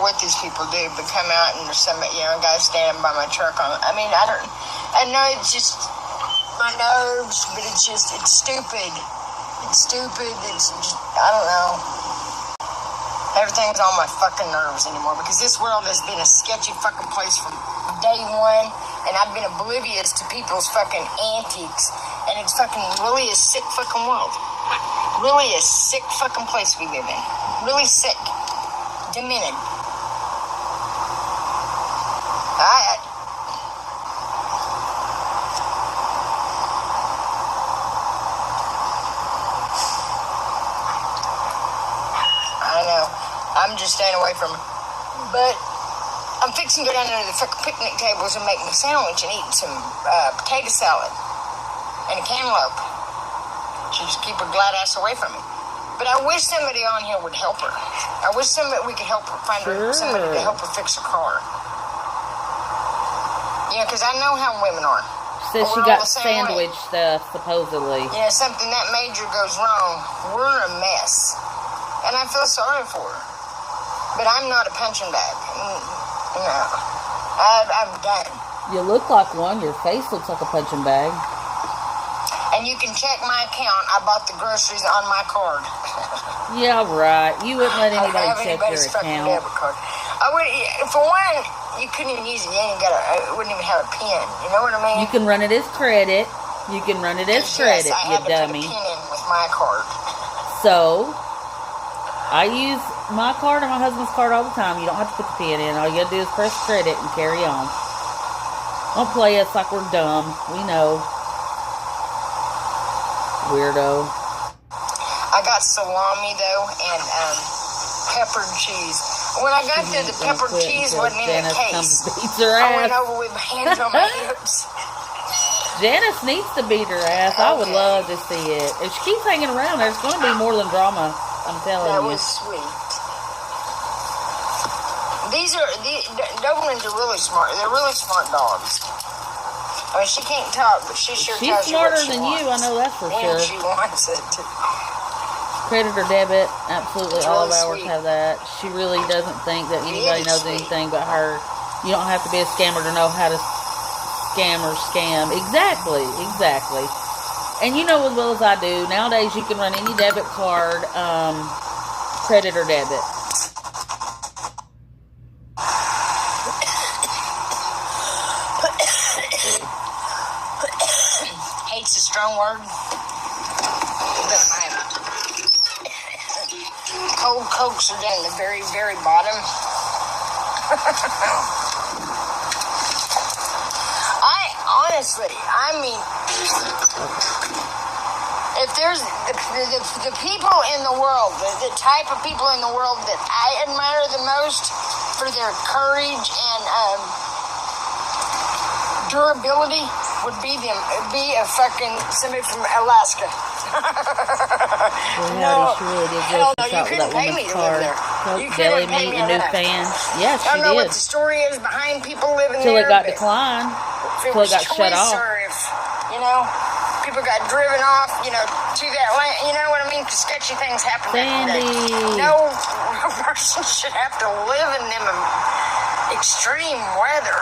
what these people do, but come out and there's somebody, you know, a guy standing by my truck on. I mean, I know it's just my nerves, but it's stupid. It's stupid. It's just, I don't know. Everything's on my fucking nerves anymore because this world has been a sketchy fucking place from day one, and I've been oblivious to people's fucking antics, and it's fucking really a sick fucking world. Really a sick fucking place we live in. Really sick. Demented. I know. I'm just staying away from it. But I'm fixing to go down to the fucking picnic tables and make me a sandwich and eat some potato salad and a cantaloupe. She just keep her glad ass away from me. But I wish somebody on here would help her. I wish we could help her find her, somebody to help her fix her car. You know, because I know how women are. Says she got sandwich stuff, supposedly. Yeah, something that major goes wrong, we're a mess. And I feel sorry for her. But I'm not a punching bag. No. I'm done. You look like one. Your face looks like a punching bag. And you can check my account. I bought the groceries on my card. Yeah, right. You wouldn't let anybody check your account. Debit card. For one, you couldn't even use it. It wouldn't even have a pin. You know what I mean? You can run it as credit. You can run it as credit, you dummy. I had to put a pin in with my card. So, I use my card and my husband's card all the time. You don't have to put the pin in. All you gotta do is press credit and carry on. Don't play us like we're dumb. We know. Weirdo. I got salami though and peppered cheese. When I got there, the peppered cheese wasn't in the case. I went over with my hands on my hips. Janice needs to beat her ass. I would love to see it. If she keeps hanging around, there's going to be more than drama. I'm telling you. That was sweet. Dobermans are really smart. They're really smart dogs. I mean, she can't talk, but she sure tells you what she wants. She's smarter than you, I know that for sure. And she wants it. Credit or debit, absolutely. All of ours have that. She really doesn't think that anybody knows anything but her. You don't have to be a scammer to know how to scam or scam. Exactly. And you know as well as I do, nowadays you can run any debit card, credit or debit. Hate's a strong word. But my cold cokes are down at the very, very bottom. I mean, if there's the people in the world, the type of people in the world that I admire the most for their courage and durability would be a fucking somebody from Alaska. She really did go for shot with that woman's car. Deli meat and new fans. Yes, she did. I don't know what the story is behind people living there. Till it got declined. Till it got shut off. Or if, people got driven off, to that land. You know what I mean? Sketchy things happen. Sandy. No person should have to live in them extreme weather.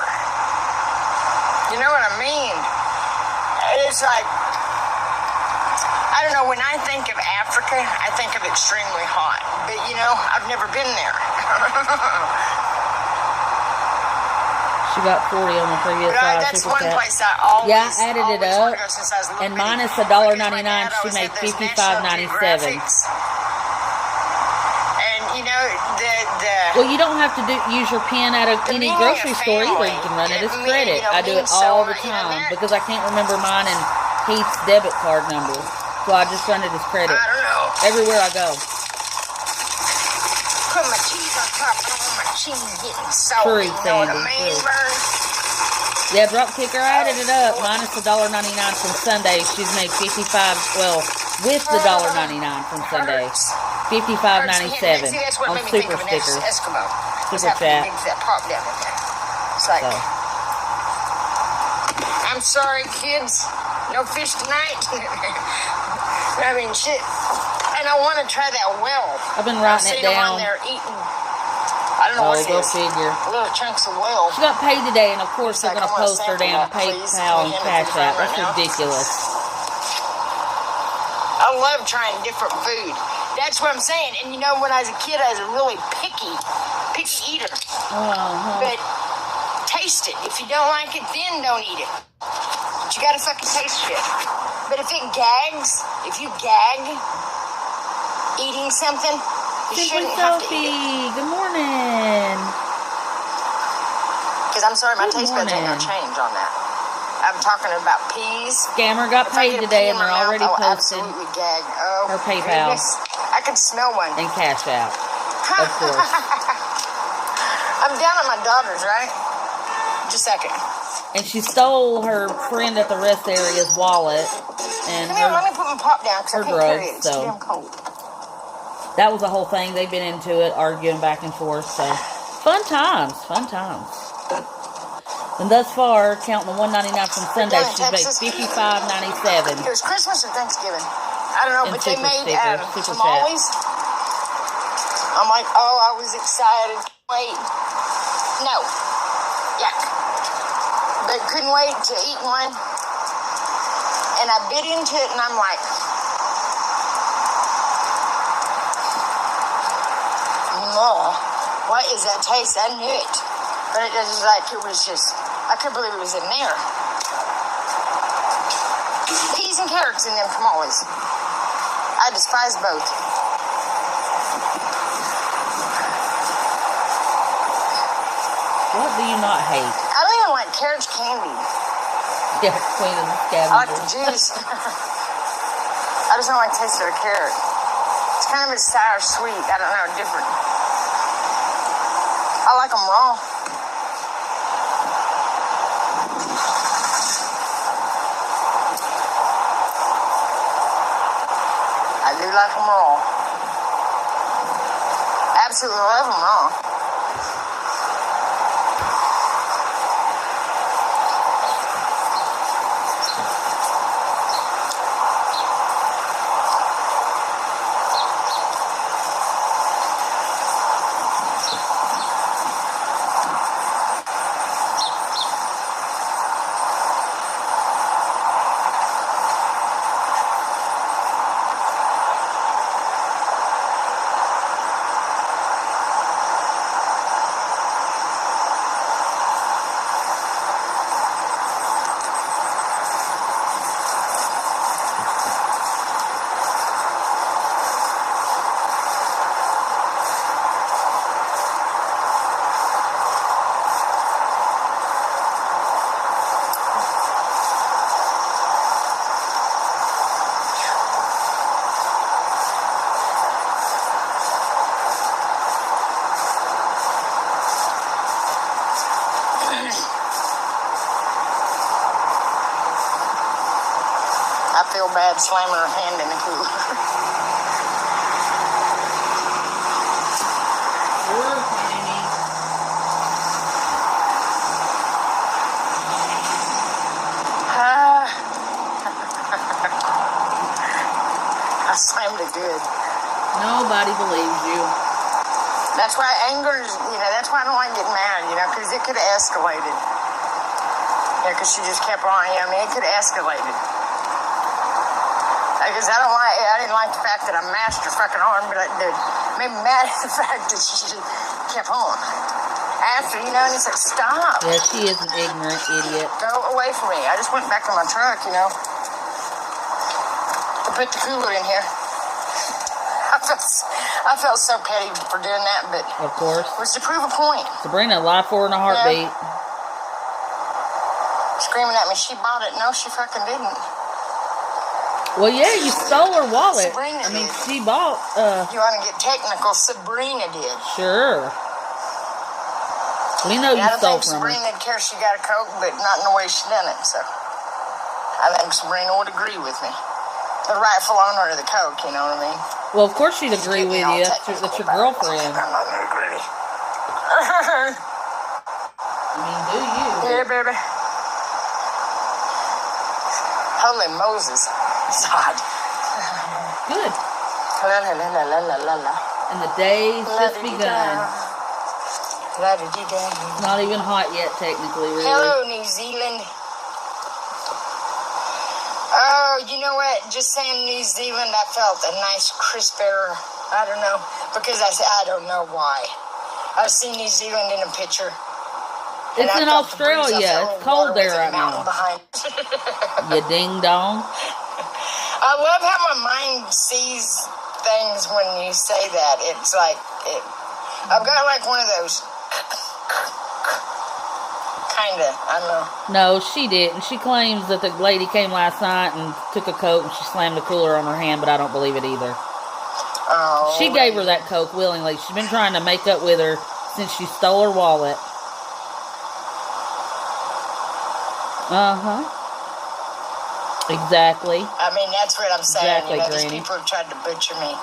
You know what I mean? It's like, I don't know, when I think of Africa, I think of extremely hot. But, I've never been there. She got 40 on the previous side. That's one place I always I added it up. And minus $1.99, she made $55.97. Well, you don't have to use your pen at any grocery store either. You can run it as credit. I do it all the time because I can't remember mine and Heath's debit card number. So I just run it as credit. I don't know. Everywhere I go. Put my cheese on top. I don't want my cheese getting salty. You know what I mean, Vern? Yeah, drop kicker. I added it up. Minus $1.99 from Sunday. She's made with the $1.99 from Sunday. $55.97 on super stickers. Super chat. It's like, I'm sorry, kids. No fish tonight. I mean, shit. And I want to try that well. I've been writing it down. There eating. I don't know what it go is. figure. Little chunks of oil. She got paid today, and of course they're Like, going to I wanna post her sample damn that, please. PayPal and Can you hand it to Cash the App. phone That's right now? ridiculous. I love trying different food. That's what I'm saying. And you know, when I was a kid, I was a really picky eater. But taste it. If you don't like it, then don't eat it. But you gotta fucking taste shit. But if it gags, if you gag eating something, you Simply shouldn't have to eat it. Sophie, good morning. Because I'm sorry, my Good taste buds ain't gonna morning. change on that. I'm talking about peas. Scammer got If I paid get a today, pea and in my they're mouth, already I'll posted absolutely gag. Oh, her PayPal. goodness. I can smell one. and Cash App, of course. I'm down at my daughter's, right? Just a second. And she stole her friend at the rest area's wallet and Come here, let me put my pop down because I her can't carry drugs, it. It's too so- damn cold. that was the whole thing. They've been into it, arguing back and forth. So fun times, fun times. And thus far, counting the $1.99 from Sunday, down in she's made Texas. $55.97. It was Christmas or Thanksgiving. I don't know, And but they super made sticker, super tamales. I'm like, oh, I was excited. Wait. No. Yuck. But couldn't wait to eat one. And I bit into it and I'm like, no. What is that taste? I knew it. But it was like, it was just, I couldn't believe it was in there. Peas and carrots in them tamales. I despise both. What do you not hate? I don't even like carrot candy. Yeah, queen of the I like the scavengers. juice. I just don't like the taste of a carrot. It's kind of a sour sweet. I don't know, different. I like them raw. I do like them raw. Absolutely love them raw. I feel bad slamming her hand in the cooler. Sure, Penny. I slammed it good. Nobody believes you. That's why anger is, that's why I don't like getting mad, because it could have escalated. Yeah, because she just kept on, it could have escalated. Because I didn't like the fact that I mashed her fucking arm, but it made me mad at the fact that she just kept on. After, and it's like, stop. Yeah, she is an ignorant idiot. Go away from me. I just went back to my truck, I put the cooler in here. I felt so petty for doing that, but Of course. it was to prove a point. Sabrina, life for in a heartbeat. Screaming at me, she bought it. No, she fucking didn't. Well, yeah, you stole her wallet. Sabrina I mean, did. she bought, You want to get technical? Sabrina did. sure. We know And you I don't stole think from Sabrina her. would care she got a Coke, but not in the way she done it. So I think Sabrina would agree with me. The rightful owner of the Coke, you know what I mean? Well, of course she'd agree with Getting all you. That's technical your about it. girlfriend. I'm not gonna agree. I mean, do you? Yeah, baby. Holy Moses. God. Good. La la la la la la la la. And the day's just La-di-di-da. begun. It's not even hot yet, technically, really. Hello, New Zealand. Oh, you know what? Just saying New Zealand, I felt a nice crisp air. I don't know. Because I don't know why. I've seen New Zealand in a picture. It's in Australia. It's cold there right now. You ding dong. I love how my mind sees things when you say that. It's like, I've got like one of those kind of, I don't know. No, she didn't. She claims that the lady came last night and took a Coke and she slammed the cooler on her hand, but I don't believe it either. Oh, she gave her that Coke willingly. She's been trying to make up with her since she stole her wallet. Exactly. I mean, that's what I'm saying. Exactly, these people have tried to butcher me.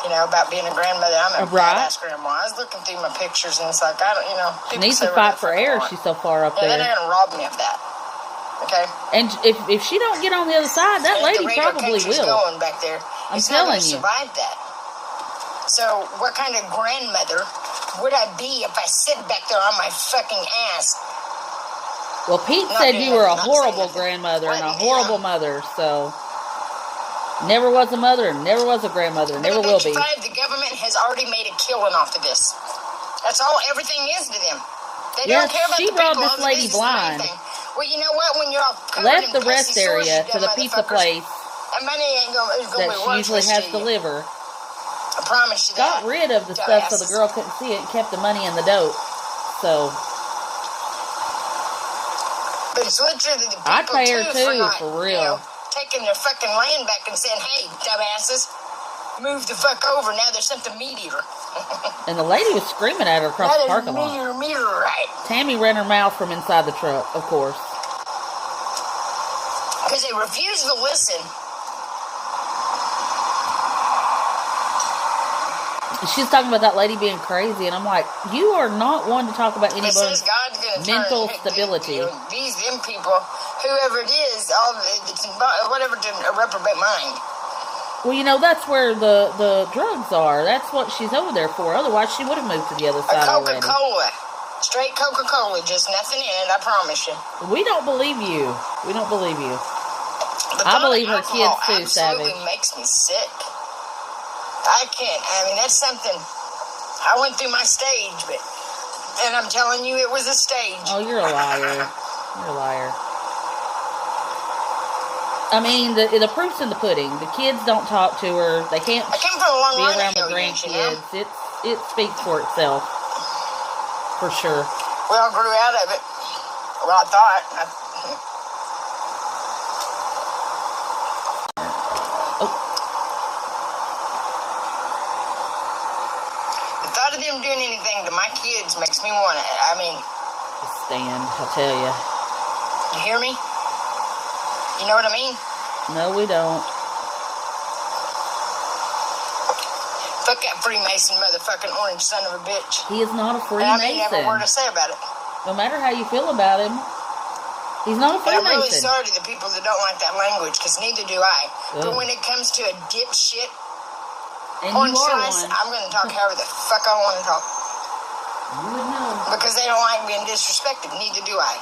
About being a grandmother. I'm a badass grandma. I was looking through my pictures and it's like, I don't, She needs to fight for air. She's so far up there. They're going to rob me of that. Okay? And if she don't get on the other side, that lady probably will. Going back there. I'm telling you. Survive that. So, what kind of grandmother would I be if I sit back there on my fucking ass? Well, Pete said you were a horrible grandmother and a horrible mother, so... Never was a mother, never was a grandmother, never will be. The government has already made a killing off of this. That's all everything is to them. They don't care about she the robbed people, this lady blind. Well, you know what? When you're all left the rest area to the pizza place that money ain't gonna that she usually has to deliver. I promise you Got rid of the stuff so the girl couldn't see it and kept the money in the dope. So... But it's literally the people I'd pay her too, for real. Taking their fucking land back and saying, hey, dumbasses, move the fuck over. Now there's something meat eater. And the lady was screaming at her across the parking lot. Right. Tammy ran her mouth from inside the truck, of course. Because they refuse to listen. She's talking about that lady being crazy, and I'm like, you are not one to talk about anybody's mental stability. Them people, whoever it is, whatever to reprobate mind. Well, that's where the drugs are. That's what she's over there for. Otherwise, she would have moved to the other side already. Coca-Cola. Straight Coca-Cola, just nothing in it, I promise you. We don't believe you. We don't believe you. I believe her kids too, Savage. Absolutely makes me sick. I can't. I mean, that's something. I went through my stage, and I'm telling you, it was a stage. Oh, you're a liar. You're a liar. I mean, the proof's in the pudding. The kids don't talk to her. They can't be around the grandkids. It speaks for itself. For sure. We all grew out of it. Well, I thought. Of them doing anything to my kids makes me want to. I mean, stand, I'll tell you. You hear me? You know what I mean? No, we don't. Fuck that Freemason motherfucking orange son of a bitch. He is not a Freemason. I mean, never a word to say about it. No matter how you feel about him, he's not a Freemason. And I'm really sorry to the people that don't like that language, because neither do I. But when it comes to a dipshit, orange slice, I'm going to talk however the fuck I want to talk. You would know. Because they don't like being disrespected. Neither do I.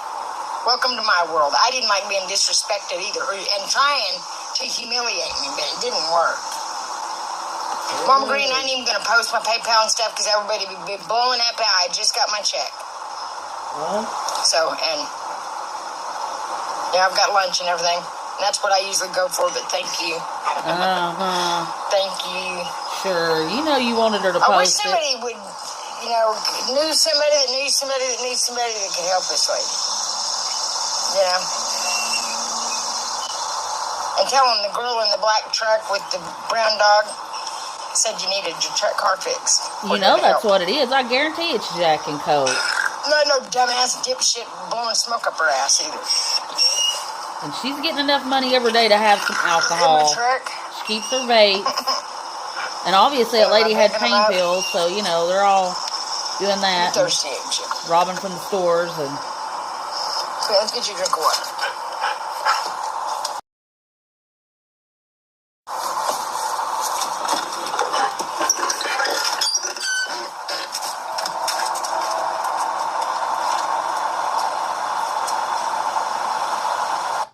Welcome to my world. I didn't like being disrespected either. And trying to humiliate me, but it didn't work. Mama Green, I ain't even going to post my PayPal and stuff because everybody would be blowing up. I just got my check. So, and I've got lunch and everything. And that's what I usually go for, but thank you. Thank you. Sure. You wanted her to post it. I wish somebody would, knew somebody that knew somebody that knew somebody that could help this lady. And tell them the girl in the black truck with the brown dog said you needed your truck car fixed. That's what it is. I guarantee it's Jack and Coke. No dumbass dipshit blowing smoke up her ass either. And she's getting enough money every day to have some alcohol. She keeps her vape. And obviously that lady had pain pills, so, they're all doing that. Robbing from the stores. And okay, let's get you a drink of water.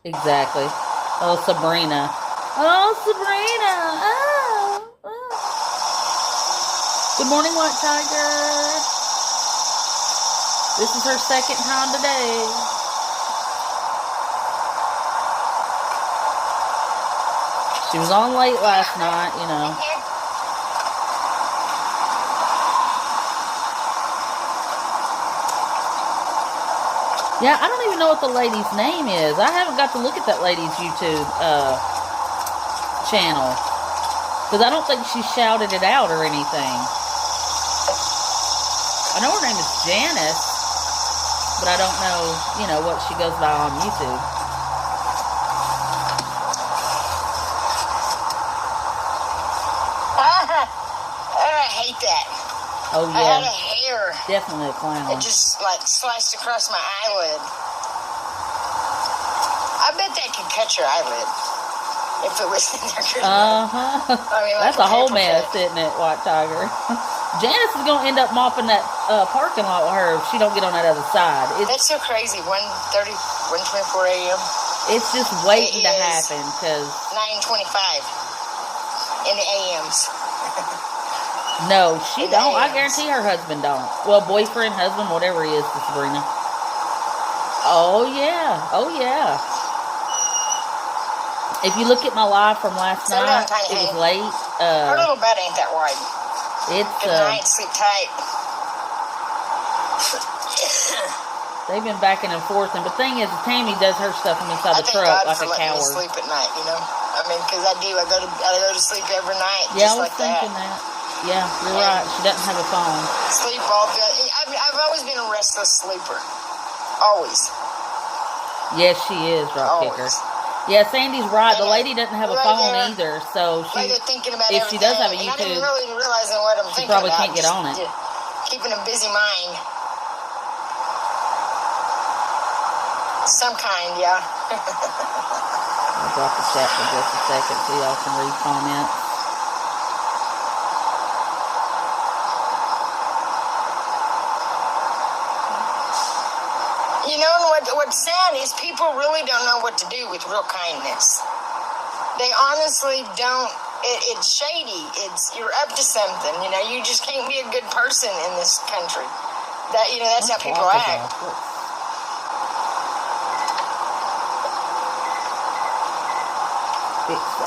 Exactly. Oh, Sabrina. Oh, Sabrina. Oh. Good morning, White Tiger. This is her second time today. She was on late last night, you know. Yeah, I don't even know what the lady's name is. I haven't got to look at that lady's YouTube channel. Because I don't think she shouted it out or anything. I know her name is Janice. But I don't know, you know, what she goes by on YouTube. I hate that. Oh, yeah. I had a hair. Definitely a clown. It just, like, sliced across my eyelid. I bet that could cut your eyelid. If it was in there. Uh-huh. I mean, like that's a whole mess, isn't it, White Tiger? Janice is going to end up mopping that parking lot with her if she don't get on that other side. That's so crazy. 1:30, 1:24 a.m. It's just waiting to happen because 9:25 in the a.m.s. No, she don't. I guarantee her husband don't. Well, boyfriend, husband, whatever he is to Sabrina. Oh, yeah. Oh, yeah. If you look at my live from last night, it was late. Her little bed ain't that wide. It's, good night, sleep tight. They've been backing and forth. And the thing is, Tammy does her stuff from inside the truck like a coward. Me sleep at night, you know? I mean, because I do. I go to sleep every night yeah, just like that. Yeah, you're right. She doesn't have a phone. Sleep all day. I've always been a restless sleeper. Always. Yes, she is, drop kicker. Yeah, Sandy's right. The lady doesn't have a phone either, so if she does have a YouTube, I'm really realizing what I'm she thinking probably about. can't get on it. Keeping a busy mind. Some kind, yeah. I'll drop the chat for just a second so y'all can read comments. You know, what's sad is people really don't know what to do with real kindness. They honestly don't. It's shady. You're up to something. You know, you just can't be a good person in this country. That's how people act.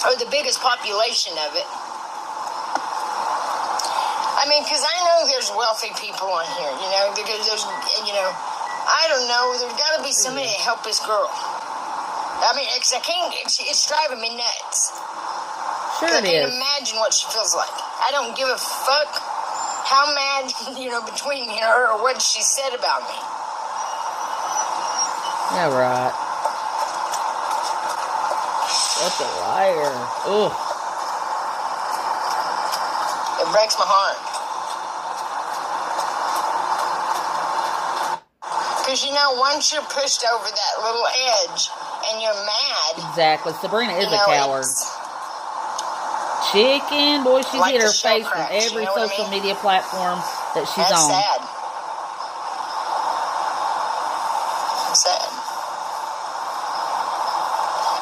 Or the biggest population of it. I mean, because I know there's wealthy people on here, you know, because there's, you know, I don't know, there's got to be somebody to help this girl. I mean, because I can't, it's driving me nuts. Sure it is. I can't imagine what she feels like. I don't give a fuck how mad, you know, between me and her or what she said about me. Yeah, right. Such a liar. Ugh. It breaks my heart. Because, you know, once you're pushed over that little edge and you're mad. Exactly. Sabrina is a coward. Chicken, boy, she's hit her face on every social media platform that she's on. That's sad. Sad.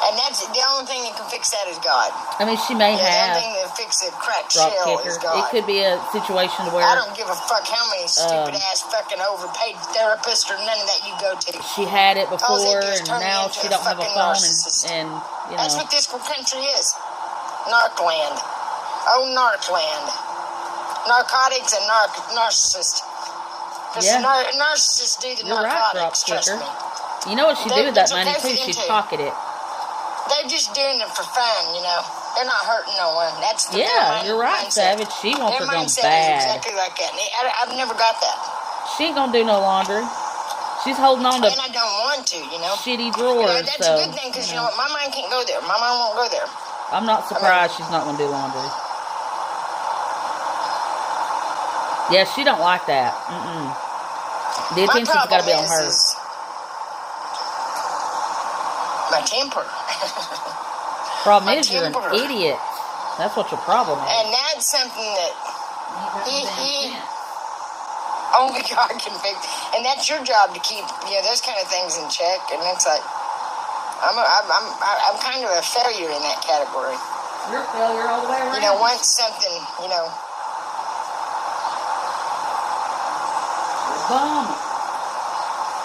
And that's the only thing that can fix that is God. I mean, she may have. The only thing that fix a cracked shell is God. It could be a situation where I don't give a fuck how many stupid ass fucking overpaid therapists or none of that you go to. She had it before, and now she don't have a phone, and you know. That's what this country is. Narcland. Oh, Narcland. Narcotics and narcissists. Because narcissists do the narcotics, trust me. You know what she'd do with that money, too? She'd pocket it. They're just doing it for fun, you know. They're not hurting no one. That's the you're right, Savage. She wants her gone bad. Is exactly like that. I've never got that. She ain't gonna do no laundry. She's holding on to. And I don't want to, you know. Shitty drawers. You know, that's a good thing because you know what, my mind can't go there. My mind won't go there. I'm not surprised she's not gonna do laundry. Yeah, she don't like that. The attention's got to be on her. My temper. Problem is, you're an idiot. That's what your problem is. And that's something that only God can fix. And that's your job to keep, you know, those kind of things in check. And it's like, I'm kind of a failure in that category. You're a failure all the way around. You know, once something, you know. You're a bum.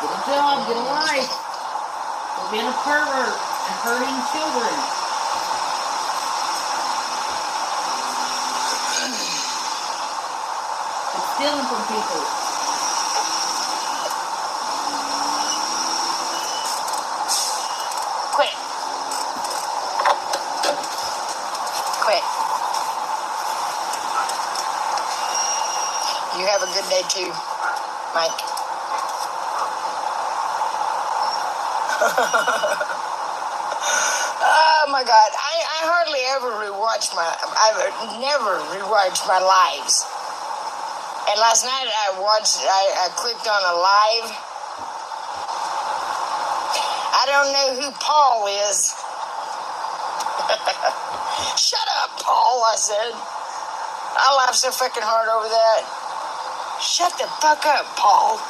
Get a job, get a life. Quit being a pervert and hurting children. And stealing from people. Quit. Quit. You have a good day too, Mike. Oh my God, I hardly ever I've never rewatched my lives. And last night I clicked on a live. I don't know who Paul is. Shut up, Paul, I said. I laughed so fucking hard over that. Shut the fuck up, Paul.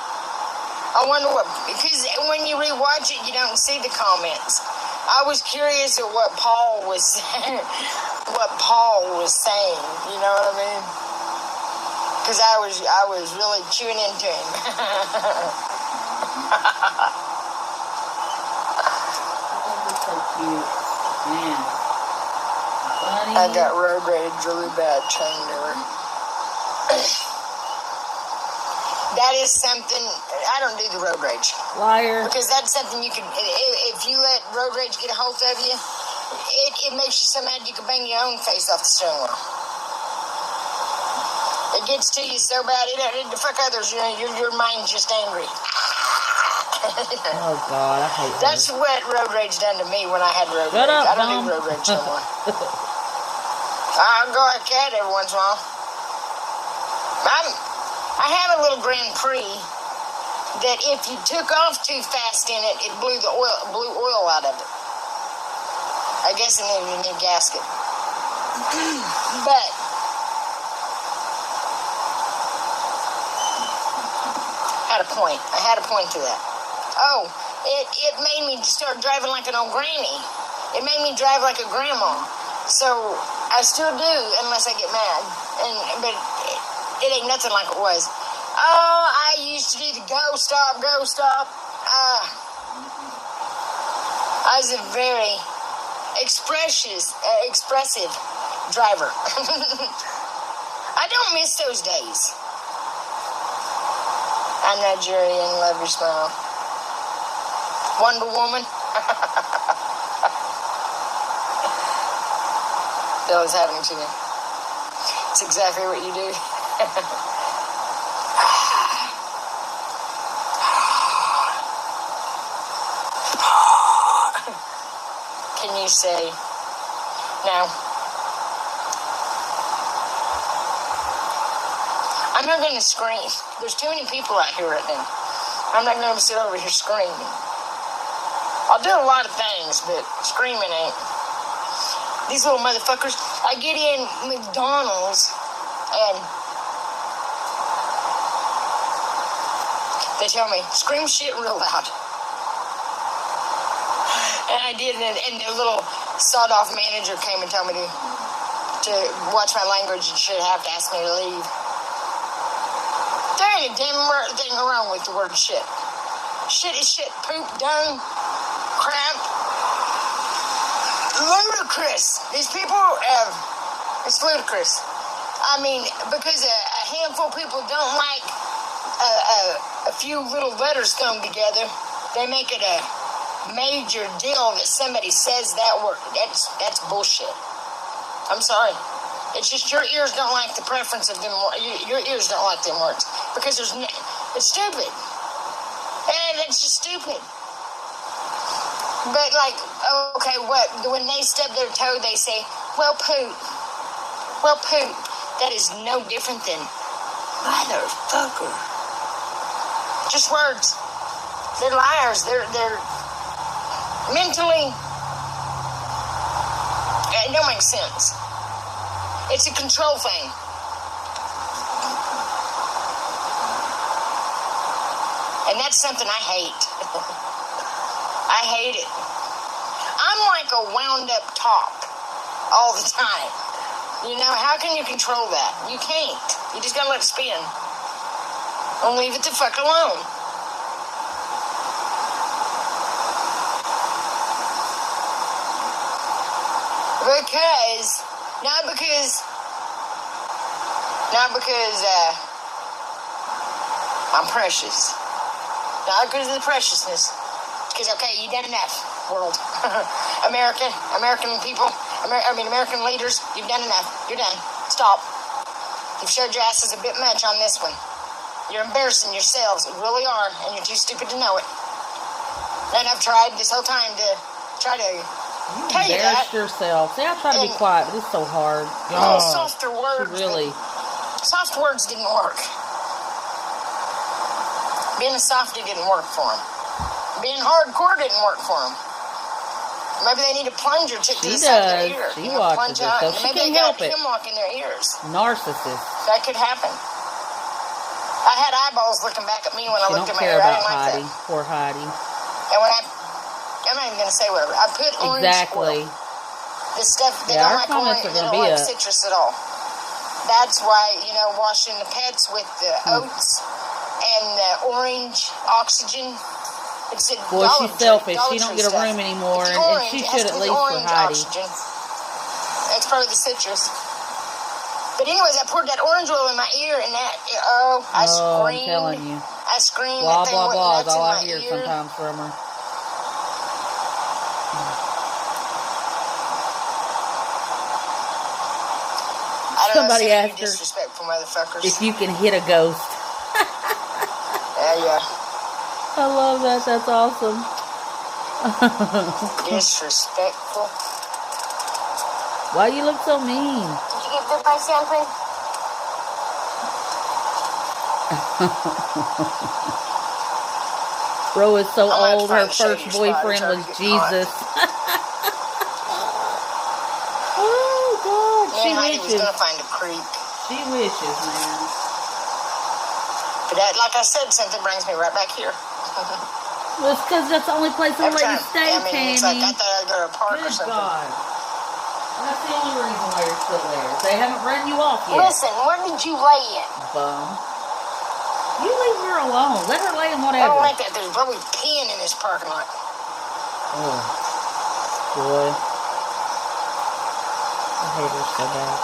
I wonder because when you rewatch it, you don't see the comments. I was curious at what Paul was saying, you know what I mean? Because I was really chewing into him. So cute. Man. Funny. I got road rage really bad, chain never. That is something, I don't do the road rage. Liar. Because that's something you can, if you let road rage get a hold of you, it makes you so mad you can bang your own face off the steering wheel. It gets to you so bad, the fuck others, you know, your mind's just angry. Oh God, I hate that. That's what road rage done to me when I had road Shut rage. up, I don't Mom. do road rage no more. I'll go like that every once in a while. I had a little Grand Prix that if you took off too fast in it, it blew oil out of it. I guess it needed a new gasket. But I had a point to that. Oh, it made me start driving like an old granny. It made me drive like a grandma. So I still do unless I get mad. But it ain't nothing like it was. Oh, I used to do the go stop. I was a very expressive driver. I don't miss those days. I'm Nigerian, love your smile. Wonder Woman. That was happening to me. It's exactly what you do. Can you say, now, I'm not going to scream. There's too many people out here right now. I'm not going to sit over here screaming. I'll do a lot of things, but screaming ain't. These little motherfuckers, I get in McDonald's and they tell me, scream shit real loud. And I did, and the little sawed-off manager came and told me to watch my language and should have to ask me to leave. There ain't a damn thing wrong with the word shit. Shit is shit. Poop, dung, crap. Ludicrous. These people it's ludicrous. I mean, because a handful of people don't like a few little letters thrown together, they make it a major deal that somebody says that word. That's bullshit. I'm sorry. It's just your ears don't like the preference of them. Your ears don't like them words because it's stupid. And it's just stupid. But like, okay, what? When they stub their toe, they say, well, poop. Well, poop. That is no different than motherfucker. Just words. They're liars. They're mentally, it don't make sense. It's a control thing. And that's something I hate. I hate it. I'm like a wound up top all the time. You know, how can you control that? You can't. You just gotta let it spin. And leave it the fuck alone. Not because I'm precious. Not because of the preciousness. Because, okay, you done enough, world. American people, American leaders, you've done enough. You're done. Stop. You've showed your asses a bit much on this one. You're embarrassing yourselves. You really are, and you're too stupid to know it. And I've tried this whole time to try to tell you that. Yourself. See, I try to be quiet, but it's so hard. Softer words. Really. Soft words didn't work. Being a softie didn't work for him. Being hardcore didn't work for him. Maybe they need a plunger to the side of their ear. She watches it, so she maybe can they got help it. hemlock in their ears. Narcissist. That could happen. I had eyeballs looking back at me when I looked at my ear. I didn't like Heidi. that. Poor Heidi. And when I'm not even going to say whatever. I put orange oil. This stuff, they don't like orange, they don't like citrus at all. That's why, washing the pets with the oats and the orange oxygen. It's a boy, she's selfish. She don't get a room anymore, and she should at least for Heidi. Oxygen. That's probably the citrus. But anyways, I poured that orange oil in my ear, and that, I screamed. I'm telling you. I screamed. Blah, that thing blah, went blah nuts is all in I my hear ear. sometimes from her. Somebody asked her if you can hit a ghost. Yeah. I love that. That's awesome. Disrespectful. Why you look so mean? Did you get bit by something? Bro is so old. Her first boyfriend was Jesus. Oh God, she wishes. Gonna find a creek. She wishes, man. But that, like I said, something brings me right back here. Well, it's because that's the only place I'll let you stay, Tammy. It's like I thought I'd go to a park or something. God. That's the only reason why you're still there. They haven't run you off yet. Listen, where did you lay it? Bum. You leave her alone. Let her lay in whatever. I don't like that. There's probably peeing in this parking lot. Oh. Boy. I hate her so bad.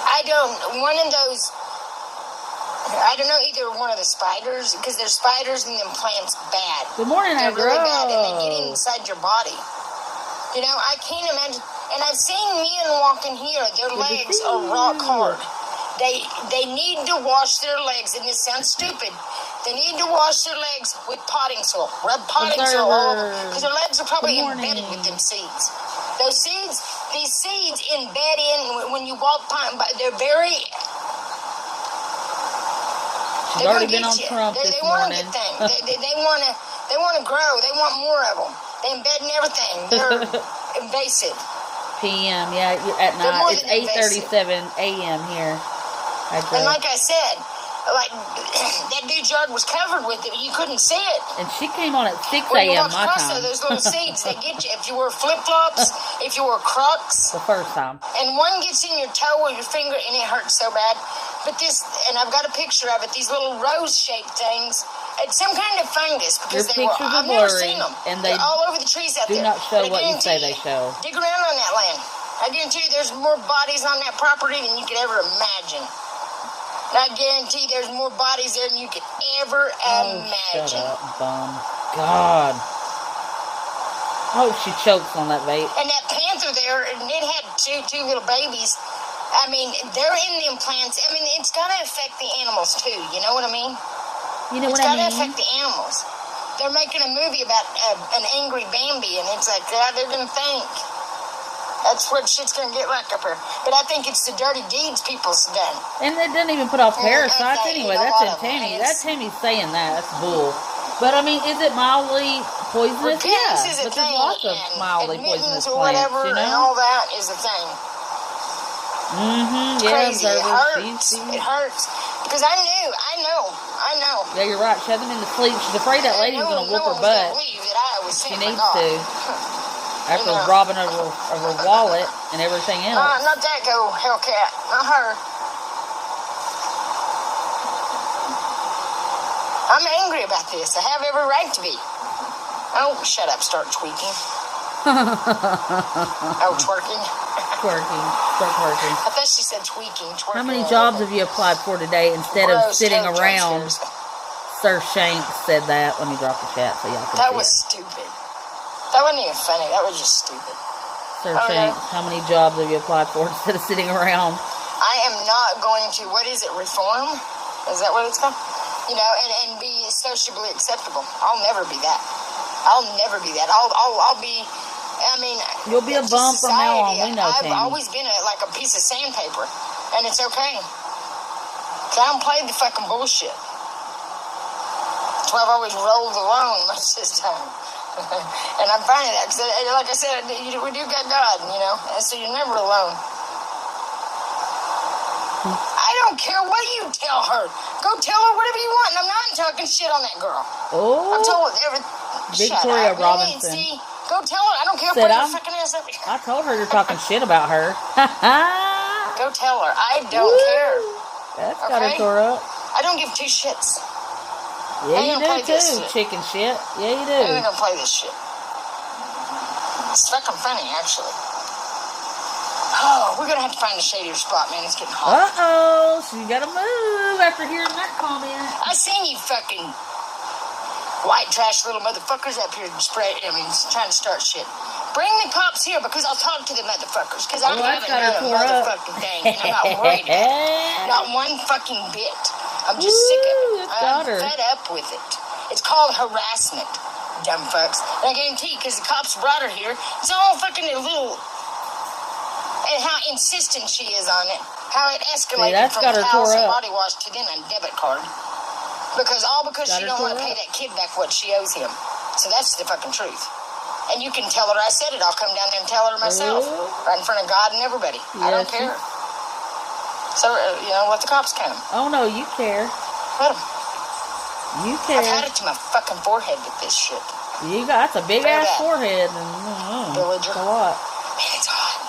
I don't know, either one of the spiders, because there's spiders and them plants bad. Good morning, They're really bad, and they get inside your body. I can't imagine. And I've seen men walking here. Their legs are rock hard. They need to wash their legs, and this sounds stupid. They need to wash their legs with potting soil. Rub potting soil all over, because their legs are probably embedded with them seeds. These seeds embed in when you walk by. They're very. She's already been on Trump this morning. They want to grow. They want more of them. They embed in everything. They're invasive. PM, yeah, at night. It's 8:37 a.m. here. And like I said, that dude's yard was covered with it. You couldn't see it. And she came on at 6 a.m. my time. Those little seeds, they get you. If you wear flip-flops, if you wear Crocs. The first time. And one gets in your toe or your finger, and it hurts so bad. But and I've got a picture of it, these little rose-shaped things. It's some kind of fungus, because I've never seen them. And they're all over the trees out there. Do not show what you say they show. Dig around on that land. I guarantee you there's more bodies on that property than you could ever imagine. And I guarantee there's more bodies there than you could ever imagine. Shut up, bum. God. I hope she chokes on that vape. And that panther there, and it had two little babies. I mean, they're in the implants. I mean, it's got to affect the animals, too. You know what I mean? You know what I mean? It's got to affect the animals. They're making a movie about an angry Bambi, and it's like, they're going to think. That's what shit's going to get like up here. But I think it's the dirty deeds people's done. And they didn't even put off parasites anyway. That's in Tammy. That's Tammy saying that. That's bull. But, I mean, is it mildly poisonous? Yeah. But there's lots of mildly poisonous plants, whatever, you know? And all that is a thing. Mm-hmm. It's yeah, crazy. It hurts. It hurts. Because I know. Yeah, you're right. She hasn't been to sleep. She's afraid that lady's going to whoop her butt. She needs to. After robbing of her wallet and everything else. Not that go, Hellcat. Not her. I'm angry about this. I have every right to be. Oh, shut up. Start tweaking. Oh, twerking. Twerking. Start twerking. I thought she said tweaking. Twerking. How many jobs have you applied for today instead of sitting around? Sir Shanks said that. Let me drop the chat so y'all can see That was stupid. That wasn't even funny. That was just stupid. Sir Shanks, how many jobs have you applied for instead of sitting around? I am not going to, what is it, reform? Is that what it's called? You know, and be sociably acceptable. I'll never be that. I'll never be that. I'll be, I mean. You'll be a bum from now on. We know, I've Tammy. always been like a piece of sandpaper. And it's okay. Because I don't play the fucking bullshit. That's why I've always rolled alone most of the time. And I'm finding that. Because, like I said, we do got God, you know. And so you're never alone. I don't care what you tell her. Go tell her whatever you want. And I'm not talking shit on that girl. Oh. I've told her Victoria Robinson. See, go tell her. I don't care if you're fucking ass up. I told her you're talking shit about her. Go tell her. I don't care. That's got her tore up. I don't give two shits. Yeah, you do too, chicken shit. Yeah, you do. I'm gonna play this shit. It's fucking funny, actually. Oh, we're gonna have to find a shadier spot, man. It's getting hot. Uh-oh, so you gotta move after hearing that comment. I seen you fucking white trash little motherfuckers up here trying to start shit. Bring the cops here because I'll talk to the motherfuckers. Because I haven't done a motherfucking thing. And I'm not worried about it. Not one fucking bit. I'm just sick of it. I'm fed up with it. It's called harassment, dumb fucks. And I guarantee, because the cops brought her here, it's all fucking a little... And how insistent she is on it. How it escalated from house and body wash to then a debit card. Because she don't want to pay that kid back what she owes him. So that's the fucking truth. And you can tell her I said it. I'll come down there and tell her myself. Right in front of God and everybody. I don't care. So, let the cops come. Oh, no, you care. Let them. You care. I've had it to my fucking forehead with this shit. That's a big-ass forehead. Villager. It's a lot. Man, it's hot.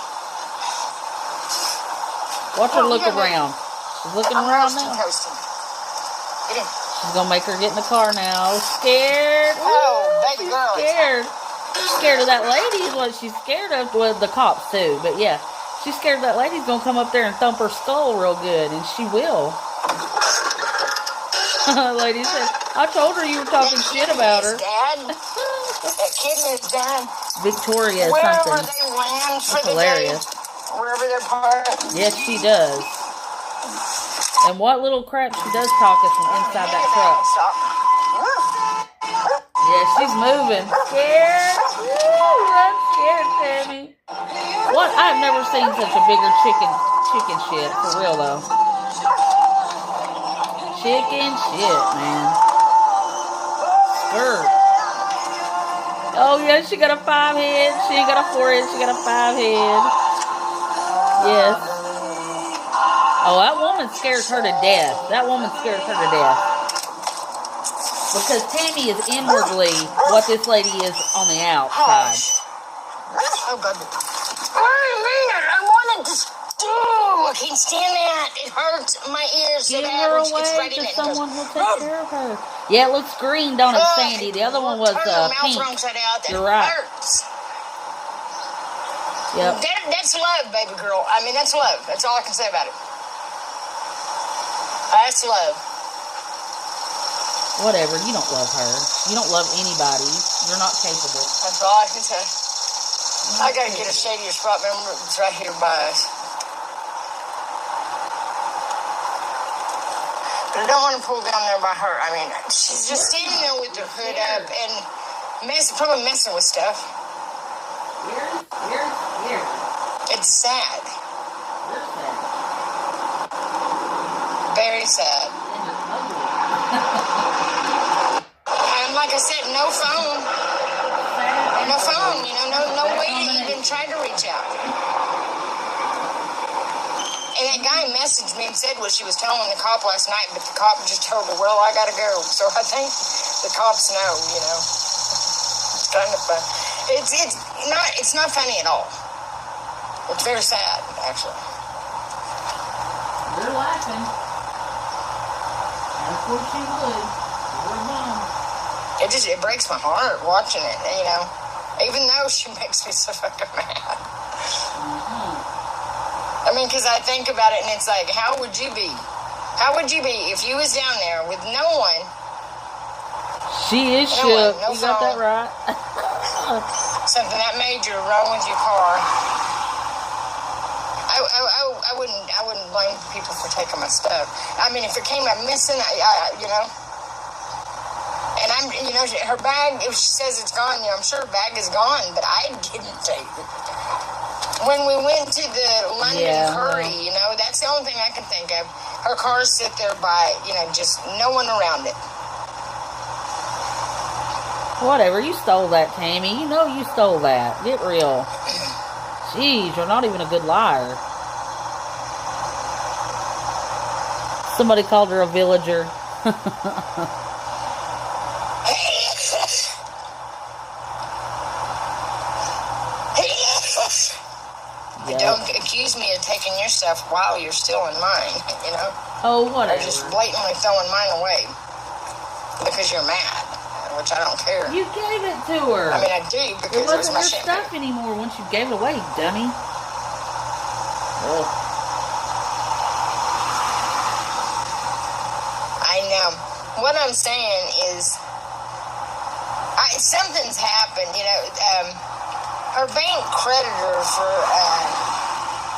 Watch her look around. She's looking around now. Toasting. Get in. She's gonna make her get in the car now. Scared. Oh, baby girl. Scared. She's scared of that lady is what she's scared of. Well, the cops too. But yeah, she's scared that lady's gonna come up there and thump her skull real good, and she will. Lady said, I told her you were talking shit about her. Dad. That kid is dad. Victoria Wherever something. they land for That's the hilarious. day. Wherever they're parked. Yes, she does. And what little crap she does talk us from inside that truck. Yeah, she's moving. Scared? Woo, I'm scared, Tammy. What? I've never seen such a bigger chicken shit. For real, though. Chicken shit, man. Skirt. Oh, yeah, she got a 5 head. She ain't got a 4 head. She got a 5 head. Yes. Oh, that woman scares her to death. That woman scares her to death. Because Tammy is inwardly what this lady is on the outside. Oh, God. I wanted to... Oh, I can't stand that. It hurts my ears. Give her away to someone who'll take care of her. Yeah, it looks green, don't it, Sandy? The other one was pink. You're right. Hurts. Yep. That's love, baby girl. I mean, that's love. That's all I can say about it. That's love. Whatever. You don't love her. You don't love anybody. You're not capable. That's all I can say. I gotta get a shadier spot. Remember, it's right here by us. But I don't want to pull down there by her. I mean, she's just standing there with her hood up and probably messing with stuff. Weird. It's sad. Very sad. And like I said, no phone. No phone, no way to even try to reach out. And that guy messaged me and said what she was telling the cop last night, but the cop just told her, well, I gotta go. So I think the cops know, It's kind of fun. It's not funny at all. It's very sad, actually. You're laughing. Of course you would. You're a mom. It breaks my heart watching it, you know. Even though she makes me so fucking mad. I mean, because I think about it and it's like, how would you be? How would you be if you was down there with no one? She is shook. No you got that right. Something that major wrong with your car. I wouldn't blame people for taking my stuff. I mean, if it came up missing, you know. And you know, her bag, if she says it's gone, you know, I'm sure her bag is gone, but I didn't take it. When we went to the London Curry, you know, that's the only thing I can think of. Her car sit there by, you know, just no one around it. Whatever, you stole that, Tammy. You know you stole that. Get real. Jeez, you're not even a good liar. Somebody called her a villager. Don't accuse me of taking your stuff while you're still in mine, you know? Oh, whatever. Or just blatantly throwing mine away because you're mad, which I don't care. You gave it to her. I mean, I do because it wasn't my your shampoo. stuff anymore once you gave it away, dummy. Ugh. I know. What I'm saying is, something's happened, you know. Her bank creditor for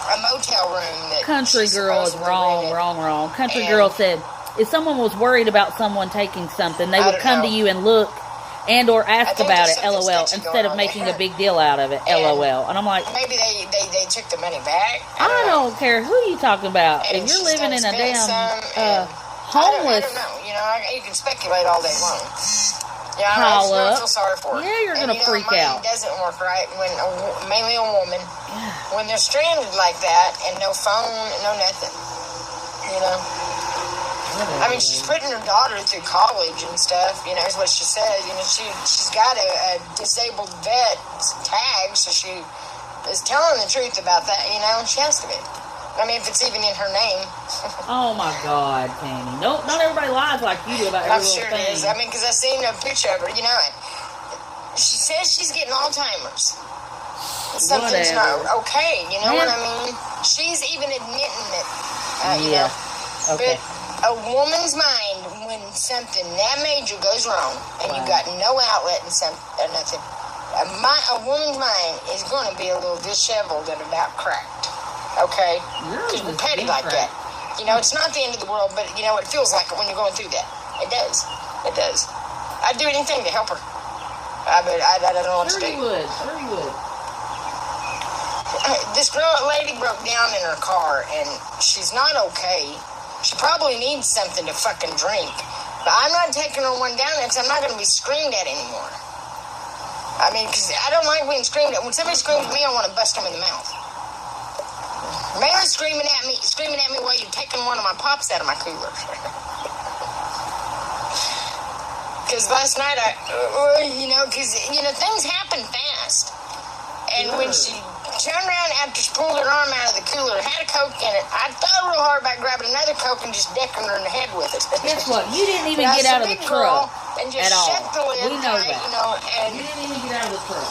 a motel room that Country girl is wrong. Country girl said if someone was worried about someone taking something, they would come to you and look and or ask about it, LOL, instead of making a big deal out of it, LOL. And I'm like, maybe they took the money back. I don't care who you talking about. If you're living in a damn homeless, I don't know. You know, you can speculate all day long. Yeah, I feel sorry for her. Yeah, you're going to freak out. It doesn't work right when, mainly a woman, when they're stranded like that and no phone, no nothing. You know? I mean, she's putting her daughter through college and stuff, you know, is what she said. You know, she's got a disabled vet tag, so she is telling the truth about that, you know, and she has to be. I mean, if it's even in her name. Oh, my God, Tammy. No, not everybody lies like you do about every little thing. I'm sure it is. I mean, because I seen a picture of her, you know. She says she's getting Alzheimer's. Something's not okay, you know what I mean? She's even admitting it, you know. Okay. But a woman's mind, when something that major goes wrong, and you got no outlet and nothing, a woman's mind is going to be a little disheveled and about cracked. Okay? Because we're petty like that. You know, it's not the end of the world, but, you know, it feels like it when you're going through that. It does. It does. I'd do anything to help her. But I don't know what to do. Sure you would. This lady broke down in her car, and she's not okay. She probably needs something to fucking drink. But I'm not taking her one down there because I'm not going to be screamed at anymore. I mean, because I don't like being screamed at. When somebody screams at me, I want to bust them in the mouth. Mary's screaming at me while you're taking one of my pops out of my cooler. Because last night, things happen fast. And when she turned around after she pulled her arm out of the cooler, had a Coke in it, I thought real hard about grabbing another Coke and just decking her in the head with it. Guess what? You didn't even get out of the truck and just at all. shut the lid. We know that. You know, and you didn't even get out of the truck.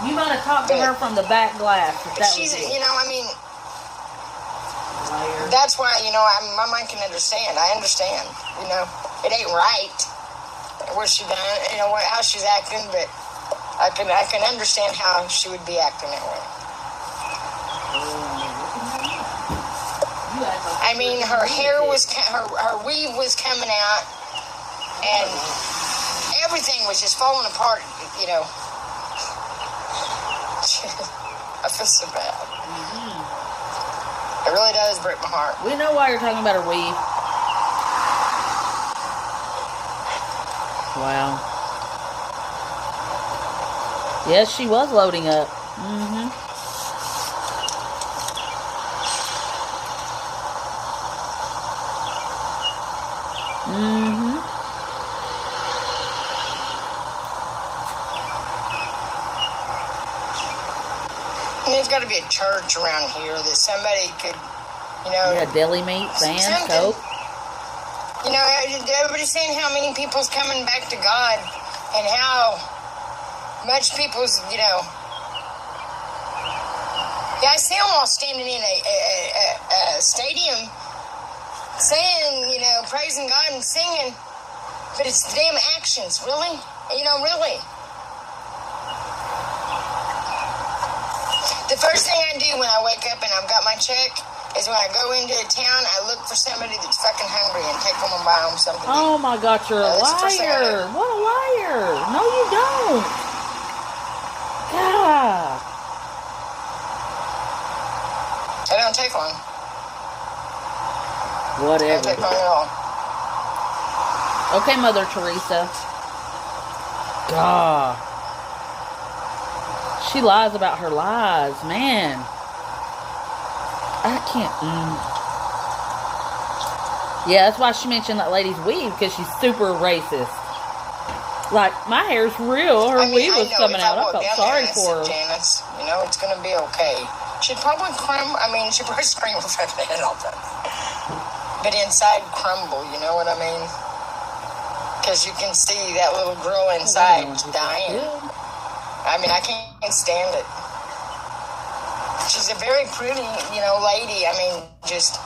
You might have talked to her from the back glass. She's, you know, I mean, that's why, you know, my mind can understand. I understand, you know. It ain't right what she done, you know, how she's acting, but I can understand how she would be acting that way. I mean, her hair was, her weave was coming out, and everything was just falling apart, you know. I feel so bad. It really does break my heart. We know why you're talking about her weave. Wow. Yes, she was loading up. there's got to be a church around here that somebody could, you know. Yeah, deli meat, fans, Coke. You know, everybody's saying how many people's coming back to God and how much people's, you know. Yeah, I see them all standing in a stadium saying, you know, praising God and singing, but it's the damn actions, really? You know, really. The first thing I do when I wake up and I've got my check is when I go into a town, I look for somebody that's fucking hungry and take them and buy them something. Oh my God, you're a liar. What a liar. No, you don't. God. I don't take long. Whatever. I don't take long at all. Okay, Mother Teresa. God. She lies about her lies, man. I can't. Yeah, that's why she mentioned that lady's weave, because she's super racist. Like, my hair's real. Her weave was coming out. I felt sorry for her. Janice, you know, it's going to be okay. She'd probably crumble. I mean, she'd probably scream with her head all the time. But inside crumble, you know what I mean? Because you can see that little girl inside dying. I mean, I can't stand it. She's a very pretty, you know, lady. I mean, just...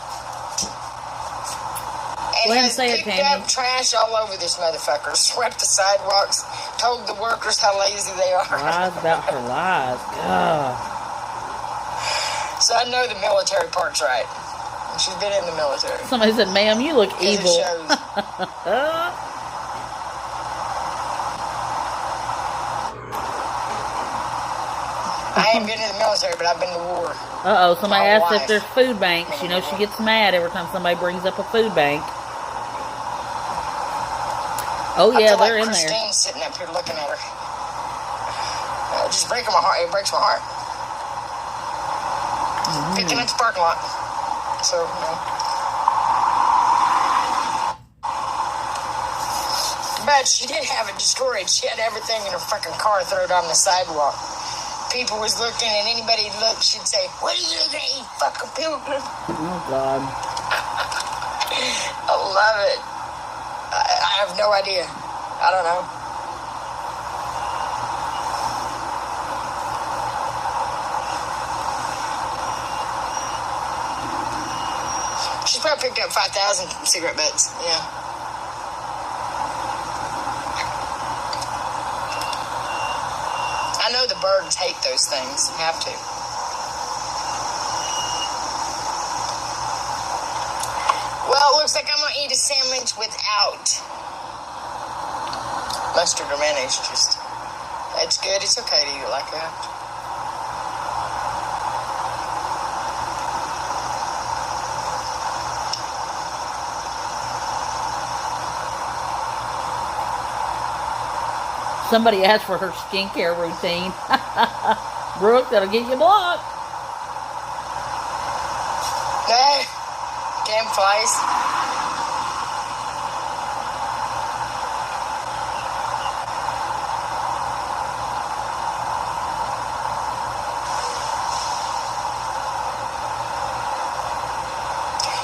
And has picked up trash all over this motherfucker. Swept the sidewalks. Told the workers how lazy they are. Lies about her lies. God. So I know the military part's right. She's been in the military. Somebody said, ma'am, you look evil. It shows. I ain't been in the military, but I've been to war. Uh-oh, somebody asked if there's food banks. You know, she gets mad every time somebody brings up a food bank. Oh, yeah, they're in there. Christine's sitting up here looking at her. Just breaking my heart. It breaks my heart. Picking at the parking lot. So, you know. But she did have it destroyed. She had everything in her fucking car thrown on the sidewalk. People was looking, and anybody looked, she'd say, "What are you looking at, you fucking pilgrim?" Oh, God. I love it. I have no idea. I don't know. She's probably picked up 5,000 cigarette butts. Yeah. I know the birds hate those things. Have to. Well, it looks like I'm going to eat a sandwich without mustard or mayonnaise. Just, it's good. It's okay to eat it like that. Somebody asked for her skincare routine. Brooke, that'll get you blocked. Damn flies.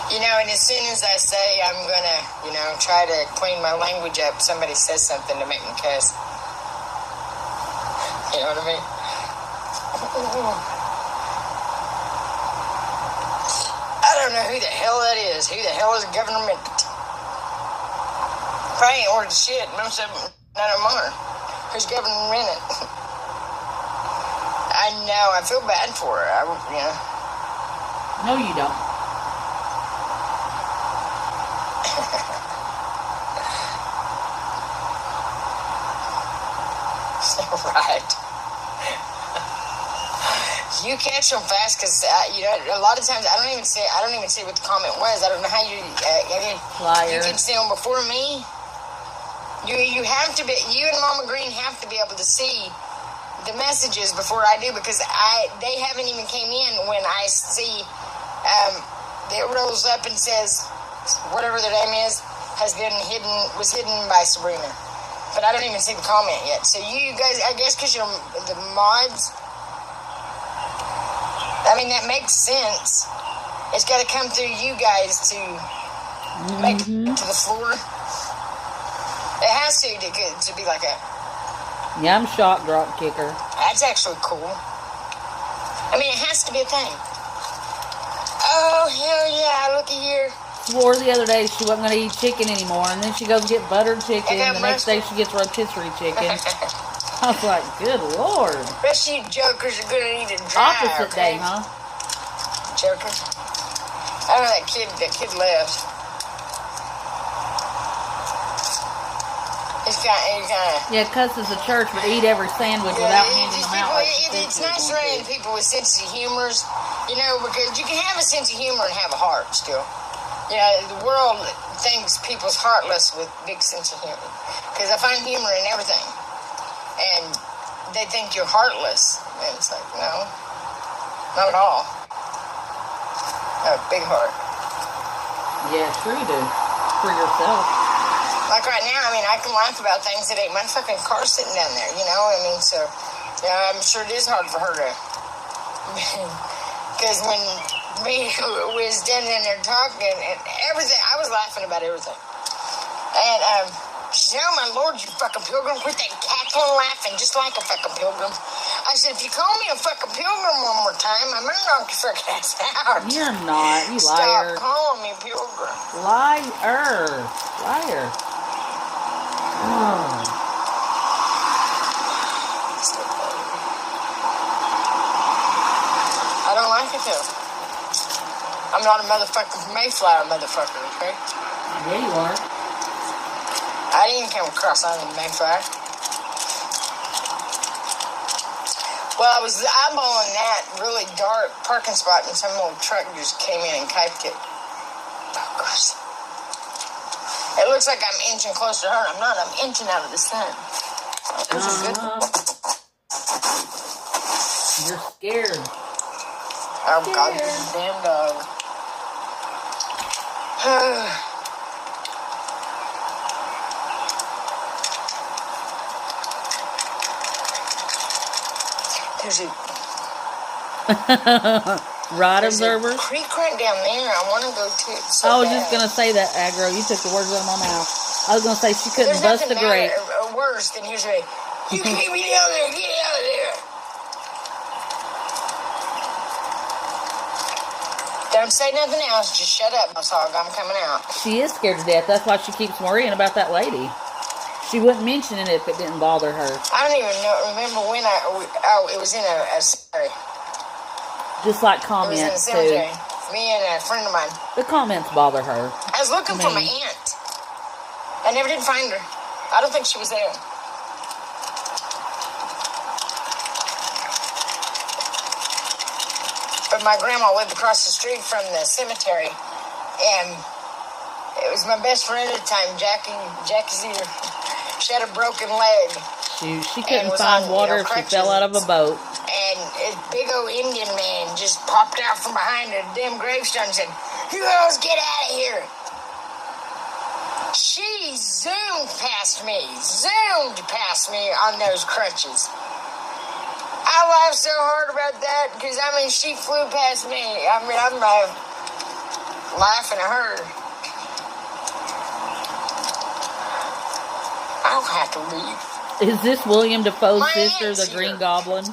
You know, and as soon as I say I'm gonna, you know, try to clean my language up, somebody says something to make me cuss. You know what I mean? I don't know who the hell that is. Who the hell is government? Probably ain't ordered shit. Most of them, none of them are. Who's government it? I know. I feel bad for her. You know. No, you don't. Right. You catch them fast because you know a lot of times I don't even see what the comment was. I don't know how you you can see them before me. You have to be. You and Mama Green have to be able to see the messages before I do because they haven't even came in when I see it rolls up and says whatever their name is was hidden by Sabrina. But I don't even see the comment yet. So you guys, I guess because you're the mods, I mean, that makes sense. It's got to come through you guys to make it to the floor. It has to be like a... Yeah, I'm shock drop kicker. That's actually cool. I mean, it has to be a thing. Oh, hell yeah, looky here. Swore the other day she wasn't going to eat chicken anymore, and then she goes get buttered chicken. The next day she gets rotisserie chicken. I was like, good Lord. Rest of you jokers are going to eat it dry. Opposite day, huh? Jokers. I don't know, that kid left. He's kind of... Yeah, cusses the church, but eat every sandwich without handing them out. It's nice running people with sense of humors, you know, because you can have a sense of humor and have a heart still. You know, the world thinks people's heartless with big sense of humor. Because I find humor in everything. And they think you're heartless. And it's like, no, not at all. I have a big heart. Yeah, sure you do. For yourself. Like right now, I mean, I can laugh about things that ain't my fucking car sitting down there, you know? I mean, so, yeah, I'm sure it is hard for her to... Because when me was standing there talking and everything, I was laughing about everything. And she said, oh my Lord, you fucking pilgrim, quit that cackling laughing just like a fucking pilgrim. I said, if you call me a fucking pilgrim one more time, I'm gonna knock your fucking ass out. You're not, you liar. Stop calling me pilgrim. Liar. Oh. I don't like it though. I'm not a motherfucking Mayflower motherfucker, okay? Yeah, you are. I didn't even come across on the Mayflower. Well, I was eyeballing that really dark parking spot and some old truck just came in and kiped it. Oh, gosh. It looks like I'm inching closer to her. I'm not. I'm inching out of the sun. Oh, this is good. You're scared. Oh, God, this damn dog. There's a... Rod observer? Creek right down there. I want to go to it so I was bad. just going to say that, Agro. You took the words out of my mouth. I was going to say she couldn't bust the grate. Worse than here's a... You can't be down there. Get out of there. Don't say nothing else. Just shut up, my dog. I'm coming out. She is scared to death. That's why she keeps worrying about that lady. She wouldn't mention it if it didn't bother her. I don't even remember when it was in a cemetery. Just like comments, it was in a cemetery. Too. Me and a friend of mine. The comments bother her. I was looking for my aunt. I never did find her. I don't think she was there. But my grandma lived across the street from the cemetery. And it was my best friend at the time, Jackie's either. She had a broken leg. She couldn't find water if she fell out of a boat. And a big old Indian man just popped out from behind a damn gravestone and said, "You girls get out of here." She zoomed past me on those crutches. I laughed so hard about that because, I mean, she flew past me. I mean, I'm laughing at her. I'll have to leave. Is this William Dafoe's My sister, the Green Goblin?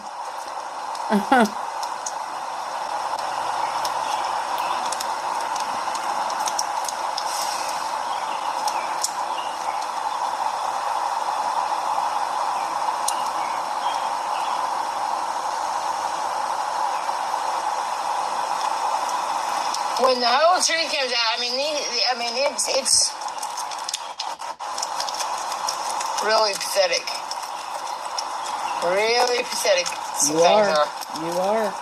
When the whole tree comes out, it's really pathetic. Really pathetic. You are.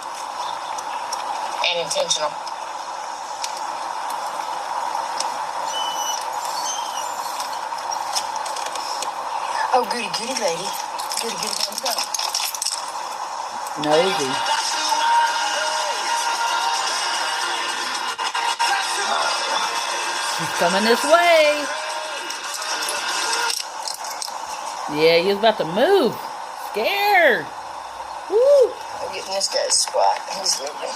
And intentional. Oh, goody, goody, lady. Goody, goody, goody, go. Nosy. She's coming this way. Yeah, he was about to move. Scared. Woo. I'll get in this guy's spot. He's moving.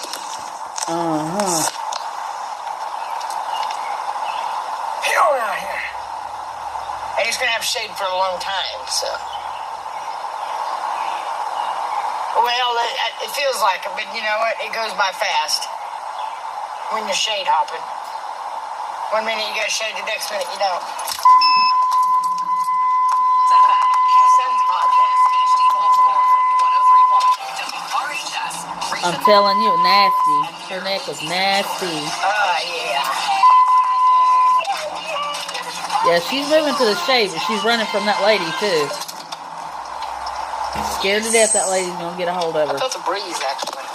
Hell out here. And he's gonna have shade for a long time, so. Well, it feels like it, but you know what? It goes by fast when you're shade hopping. 1 minute you got shade, the next minute you don't. I'm telling you, nasty. Her neck was nasty. Oh, yeah. Yeah, she's moving to the shade, but she's running from that lady, too. Scared to death that lady's going to get a hold of her. I felt the breeze, actually.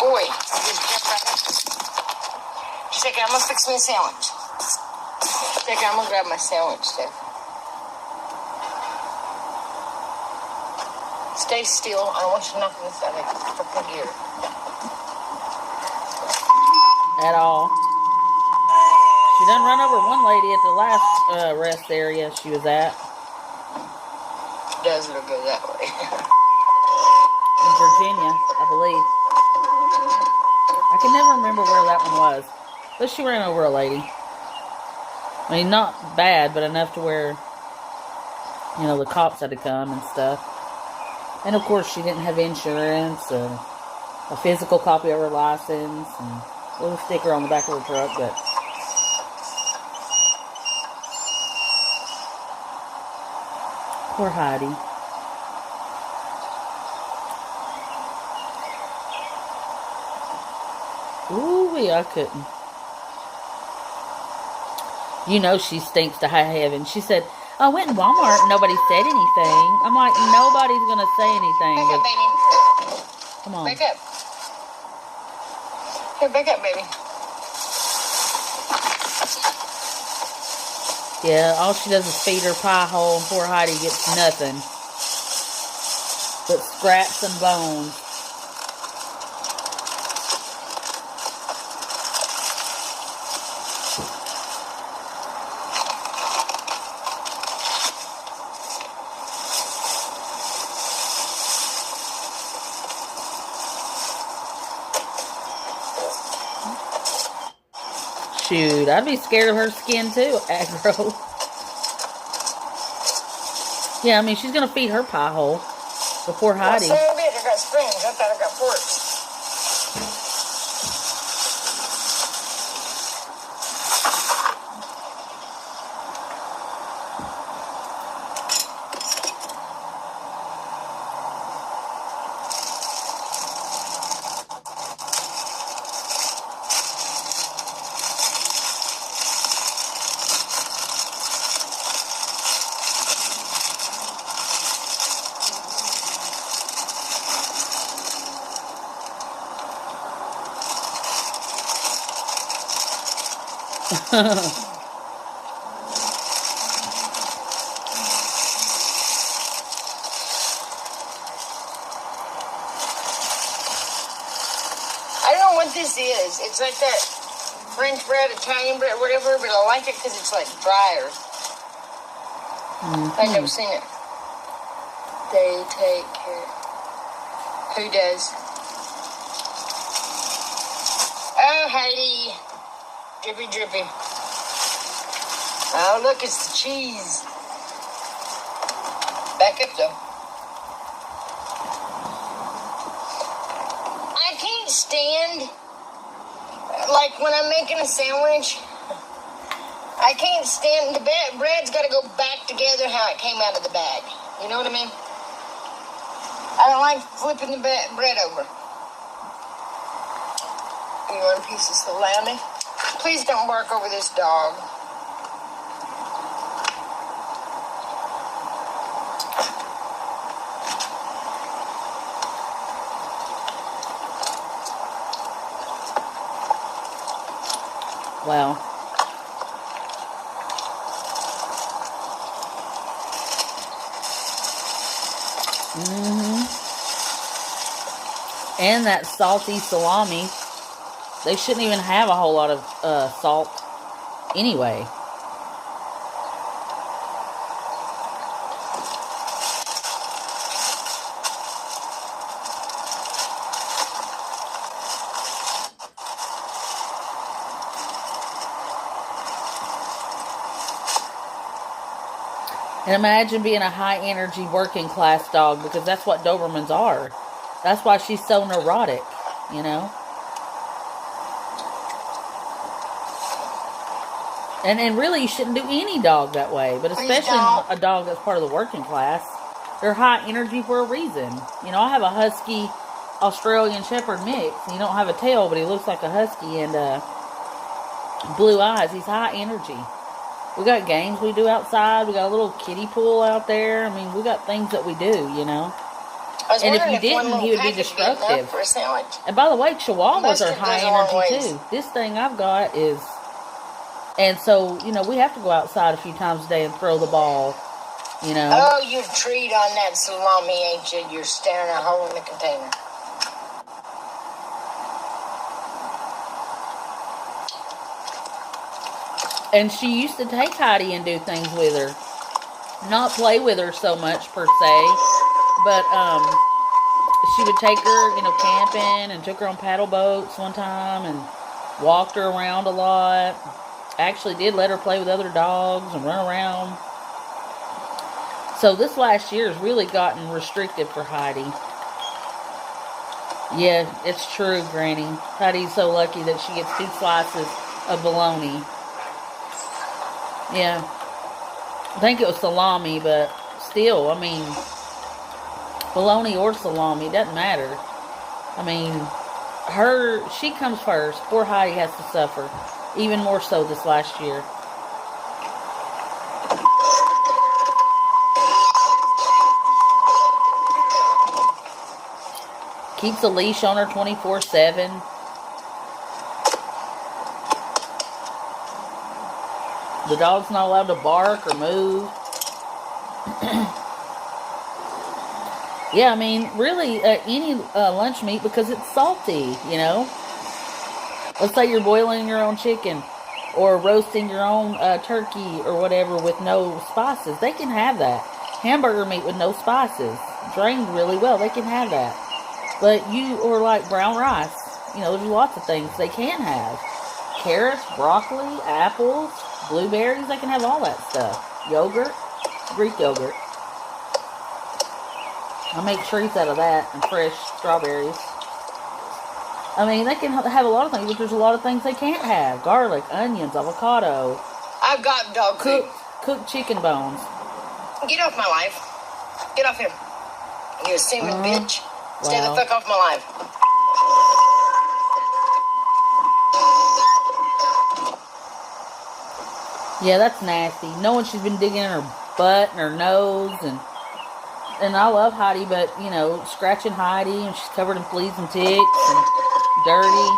Boy, I just jumped right up. Just a second, I'm going to fix me a sandwich. Just a second, I'm going to grab my sandwich, too. Stay still. I don't want you knocking this out of the freaking gear. At all. She done run over one lady at the last rest area she was at. Does it'll go that way. In Virginia, I believe. I can never remember where that one was. But she ran over a lady. I mean, not bad, but enough to where, you know, the cops had to come and stuff. And of course, she didn't have insurance or a physical copy of her license and a little sticker on the back of her truck, but poor Heidi. Ooh, I couldn't. You know she stinks to high heaven. She said, I went in Walmart and nobody said anything. I'm like, nobody's going to say anything. Back up, baby. Come on. Back up. Here, back up, baby. Yeah, all she does is feed her pie hole, and poor Heidi gets nothing but scraps and bones. Shoot, I'd be scared of her skin too, aggro. Yeah, I mean, she's going to feed her pie hole. The poor Heidi. Well, so big, I got springs. I thought I got forks. I don't know what this is. It's like that French bread, Italian bread, whatever, but I like it because it's like drier. I've never seen it. They take care. Who does? Oh, Heidi. Drippy, drippy. Oh, look, it's the cheese. Back up, though. I can't stand, like, when I'm making a sandwich, I can't stand, the bread's got to go back together how it came out of the bag. You know what I mean? I don't like flipping the bread over. You want a piece of salami? Please don't bark over this dog. Wow. And that salty salami. They shouldn't even have a whole lot of salt anyway. And imagine being a high energy working class dog, because that's what Dobermans are. That's why she's so neurotic, you know. And really, you shouldn't do any dog that way, but especially a dog that's part of the working class. They're high energy for a reason. You know, I have a husky Australian Shepherd mix. He don't have a tail, but he looks like a husky, and blue eyes. He's high energy. We got games we do outside. We got a little kiddie pool out there. I mean, we got things that we do, you know. And if you didn't, he would be destructive. And by the way, Chihuahuas are high energy too. This thing I've got is... And so, you know, we have to go outside a few times a day and throw the ball, you know. Oh, you treat on that salami, ain't you? You're staring a hole in the container. And she used to take Heidi and do things with her. Not play with her so much, per se. But, she would take her, you know, camping, and took her on paddle boats one time and walked her around a lot. Actually did let her play with other dogs and run around. So this last year has really gotten restrictive for Heidi. Yeah, it's true, Granny. Heidi's so lucky that she gets 2 slices of bologna. Yeah. I think it was salami, but still, I mean, bologna or salami, doesn't matter. I mean, she comes first. Poor Heidi has to suffer. Even more so this last year. Keeps a leash on her 24/7. The dog's not allowed to bark or move. Yeah, I mean, really, any lunch meat, because it's salty, you know. Let's say you're boiling your own chicken or roasting your own turkey or whatever with no spices. They can have that. Hamburger meat with no spices, drained really well, they can have that. But or like brown rice, you know, there's lots of things they can't have. Carrots, broccoli, apples, blueberries, they can have all that stuff. Yogurt, Greek yogurt. I make treats out of that, and fresh strawberries. I mean, they can have a lot of things, but there's a lot of things they can't have. Garlic, onions, avocado. I've got dog food. Cooked chicken bones. Get off my life. Get off him. You seeming bitch. Stay the fuck off my life. Yeah, that's nasty. Knowing she's been digging in her butt and her nose, and I love Heidi, but, you know, scratching Heidi, and she's covered in fleas and ticks, and dirty.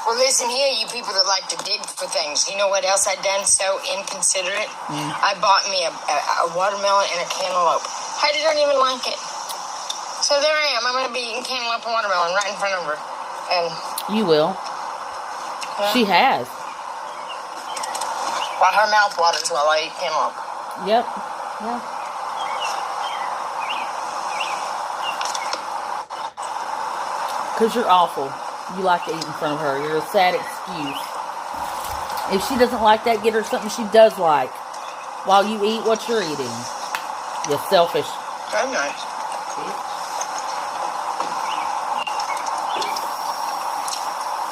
Well, listen here, you people that like to dig for things. You know what else I done so inconsiderate? I bought me a watermelon and a cantaloupe. Heidi don't even like it. So there I am. I'm going to be eating cantaloupe and watermelon right in front of her. And you will. She has. While her mouth waters while I eat cantaloupe. Yep. Yeah. Because you're awful. You like to eat in front of her. You're a sad excuse. If she doesn't like that, get her something she does like while you eat what you're eating. You're selfish. Very nice.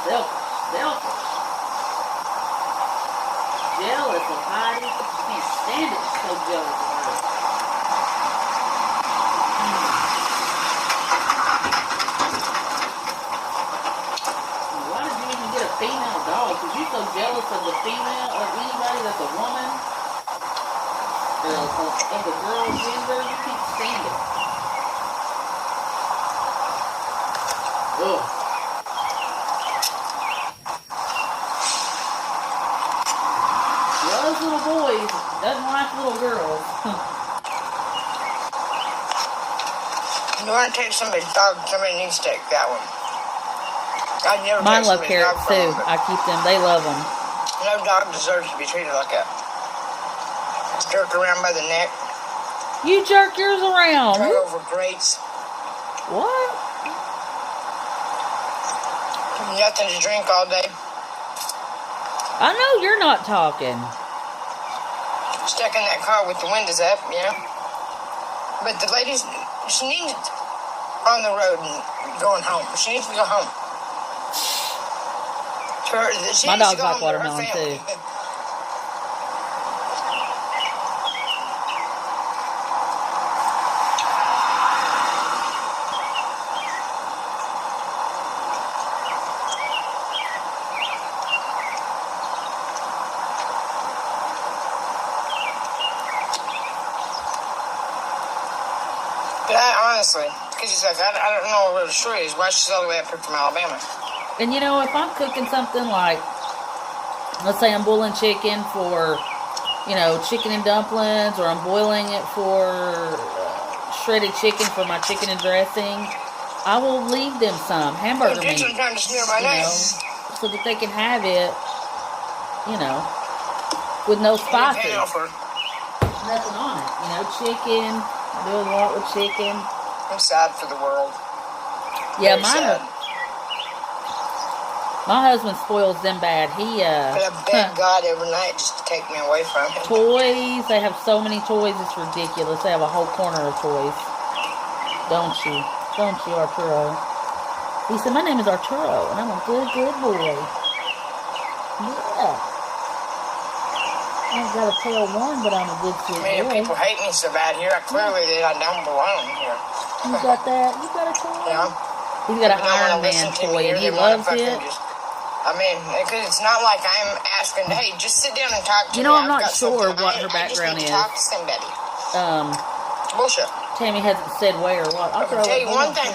Selfish. Jealous of Heidi. I can't stand it. She's so jealous of her. Why did you even get a female dog? Because you're so jealous of the female or anybody that's a woman or of the girl gender. You can't stand it. Ugh. Loves little boys, doesn't like little girls. You want to take somebody's dog, somebody needs to take that one. I'd never Mine love carrots too. I keep them. They love them. No dog deserves to be treated like that. Jerked around by the neck. You jerk yours around. Turn over grates. What? Nothing to drink all day. I know you're not talking. Stuck in that car with the windows up, But the ladies, she needs on the road and going home. She needs to go home. My dogs like watermelon too. But honestly, because she's like, I don't know where the story is. Why she's all the way up here from Alabama? And you know, if I'm cooking something like, let's say I'm boiling chicken for, chicken and dumplings, or I'm boiling it for shredded chicken for my chicken and dressing, I will leave them some hamburger meat, so that they can have it, with no spices, nothing on it. Chicken. I do a lot with chicken. I'm sad for the world. Yeah, my husband spoils them bad. But I beg God every night just to take me away from him. Toys. They have so many toys. It's ridiculous. They have a whole corner of toys. Don't you? Don't you, Arturo? He said, my name is Arturo, and I'm a good, good boy. Yeah. I ain't got a tail one, but I'm a good kid. Man, people hate me so bad here. I clearly don't belong here. You got that? You got a toy? Yeah. He's got an Iron Man toy, and he loves it. Because it's not like I'm asking, hey, just sit down and talk to me. I'm not sure what her background is. Talk to somebody. Bullshit. Tammy hasn't said where or what. I can tell you one thing.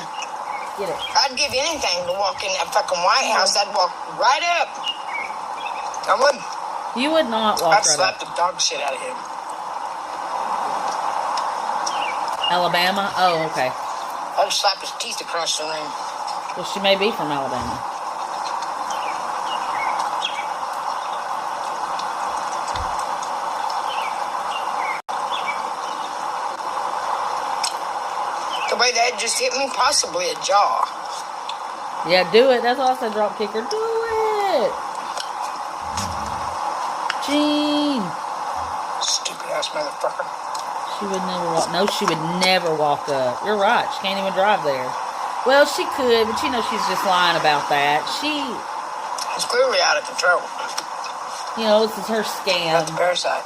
Get it. I'd give anything to walk in that fucking White House. I'd walk right up. I wouldn't. You would not walk right up. I'd slap the dog shit out of him. Alabama? Oh, okay. I'd slap his teeth across the room. Well, she may be from Alabama. The way that just hit me, possibly a jaw. Yeah, do it. That's all I said, drop kicker. Do it. Jean. Stupid ass motherfucker. She would never walk. No, she would never walk up. You're right. She can't even drive there. Well, she could, but she's just lying about that. It's clearly out of control. This is her scam. That's a parasite.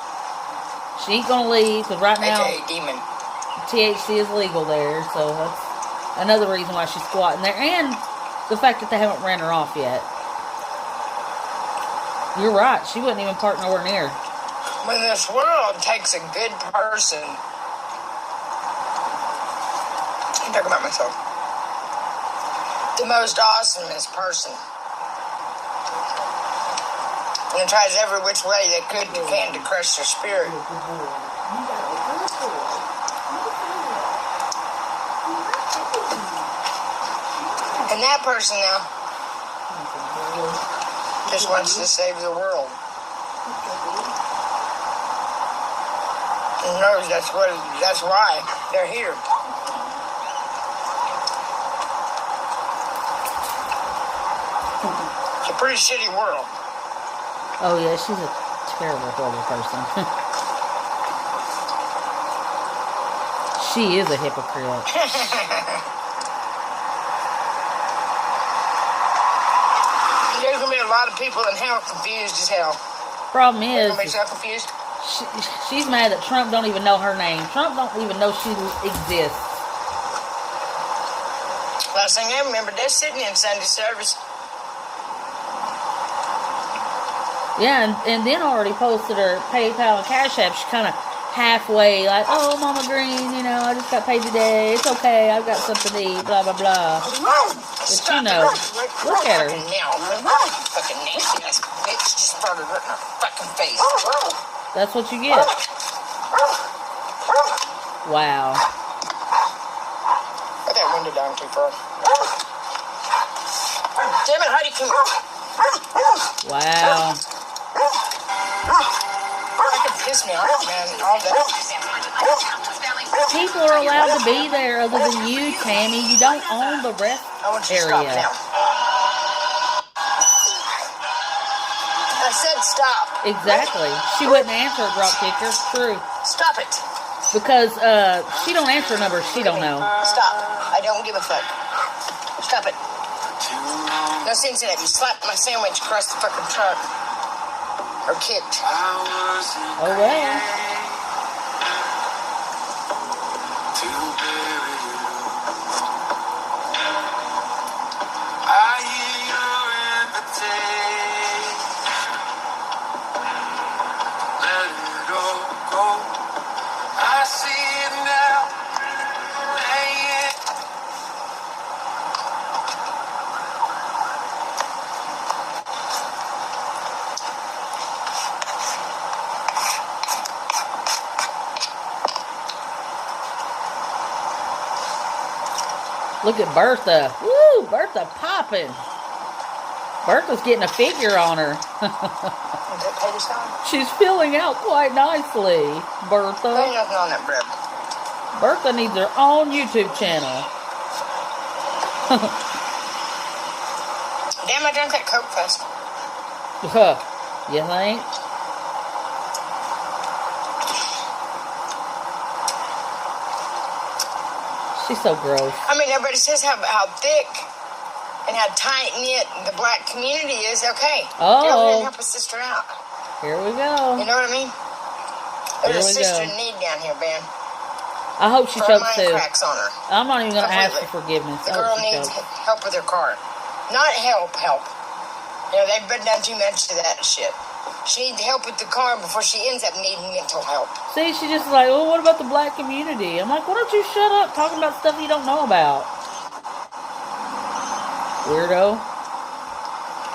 She ain't gonna leave, because right now, AKA demon. THC is legal there, so that's another reason why she's squatting there. And the fact that they haven't ran her off yet. You're right. She wouldn't even park nowhere near. When this world takes a good person, I'm talking about myself, the most awesomest person, and tries every which way they can to crush their spirit. And that person now just wants to save the world. And knows that's why they're here. It's a pretty shitty world. Oh yeah, she's a terrible, horrible person. She is a hypocrite. There's gonna be a lot of people in hell confused as hell. Problem is, gonna be so confused. She's mad that Trump don't even know her name. Trump don't even know she exists. Last thing I remember, they're sitting in Sunday service. Yeah, and then already posted her PayPal and Cash App. She kind of halfway like, oh, Mama Green, I just got paid today. It's okay. I've got something to eat, blah, blah, blah. But look at her. Fucking nasty ass bitch just started hurting her fucking face. That's what you get. Wow. Put that window down too far. Damn it, Heidi, come here. Wow. That can piss me off, man, all day. People are allowed to be there other than you, Tammy. You don't own the rest I want you to area. stop now. I said stop. Exactly. She wouldn't answer a drop kicker. True. Stop it. Because she don't answer numbers she don't know. Stop. I don't give a fuck. Stop it. No sense in it. You slapped my sandwich across the fucking truck. Or kicked. Oh well. Look at Bertha. Woo! Bertha popping. Bertha's getting a figure on her. She's filling out quite nicely, Bertha. There's nothing on that bread. Bertha needs her own YouTube channel. Damn, I drank that Coke Fest. You think? She's so gross. I mean, everybody says how thick and how tight-knit the black community is. Okay. Oh. Go ahead and help a sister out. Here we go. You know what I mean? There's a sister in need down here, Ben. I hope she chokes too. Cracks on her. I'm not even going to ask for forgiveness. The girl needs help with her car. Not help. You know, they've been done too much to that shit. She needs help with the car before she ends up needing mental help. See, she just like, well, what about the black community? I'm like, why don't you shut up talking about stuff you don't know about? Weirdo.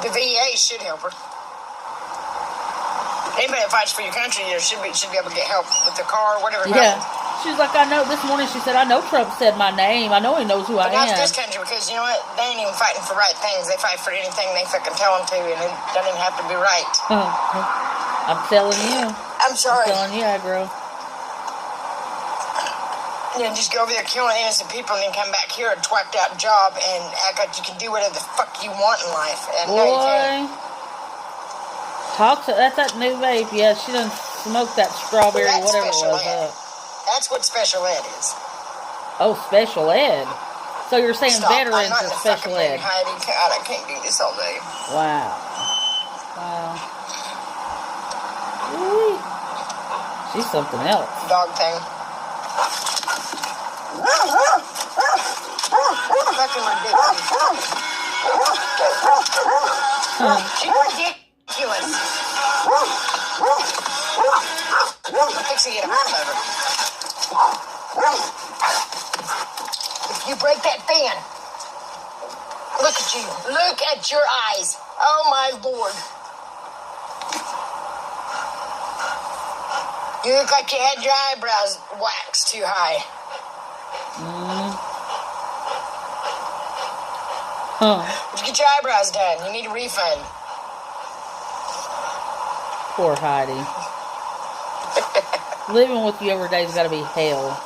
The VA should help her. Anybody that fights for your country should be able to get help with the car, whatever. Yeah. She's like, I know. This morning she said, I know Trump said my name. I know he knows who I am. But not this country, because you know what? They ain't even fighting for right things. They fight for anything they fucking tell them to, and it doesn't even have to be right. I'm telling you. I'm sorry. I'm telling you, aggro. Yeah, just go over there killing innocent people and then come back here, a twacked out job, and act like you can do whatever the fuck you want in life. And boy, no, you can't. That's that new vape. Yeah, she done smoked that strawberry, whatever it was. That's what special ed is. Oh, special ed. So you're saying veterans are special ed? Heidi. God, I can't do this all day. Wow. Ooh. She's something else. Dog thing. Fucking ridiculous. She's ridiculous. I'm fixing to get a hold of her. If you break that fan, look at you. Look at your eyes. Oh my Lord. You look like you had your eyebrows waxed too high. Did you get your eyebrows done? You need a refund. Poor Heidi. Living with you every day's got to be hell.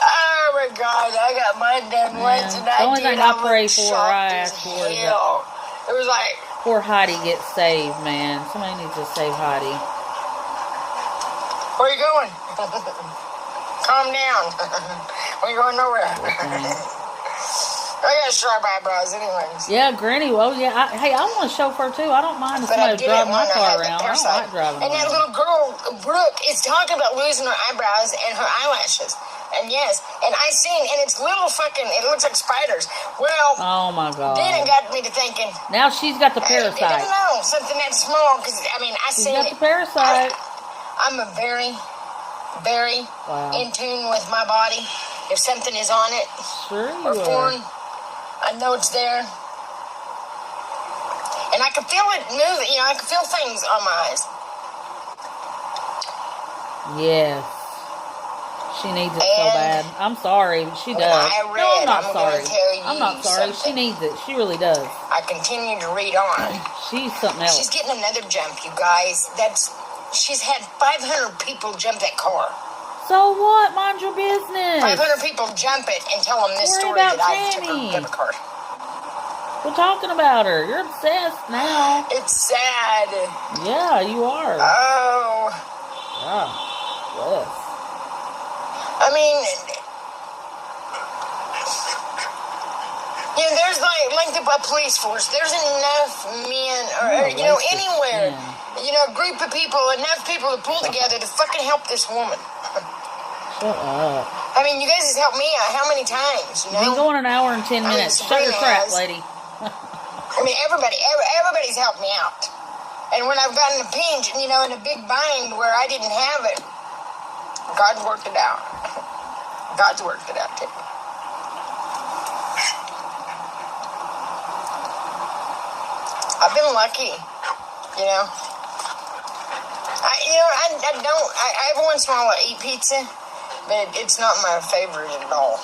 Oh my God, I got mine done once, and the only thing I pray for, I ask for is it was like, poor Heidi gets saved, man. Somebody needs to save Heidi. Where you going? Calm down. We ain't going nowhere. I got sharp eyebrows anyways. Yeah, Granny. Well, yeah. I want to chauffeur too. I don't mind if somebody drive my car around. I don't like driving. And that little girl, Brooke, is talking about losing her eyebrows and her eyelashes. And yes, and I seen, and it's little fucking, it looks like spiders. Well, oh my God. Then it got me to thinking. Now she's got the parasite. I don't know, something that small, because, I mean, I seen it. She's got the parasite. I'm a very, very in tune with my body. If something is on it, or foreign, I know it's there. And I can feel it moving, you know, I can feel things on my eyes. Yes. She needs it so bad. I'm sorry. She does. I'm not sorry. I'm not sorry. She needs it. She really does. I continue to read on. She's something else. She's getting another jump, you guys. She's had 500 people jump that car. So what? Mind your business. 500 people jump it and tell them this story that I took her debit card. We're talking about her. You're obsessed now. It's sad. Yeah, you are. Oh. Yeah. Yes. I mean, you know, there's like the police force. There's enough men, or you know, anywhere. You know, a group of people, enough people to pull together to fucking help this woman. Shut up. I mean, you guys have helped me out how many times, you know? You've been going an hour and 10 minutes. Shut your crap, lady. I mean, everybody's helped me out. And when I've gotten a pinch, you know, in a big bind where I didn't have it, God's worked it out. God's worked it out, too. I've been lucky, you know. I every once in a while I eat pizza, but it's not my favorite at all.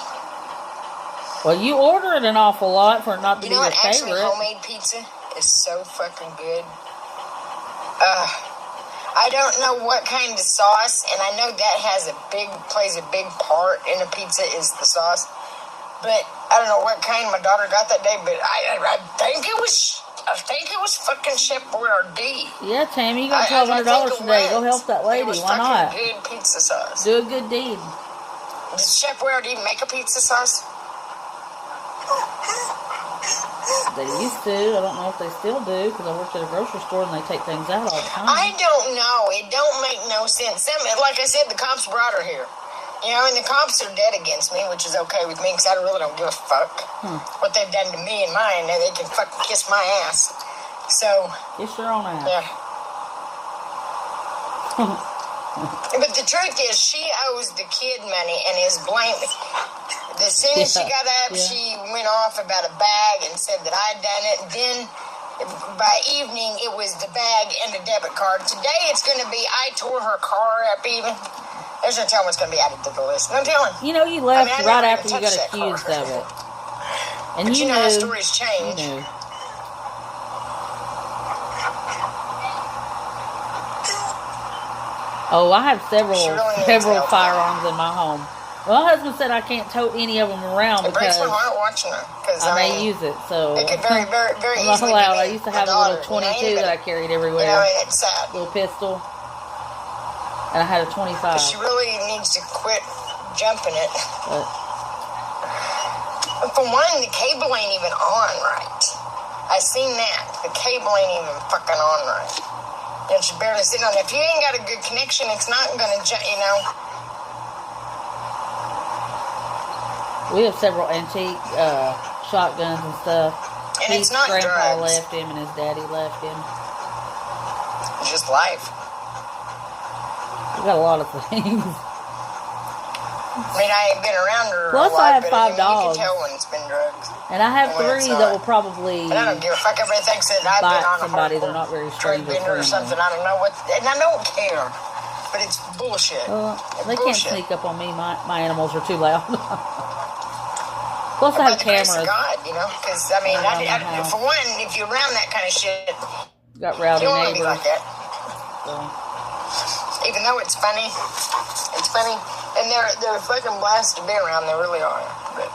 Well, you order it an awful lot for it not to be your favorite. Actually, homemade pizza is so fucking good. I don't know what kind of sauce, and I know that plays a big part in a pizza is the sauce. But I don't know what kind my daughter got that day, but I think it was fucking Chef Boyardee. Yeah, Tammy, you got $1,200 today. Go help that lady. Why not? Good pizza sauce. Do a good deed. Does Chef Boyardee make a pizza sauce? They used to. I don't know if they still do because I worked at a grocery store and they take things out all the time. I don't know. It don't make no sense. Like I said, the cops brought her here. You know, and the cops are dead against me, which is okay with me because I really don't give a fuck what they've done to me and mine. They can fucking kiss my ass. So. Kiss your own ass. Yeah. But the truth is, she owes the kid money and is blamed. As soon as she got up, she went off about a bag and said that I'd done it. Then, by evening, it was the bag and the debit card. Today, it's going to be I tore her car up even. There's no telling what's going to be added to the list. No telling. You know, you left right after you got accused of it. And but you know how stories change. You knew. Oh, I have several firearms in my home. Well, my husband said I can't tote any of them around because my heart watching her. I may use it, so it could very, very, very I'm not easily allowed. I used to have a little 22 that I carried everywhere. You know, it's sad. Little pistol, and I had a 25. She really needs to quit jumping it. For one, the cable ain't even on right. I seen that. The cable ain't even fucking on right. And she's barely sitting on it. If you ain't got a good connection, it's not gonna, you know. We have several antique shotguns and stuff. And his it's not grandpa drugs. left him and his daddy left him. It's just life. We got a lot of things. I mean, I ain't been around her Plus, a lot, I have 5 dogs. You can tell when it's been drugs. And I have 3 that will probably and I don't give a fuck. Everybody thinks that I've been on somebody. They're not very trade bender or something. I don't know what, and I don't care. But it's bullshit. They can't sneak up on me. My animals are too loud. Plus, I have cameras. God, you know, because I mean, for one, if you're around that kind of shit, got rowdy you don't neighbors. Want to be like that. So. Even though it's funny, and they're fucking blasted to be around. They really are. But,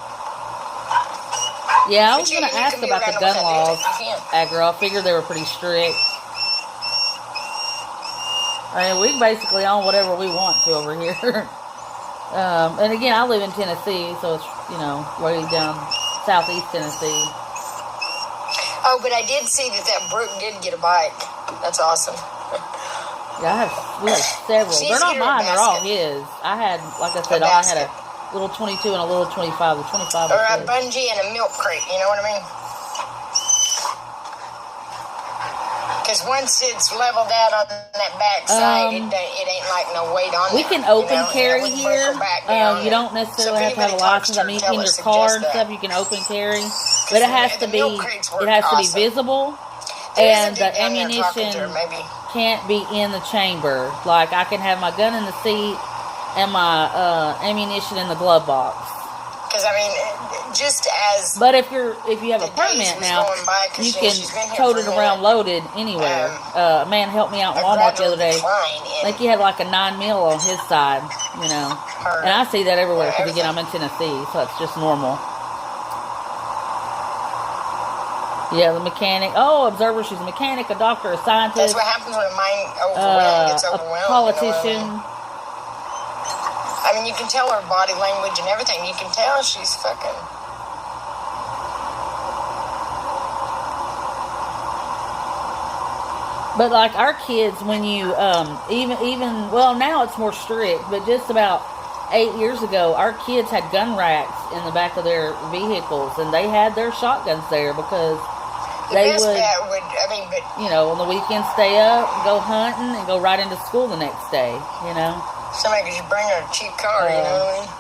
yeah, I was going to ask about the gun laws, Agro. I figured they were pretty strict. I mean, we basically own whatever we want to over here. And again, I live in Tennessee, so it's, you know, way down southeast Tennessee. Oh, but I did see that Brooke did get a bike. That's awesome. Yeah, we have several. They're not mine, they're all his. I had, like I said, I had a little 22 and a little 25. The 25 or a bungee and a milk crate, you know what I mean? Because once it's leveled out on that back side, it ain't like no weight on we can open carry here. You don't necessarily have to have a license. I mean, in your car and stuff, you can open carry, but it has to be visible, and the ammunition can't be in the chamber. Like I can have my gun in the seat and my ammunition in the glove box. Because I mean, just as. But if you have a permit now, you can tote it around loaded anywhere. A man helped me out in Walmart the other day. I think he had like a 9mm on his side, you know. And I see that everywhere because again, I'm in Tennessee, so it's just normal. Yeah, the mechanic. Oh, observer. She's a mechanic, a doctor, a scientist. That's what happens when a mind gets overwhelmed. A politician. You know I mean, you can tell her body language and everything. You can tell she's fucking. But like our kids, when you even well now it's more strict, but just about 8 years ago, our kids had gun racks in the back of their vehicles, and they had their shotguns there because they would, but you know, on the weekends stay up, go hunting, and go right into school the next day. You know, somebody could just bring her a cheap car. You know what I mean?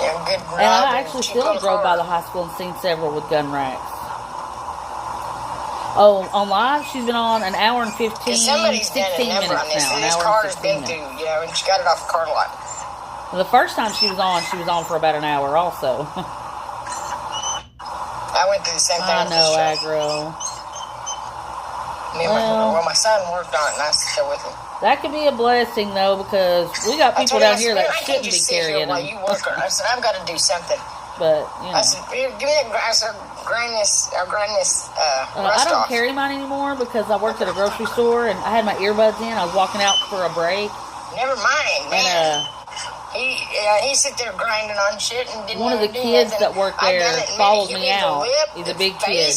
Yeah, good. And I actually still drove by the high school and seen several with gun racks. Oh, on live, she's been on an hour and 16 minutes now. Somebody's done a number on this. This car's been through, you know, and she got it off a car lot. The first time she was on for about an hour also. I went through the same thing. I know, aggro. Well, my son worked on it, and I was still with him. That could be a blessing, though, because we got people down here that shouldn't be carrying them. You work on it. I said, I've got to do something. But, you know. I said, give me that grass. Grind this I don't carry mine anymore because I worked at a grocery store and I had my earbuds in. I was walking out for a break. Never mind, man. And, he sit there grinding on shit and didn't one of the kids that worked there followed me out. He's a big kid.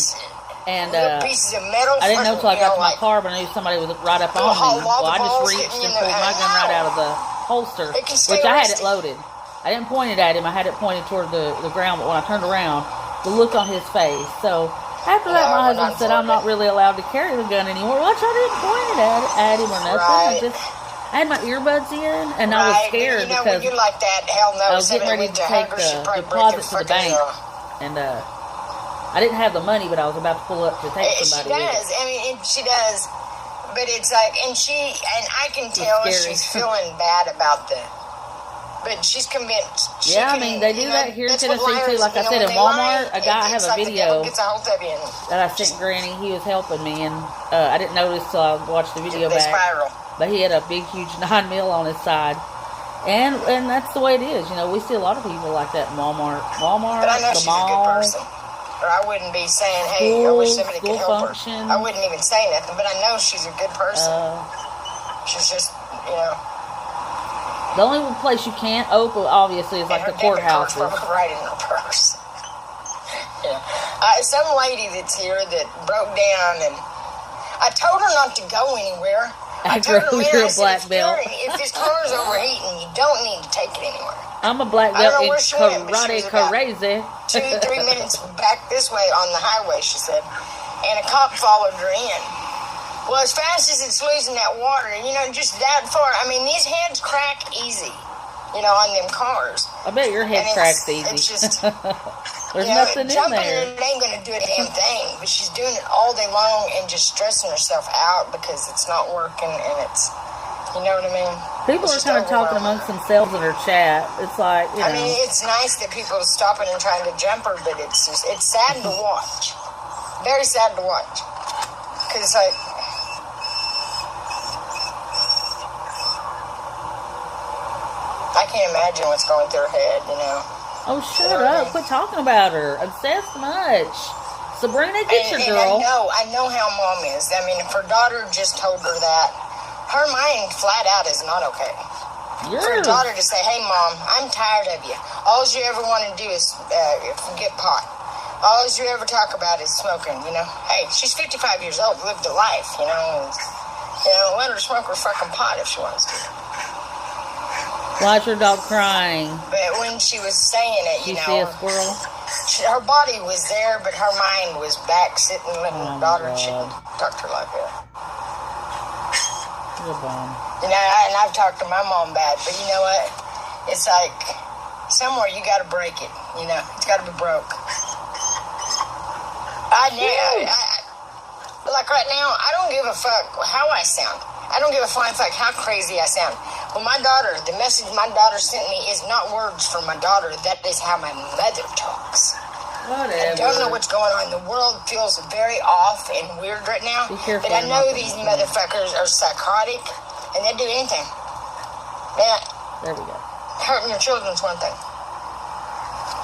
And pieces of metal. I didn't know until I got to my car, but I knew somebody was right up on me. Well, I just reached and pulled my gun right out of the holster, which I had it loaded. I didn't point it at him. I had it pointed toward the ground, but when I turned around, the look on his face. So after that, my husband said I'm not really allowed to carry the gun anymore. Well, I didn't point it at him or nothing. I had my earbuds in, and I was scared because you're like that, hell no, I was getting ready to take the deposit to the bank, and I didn't have the money, but I was about to pull up to take somebody. She does. I mean, she does. But it's like, and I can tell she's feeling bad about the. But she's convinced. I mean, they do that here in Tennessee, too. Like I said, in Walmart, I have a video that I sent Granny. He was helping me, and I didn't notice till I watched the video back. But he had a big, huge 9mm on his side. And that's the way it is. You know, we see a lot of people like that in Walmart. But I know she's a good person. Or I wouldn't be saying, hey, I wish somebody could help her. I wouldn't even say nothing, but I know she's a good person. She's just, you know. The only place you can't open, obviously, is like the courthouses. Right in her purse. Yeah. Some lady that's here that broke down, and I told her not to go anywhere. I told her, you're a black belt. If this car's overheating, you don't need to take it anywhere. I'm a black belt in karate crazy. 2-3 minutes back this way on the highway, she said, and a cop followed her in. Well, as fast as it's losing that water, you know, just that far. I mean, these heads crack easy, you know, on them cars. I bet your head cracks easy. It's just, there's nothing in jumping there. It ain't going to do a damn thing, but she's doing it all day long and just stressing herself out because it's not working and it's, you know what I mean? People are kind of talking amongst themselves in her chat. It's like, you know. I mean, it's nice that people are stopping and trying to jump her, but it's sad to watch. Very sad to watch. Because it's like, I can't imagine what's going through her head, you know. Oh, shut up. Quit talking about her. Obsessed much. Sabrina, get your girl. I know how mom is. I mean, if her daughter just told her that, her mind flat out is not okay. For her daughter to say, hey, Mom, I'm tired of you. All you ever want to do is get pot. All you ever talk about is smoking, you know. Hey, she's 55 years old, lived a life, you know. Let her smoke her fucking pot if she wants to. Why is your dog crying? But when she was saying it, you know. See a squirrel? Her body was there, but her mind was back sitting with her daughter. She talked to her like that. You're a bum. You know, and I've talked to my mom bad, but you know what? It's like somewhere you got to break it. You know, it's got to be broke. Like right now, I don't give a fuck how I sound. I don't give a flying fuck how crazy I sound. Well, my daughter, the message my daughter sent me is not words from my daughter. That is how my mother talks. Whatever. I don't know what's going on. The world feels very off and weird right now. Be careful. But I know these motherfuckers are psychotic, and they'll do anything. Man, there we go. Hurting your children's one thing.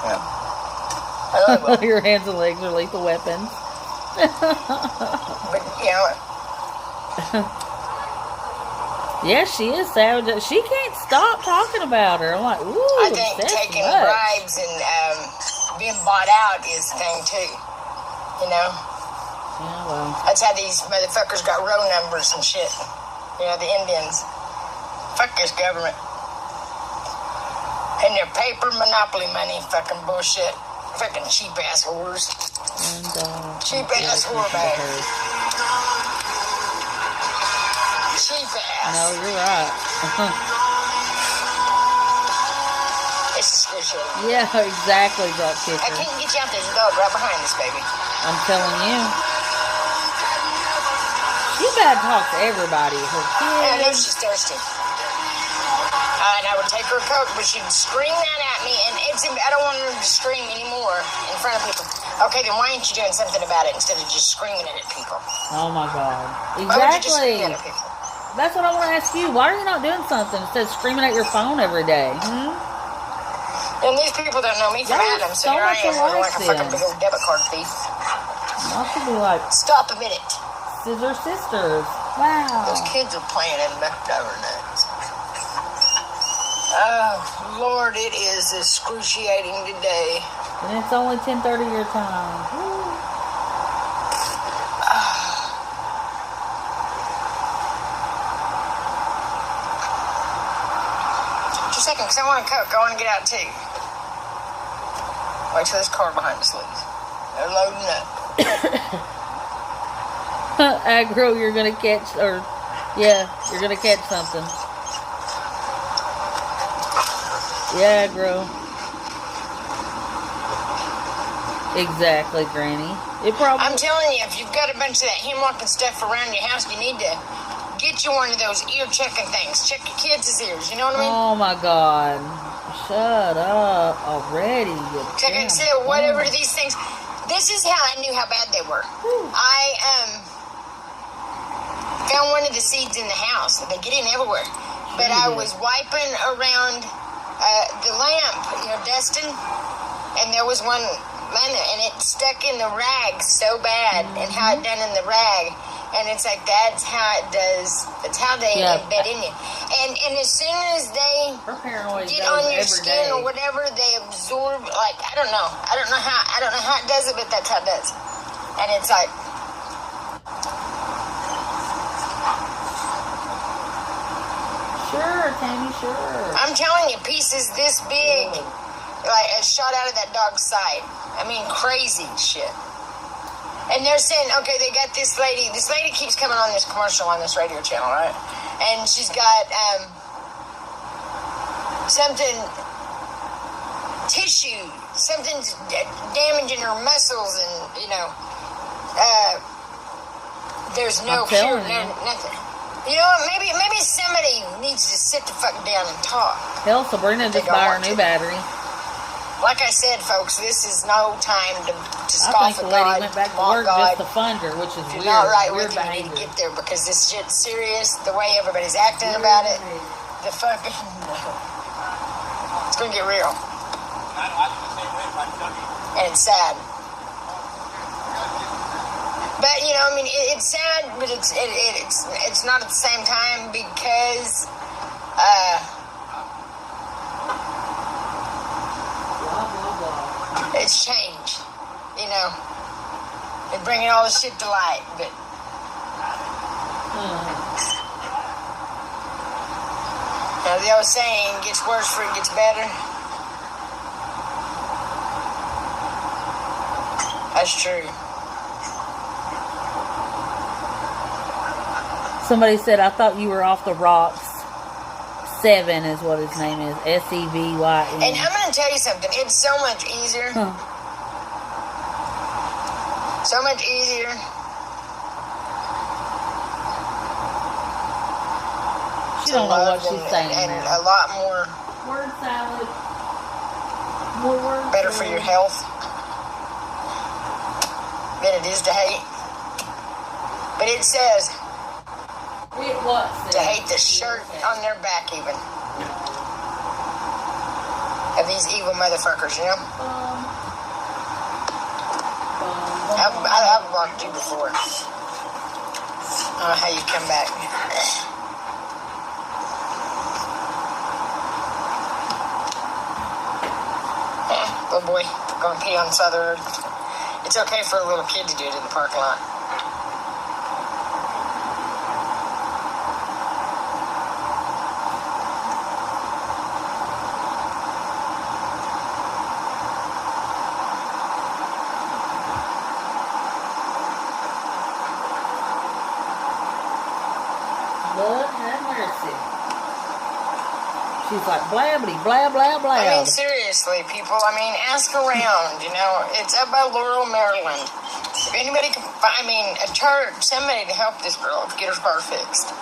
Yeah. I will. Your hands and legs are lethal weapons. But, you know, yeah, she is savage. She can't stop talking about her. I'm like, ooh, I think taking bribes and being bought out is the thing, too. You know? Yeah, well. That's how these motherfuckers got row numbers and shit. You know, the Indians. Fuck this government. And their paper monopoly money fucking bullshit. Fucking cheap-ass whores. And, cheap-ass whore bag. Cheap-ass. No, you're right. It's excruciating. Yeah, exactly, drop kicker. I can't get you out. There's a dog right behind us, baby. I'm telling you. She bad talks to everybody. Her kids. I know she's thirsty. And I would take her a Coke, but she'd scream that at me, and I don't want her to scream anymore in front of people. Okay, then why aren't you doing something about it instead of just screaming it at people? Oh my God. Exactly. Why would you just scream it at people? That's what I want to ask you. Why are you not doing something instead of screaming at your phone every day? And these people don't know me from Adam, so here I am looking like a fucking big old debit card thief. I should be like, stop a minute. Scissor Sisters. Wow. Those kids are playing in leftover nuts. Oh, Lord, it is excruciating today. And it's only 10:30 your time. Just a second, because I want a Coke. I want to get out, too. Wait till this car behind us leaves. They're loading up. Aggro, you're going to catch, you're going to catch something. Yeah, Aggro. Exactly, Granny. I'm telling you, if you've got a bunch of that hemlock and stuff around your house, you need to get you one of those ear checking things. Check your kids' ears, you know what I mean? Oh my God. Shut up already. Check it, see, whatever these things. This is how I knew how bad they were. I found one of the seeds in the house. They get in everywhere. But I was wiping around the lamp, dusting, and there was one laying there, and it stuck in the rag so bad, and how it done in the rag. And it's like, that's how it does. That's how they embed in you. And as soon as they get on your skin or whatever, they absorb. Like, I don't know how it does it, but that's how it does. And it's like, sure, Tammy, sure. I'm telling you, pieces this big, like a shot out of that dog's side. I mean, crazy shit. And they're saying, okay, they got this lady. This lady keeps coming on this commercial on this radio channel, right? And she's got something, tissue, something's damaging her muscles, and, there's no cure, nothing. You know what? Maybe somebody needs to sit the fuck down and talk. Hell, Sabrina just buy her new battery. Like I said, folks, this is no time to I scoff think at the lady God. went back to work just to fund her, which is weird. Not right weird with you. You need to get there because this shit's serious. The way everybody's acting about it, the fucking, it's gonna get real, and it's sad. But it's sad, but it's not at the same time because it's change, They're bringing all this shit to light, but the old saying, gets worse before it gets better. That's true. Somebody said, I thought you were off the rocks. 7 is what his name is. SEVYN. And I'm going to tell you something. It's so much easier. So much easier. She don't know what she's saying. And a lot more. Word salad. More words. Better for your health than it is to hate. But it says to hate the shirt on their back, even. Of these evil motherfuckers, I've blocked you before. I don't know how you come back. Little boy, going to pee on the side of the road. It's okay for a little kid to do it in the parking lot. Lord have mercy. She's like, blabbity, blah, blah, blah. I mean, seriously, people. I mean, ask around. You know, it's up by Laurel, Maryland. If anybody can find, I mean, a church, somebody to help this girl get her car fixed.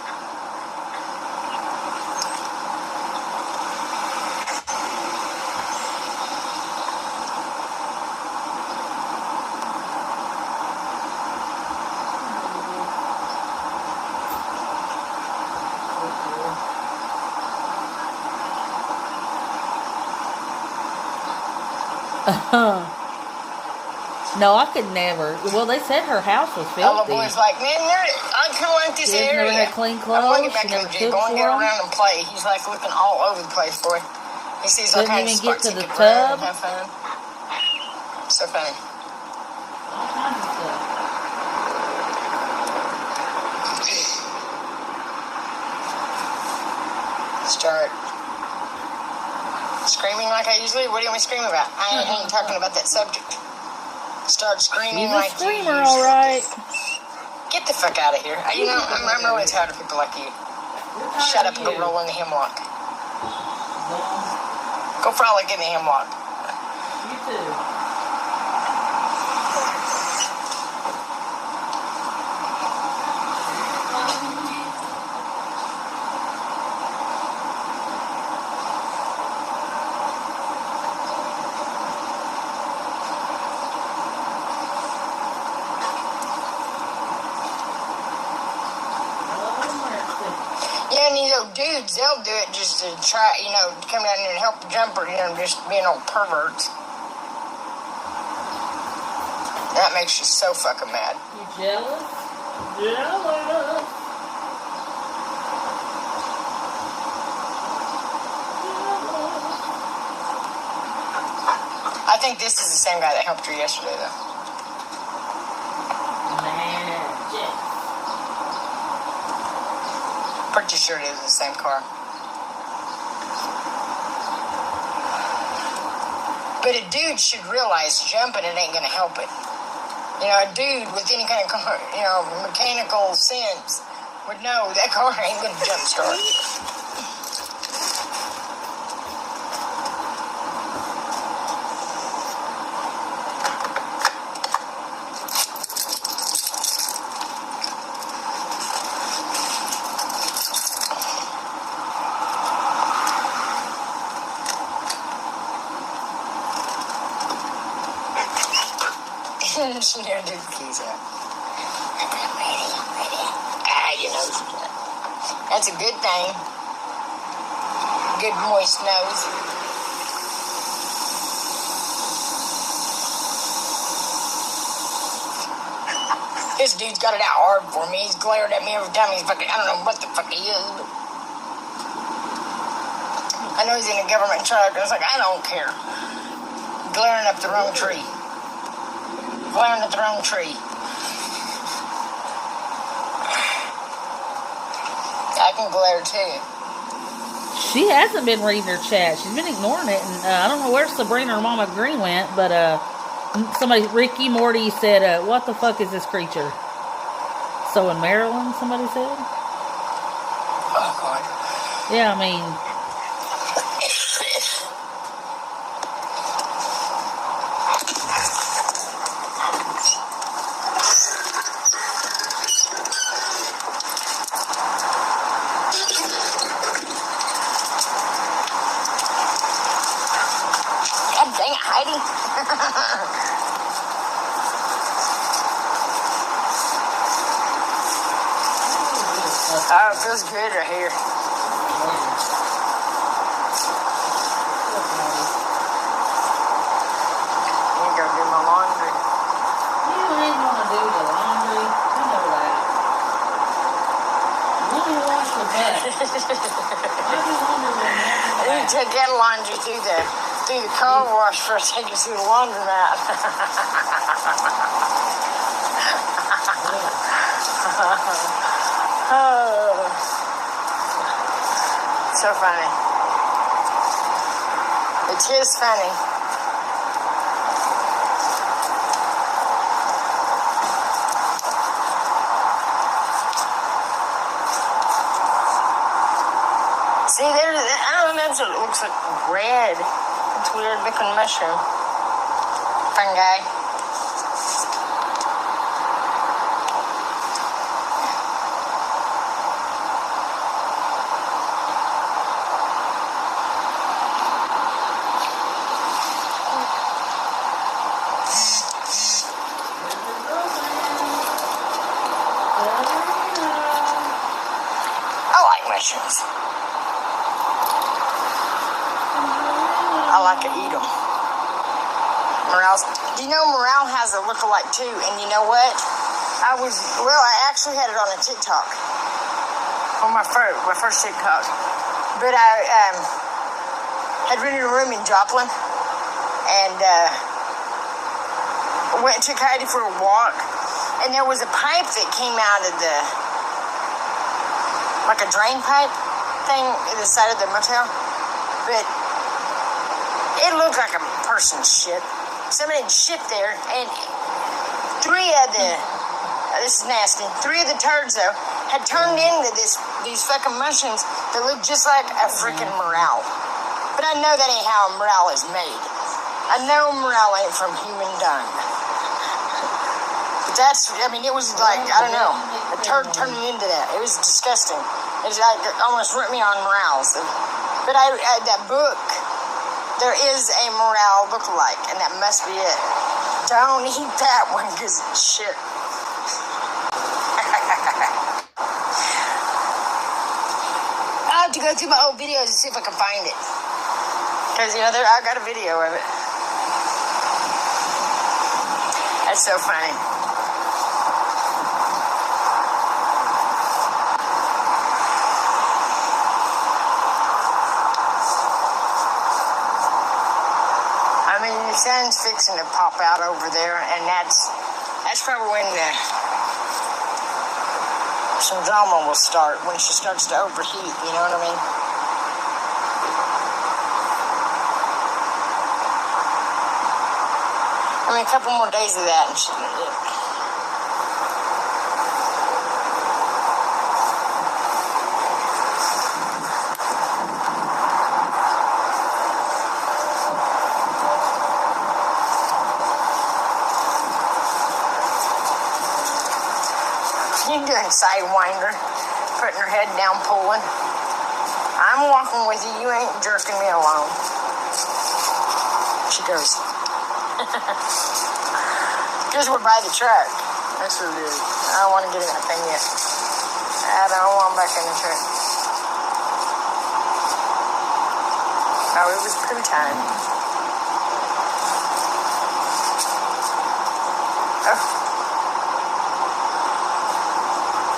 No, I could never. Well, they said her house was filthy. The boy's like, man, I kind of like this Kids area. never had clean clothes. I want to get back She in never the Jeep. cooked I want to get for 'em. around and play. He's like looking all over the place, boy. He sees all Couldn't kinds of even get spots to he the could run tub. and have fun. So funny. All kinds of stuff. Start screaming like I usually. What do you want me to scream about? I ain't talking about that subject. Start screaming She's a like screamer, you all right. Get the fuck out of here. You know, I'm really tired of people like you. Shut up and go roll in the hemlock. Go frolic in the hemlock. You too. Yeah, and these old dudes, they'll do it just to try, you know, to come down here and help the jumper, you know, just being old perverts. That makes you so fucking mad. You jealous? Jealous. I think this is the same guy that helped her yesterday, though. Magic. Pretty sure it is the same car. But a dude should realize jumping it ain't gonna help it. You know, a dude with any kind of car, you know, mechanical sense would know that car ain't gonna jump start. She never did the keys out. I'm ready. You know. That's a good thing. Good moist nose. This dude's got it out hard for me. He's glared at me every time he's fucking, I don't know what the fuck he is, but I know he's in a government truck, and it's like, I don't care. Glaring up the wrong tree. Glaring at the wrong tree. I can glare too. She hasn't been reading her chat. She's been ignoring it, and I don't know where Sabrina or Mama Green went, but somebody, Ricky Morty said, what the fuck is this creature? So in Maryland, somebody said? Oh, God. Yeah, I mean... God dang it, Heidi. Oh, it feels good right here. I'm gonna go do my laundry. You ain't You take that laundry through the car wash first, take it to the laundromat. Oh, so funny. It is funny. See, I don't know, it looks like red. It's weird looking mushroom. Fungi. I like mushrooms. I like to eat them. Morels. Do you know morel has a look-alike too? And you know what? I actually had it on a TikTok. On my first TikTok. But I had rented a room in Joplin and took Heidi for a walk. And there was a pipe that came out of like a drain pipe thing at the side of the motel. But it looked like a person's shit. Somebody had shit there, and this is nasty, 3 of the turds, though, had turned into these fucking mushrooms that look just like a freaking morel. But I know that ain't how a morel is made. I know morel ain't from human dung. But it was like, I don't know, a turd turning into that. It was disgusting. It almost ripped me on morels. But that book, there is a morel look-alike, and that must be it. Don't eat that one, because it's shit. I'll have to go through my old videos and see if I can find it. Because, I got a video of it. That's so funny. The sun's fixing to pop out over there, and that's probably when some drama will start, when she starts to overheat, you know what I mean? A couple more days of that, and you're doing sidewinder, putting her head down, pulling. I'm walking with you. You ain't jerking me alone. She goes. Because we're by the truck. That's what it is. I don't want to get in that thing yet. I don't want back in the truck. Oh, it was poo time. Oh.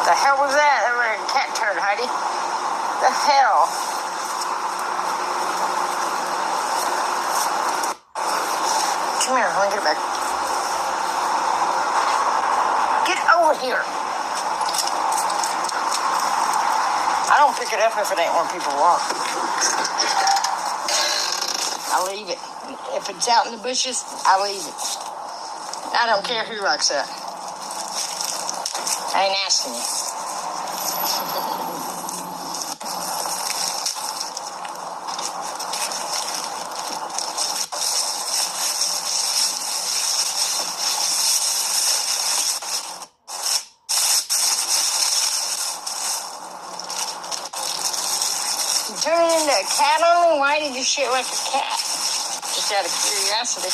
The hell was that? That was a cat turd, Heidi. The hell? Come here, let me get it back. Get over here. I don't pick it up if it ain't where people walk. I leave it. If it's out in the bushes, I leave it. I don't care who likes that. I ain't asking you. You turning into a cat on me? Why did you shit like a cat? Just out of curiosity.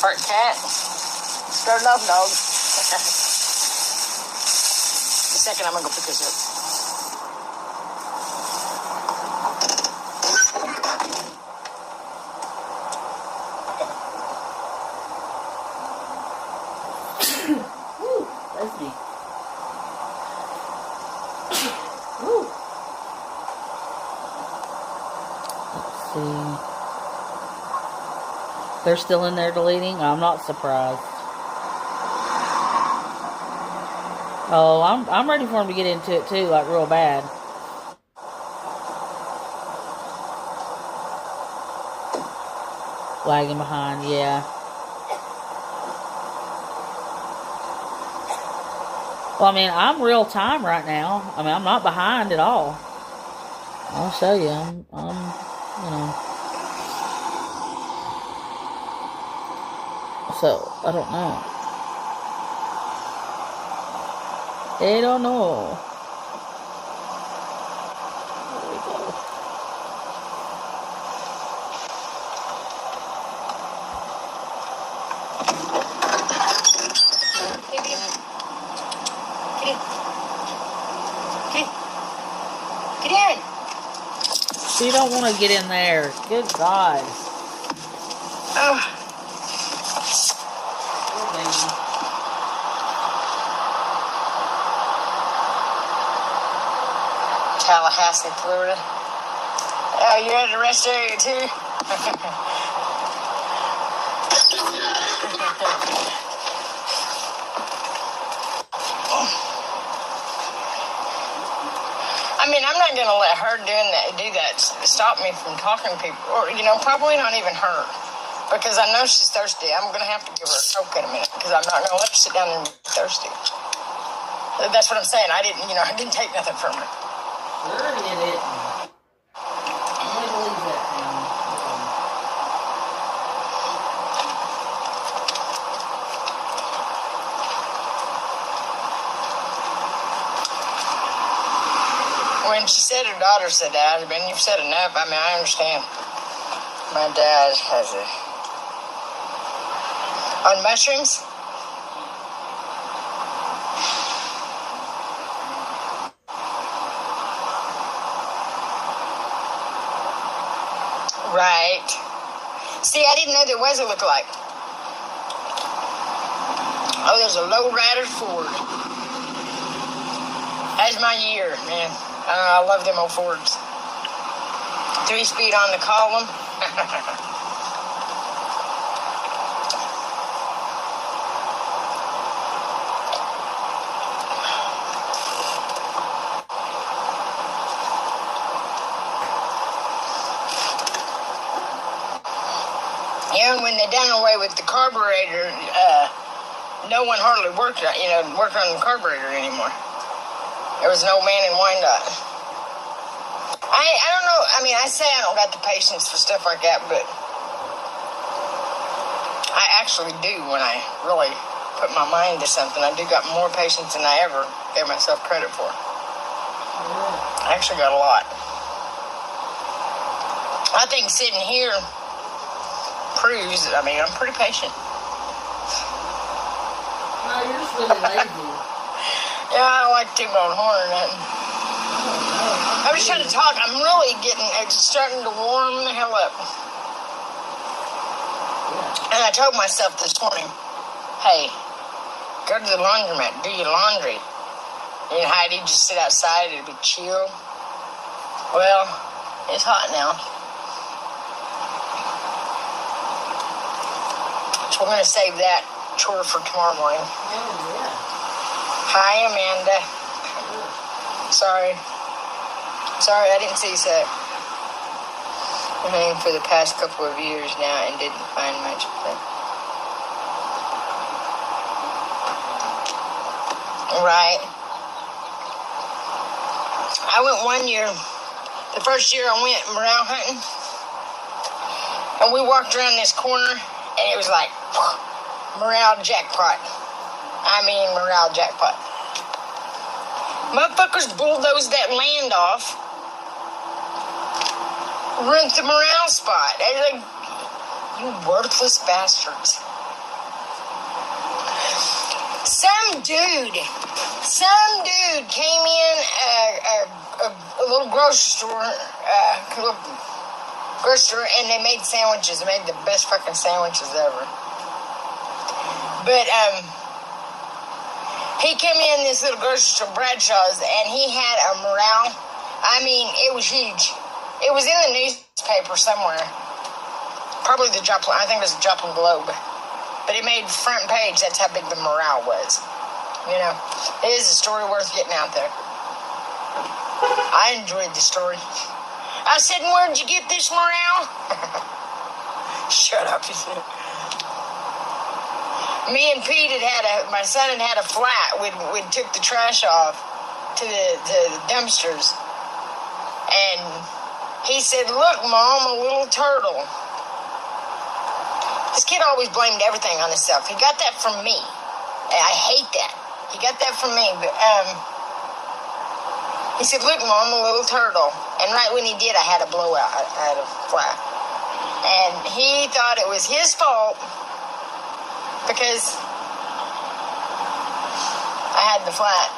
Part cat. Starting off dog. A second, I'm gonna go pick this up. Woo, that's me. see. They're still in there deleting? I'm not surprised. Oh, I'm ready for them to get into it too, like real bad. Lagging behind, yeah. Well, I mean, I'm real time right now. I mean, I'm not behind at all. I'll show you. I'm you know. So, I don't know. They don't know. There we go. Get in. She don't want to get in there. Good God. Oh. Poor baby. Tallahassee, Florida. Oh, you're at the rest area too? I mean, I'm not going to let her do that stop me from talking to people. Or, probably not even her. Because I know she's thirsty. I'm going to have to give her a Coke in a minute. Because I'm not going to let her sit down and be thirsty. That's what I'm saying. I didn't take nothing from her. Sure you didn't. I can't believe that thing. When she said her daughter said that, you've said enough. I mean, I understand. My dad has on mushrooms? Right. See, I didn't know there was a lookalike. Oh, there's a lowrider Ford. That's my year, man. I love them old Fords. 3-speed on the column. And when they done away with the carburetor, no one hardly worked on the carburetor anymore. There was no man in Wyandotte. I don't know. I mean, I say I don't got the patience for stuff like that, but I actually do when I really put my mind to something. I do got more patience than I ever gave myself credit for. I actually got a lot. I think sitting here proves that, I'm pretty patient. No, you're just really lazy. Yeah, I don't like T-bone horn or nothing. I'm just trying to talk. I'm really it's starting to warm the hell up. Yeah. And I told myself this morning, hey, go to the laundromat, do your laundry. And Heidi just sit outside, it'd be chill. Well, it's hot now. So we're going to save that chore for tomorrow morning. Oh, yeah. Hi, Amanda. Sorry, I didn't see you set. I've been for the past couple of years now and didn't find much of it. Right. I went one year, the first year I went morale hunting, and we walked around this corner, and it was like, morale jackpot. I mean, morale jackpot. Motherfuckers bulldozed that land off, ruined the morale spot. I was like, you worthless bastards. Some dude came in a little grocery store, and they made sandwiches. They made the best fucking sandwiches ever. But, he came in this little grocery store, Bradshaw's, and he had a morale. I mean, it was huge. It was in the newspaper somewhere. Probably the Joplin, I think it was the Joplin Globe. But it made front page. That's how big the morale was. You know, it is a story worth getting out there. I enjoyed the story. I said, where'd you get this morale? Shut up, he said. Me and Pete my son had a flat. We took the trash off to the dumpsters. And he said, look, Mom, a little turtle. This kid always blamed everything on himself. He got that from me. I hate that. He got that from me. But he said, look, Mom, a little turtle. And right when he did, I had a blowout. I had a flat. And he thought it was his fault because I had the flat.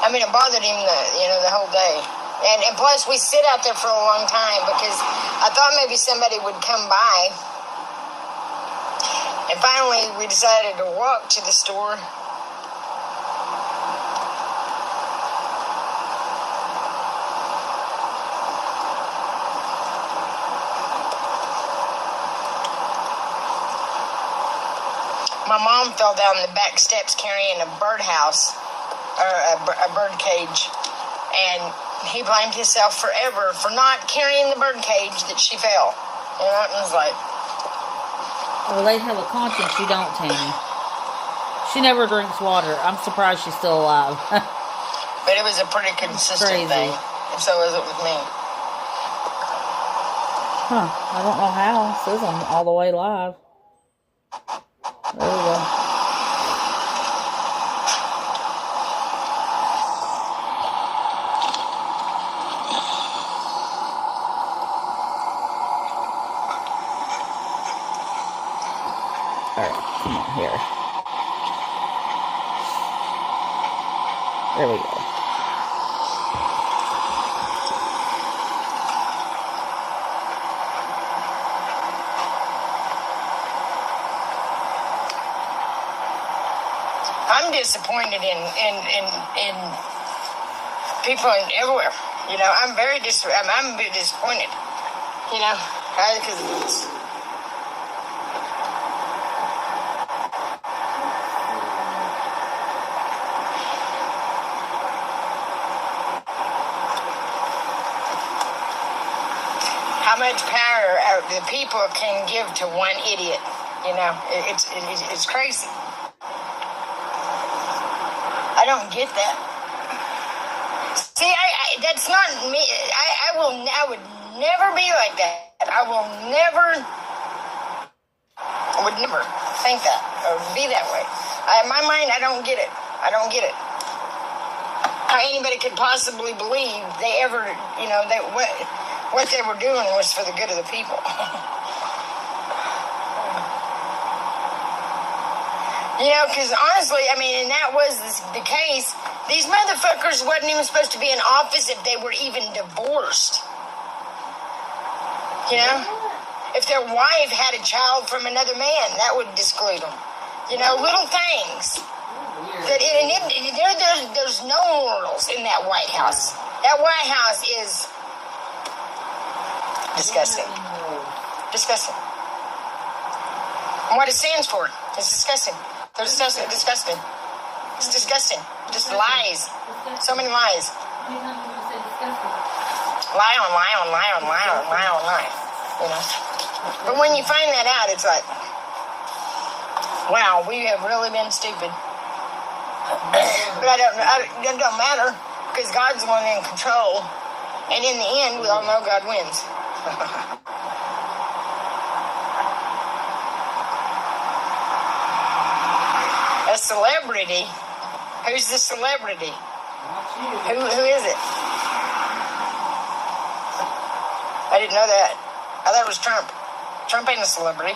I mean, it bothered him the whole day. And plus, we sit out there for a long time because I thought maybe somebody would come by. And finally, we decided to walk to the store. My mom fell down the back steps carrying a birdhouse, or a bird cage, and he blamed himself forever for not carrying the bird cage that she fell. You know, and it was like... Well, they have a conscience, you don't, Tammy. She never drinks water. I'm surprised she's still alive. But it was a pretty consistent thing. And so is it with me. Huh. I don't know how. It says I'm all the way live. There we go. Alright, come on here. There we go. I'm disappointed in people everywhere. You know, I'm a bit disappointed. You know, because how much power the people can give to one idiot. You know, it's crazy. I don't get that. See, that's not me. I would never be like that. I would never think that or be that way. In my mind, I don't get it. I don't get it. How anybody could possibly believe they ever, that what they were doing was for the good of the people. Because honestly, I mean, and that was the case. These motherfuckers wasn't even supposed to be in office if they were even divorced. If their wife had a child from another man, that would disclude them. Little things. There's no morals in that White House. That White House is disgusting. Disgusting. And what it stands for is disgusting. They're disgusting. It's disgusting. Just lies. So many lies. Lie on lie on lie on lie on lie on lie. But when you find that out, it's like, wow, we have really been stupid. But it don't matter, because God's the one in control. And in the end, we all know God wins. A celebrity? Who's the celebrity? Who is it? I didn't know that. I thought it was Trump. Trump ain't a celebrity.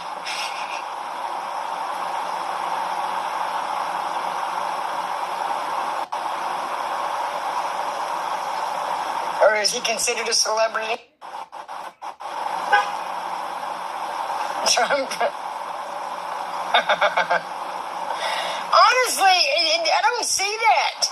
Or is he considered a celebrity? Trump. Honestly, I don't see that.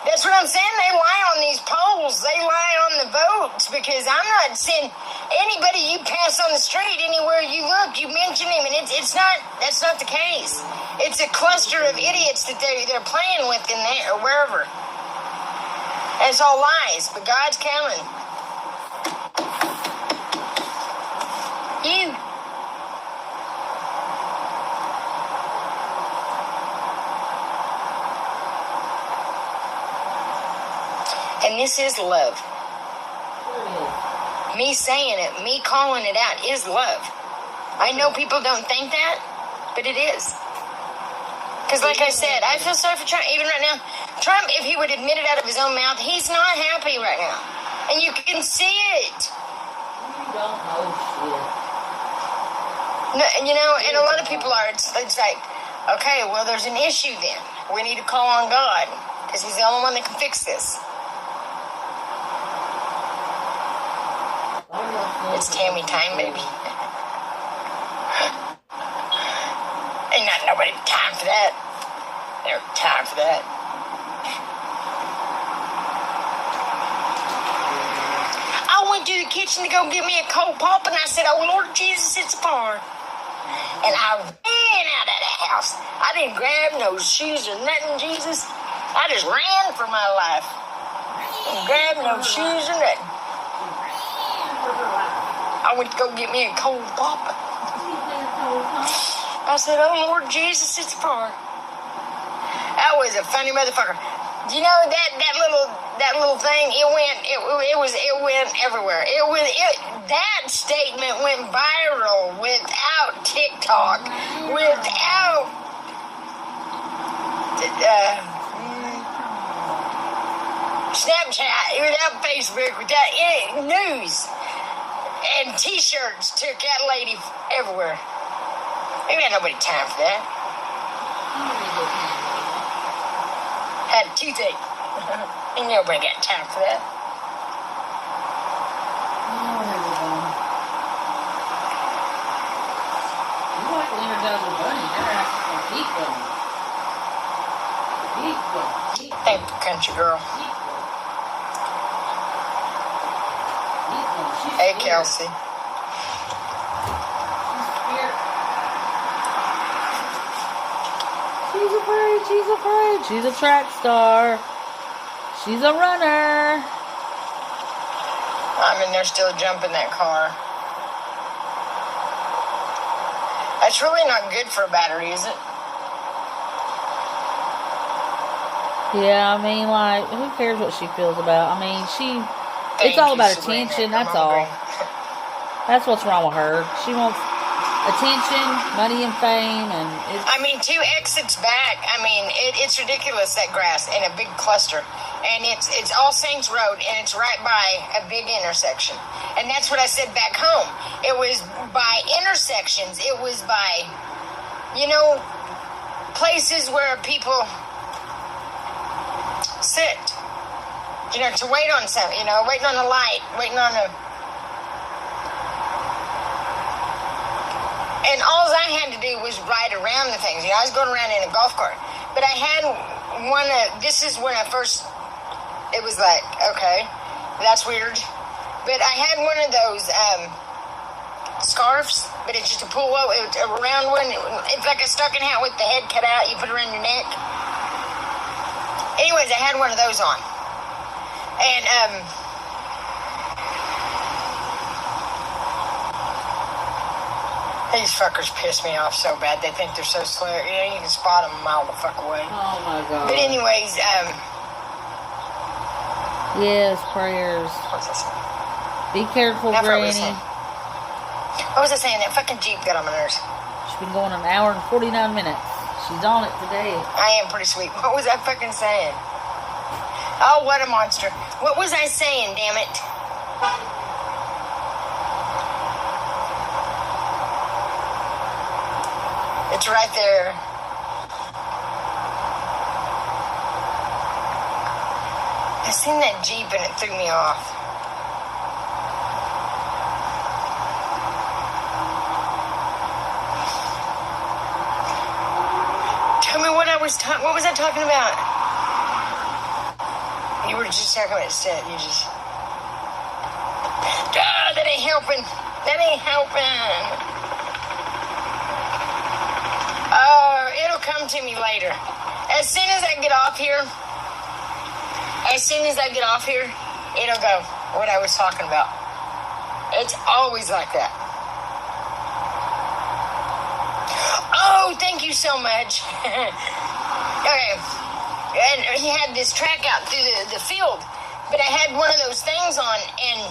That's what I'm saying. They lie on these polls. They lie on the votes because I'm not seeing anybody you pass on the street anywhere you look. You mention him, and it's not. That's not the case. It's a cluster of idiots that they're playing with in there or wherever. And it's all lies. But God's coming. You. And this is love. Me saying it, me calling it out is love. I know people don't think that, but it is. Because like I said, I feel sorry for Trump. Even right now, Trump, if he would admit it out of his own mouth, he's not happy right now. And you can see it. You don't know shit. No, you know, and a lot of people are, it's like, okay, well, there's an issue then. We need to call on God, because he's the only one that can fix this. It's Tammy time, baby. Ain't not nobody time for that. There's time for that. I went to the kitchen to go get me a cold pop, and I said, "Oh Lord Jesus, it's a fire." And I ran out of the house. I didn't grab no shoes or nothing, Jesus. I just ran for my life. Didn't grab no shoes or nothing. I went to go get me a cold pop. I said, "Oh Lord Jesus, it's a fire." That was a funny motherfucker. You know that little thing? It went everywhere. That statement went viral without TikTok, without Snapchat, without Facebook, without news. And T-shirts took that lady everywhere. Ain't got nobody time for that. Had a toothache. Ain't nobody got time for that. You like the Energizer Bunny. Never have to keep going. Keep going. Thank you, country girl. Hey, Kelsey. She's afraid. She's afraid. She's a track star. She's a runner. I mean, they're still jumping that car. That's really not good for a battery, is it? Yeah, I mean, like, who cares what she feels about? I mean, it's all about attention, that's all. That's what's wrong with her. She wants attention, money, and fame, and I mean, 2 exits back. I mean, it's ridiculous, that grass, and a big cluster. And it's All Saints Road, and it's right by a big intersection. And that's what I said back home. It was by intersections. It was by, places where people sit, to wait on something, waiting on a light, waiting on a... And all I had to do was ride around the things. I was going around in a golf cart. But I had this is when I first, it was like, okay, that's weird. But I had one of those scarves, but it's just a pullover. It's a round one. It's like a stocking hat with the head cut out. You put it around your neck. Anyways, I had one of those on. And, these fuckers piss me off so bad. They think they're so slick. You can spot them a mile the fuck away. oh my God. But anyways, Yes, prayers. what was I saying? Be careful, What Granny. was I saying? That fucking Jeep got on my nerves. She's been going an hour and 49 minutes. She's on it today. I am pretty sweet. What was I fucking saying? Oh, what a monster. What was I saying, damn it? It's right there. I seen that Jeep and it threw me off. Tell me what I was talking about? You were just talking about stuff. You just... that ain't helping. That ain't helping. It'll come to me later. As soon as I get off here, it'll go. What I was talking about. It's always like that. Oh, thank you so much. Okay. And he had this track out through the field, but I had one of those things on, and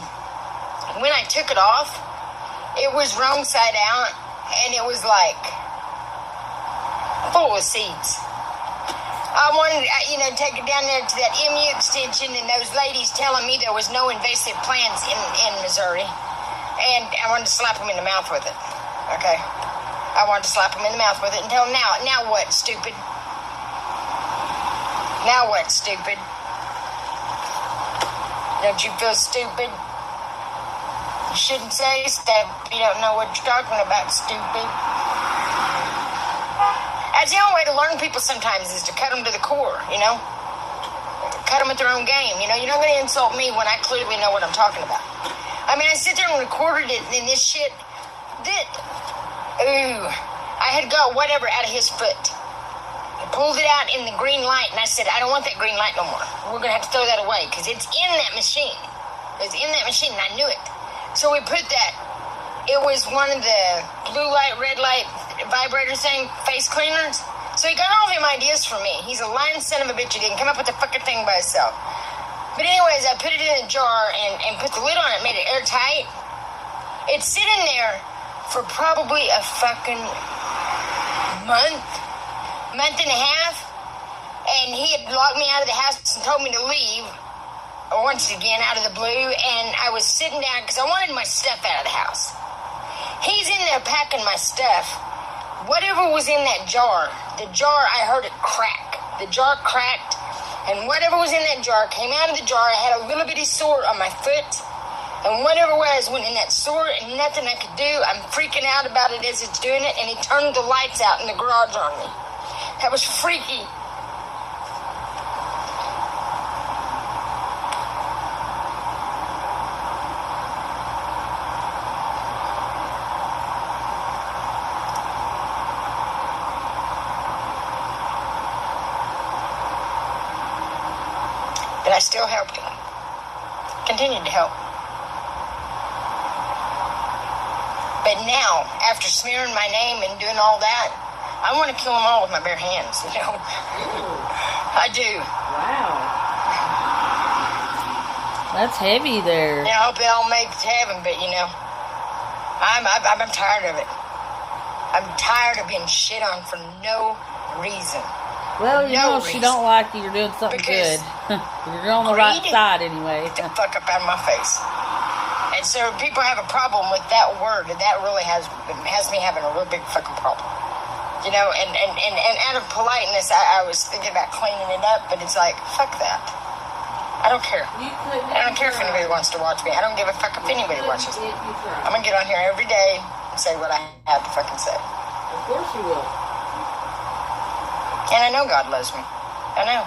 when I took it off, it was wrong side out, and it was like full of seeds. I wanted to, take it down there to that MU extension, and those ladies telling me there was no invasive plants in Missouri, and I wanted to slap them in the mouth with it. Okay, I wanted to slap them in the mouth with it until now. Now what, stupid? Now what, stupid? Don't you feel stupid? You shouldn't say stuff if you don't know what you're talking about, stupid. That's the only way to learn people sometimes is to cut them to the core, Cut them at their own game, You're not going to insult me when I clearly know what I'm talking about. I mean, I sit there and recorded it, and this shit, I had got whatever out of his foot. I pulled it out in the green light, and I said, I don't want that green light no more. We're going to have to throw that away, because it's in that machine. It's in that machine, and I knew it. So we put that. It was one of the blue light, red light vibrator thing, face cleaners. So he got all of him ideas from me. He's a lying son of a bitch. He didn't come up with the fucking thing by himself. But anyways, I put it in a and put the lid on it, made it airtight. It's sitting there for probably a fucking month and a half. And he had locked me out of the house and told me to leave once again out of the blue. And I was sitting down because I wanted my stuff out of the house. He's in there packing my stuff. Whatever was in that jar, I heard it crack. The jar cracked, and whatever was in that jar came out of the jar. I had a little bitty sore on my foot, and whatever was went in that sore, and nothing I could do. I'm freaking out about it as it's doing it, and he turned the lights out in the garage on me. That was freaky. But I still helped him. Continued to help. But now, after smearing my name and doing all that, I want to kill them all with my bare hands, I do. Wow. That's heavy there. I hope they all make it to heaven, but I'm tired of it. I'm tired of being shit on for no reason. Well, she don't like you. You're doing something good. You're on the right side anyway. Get the fuck up out of my face. And so people have a problem with that word, and that really has me having a real big fucking problem. And out of politeness, I was thinking about cleaning it up, but it's like, fuck that. I don't care. I don't care if anybody wants to watch me. I don't give a fuck if anybody watches me. I'm going to get on here every day and say what I have to fucking say. Of course you will. And I know God loves me. I know.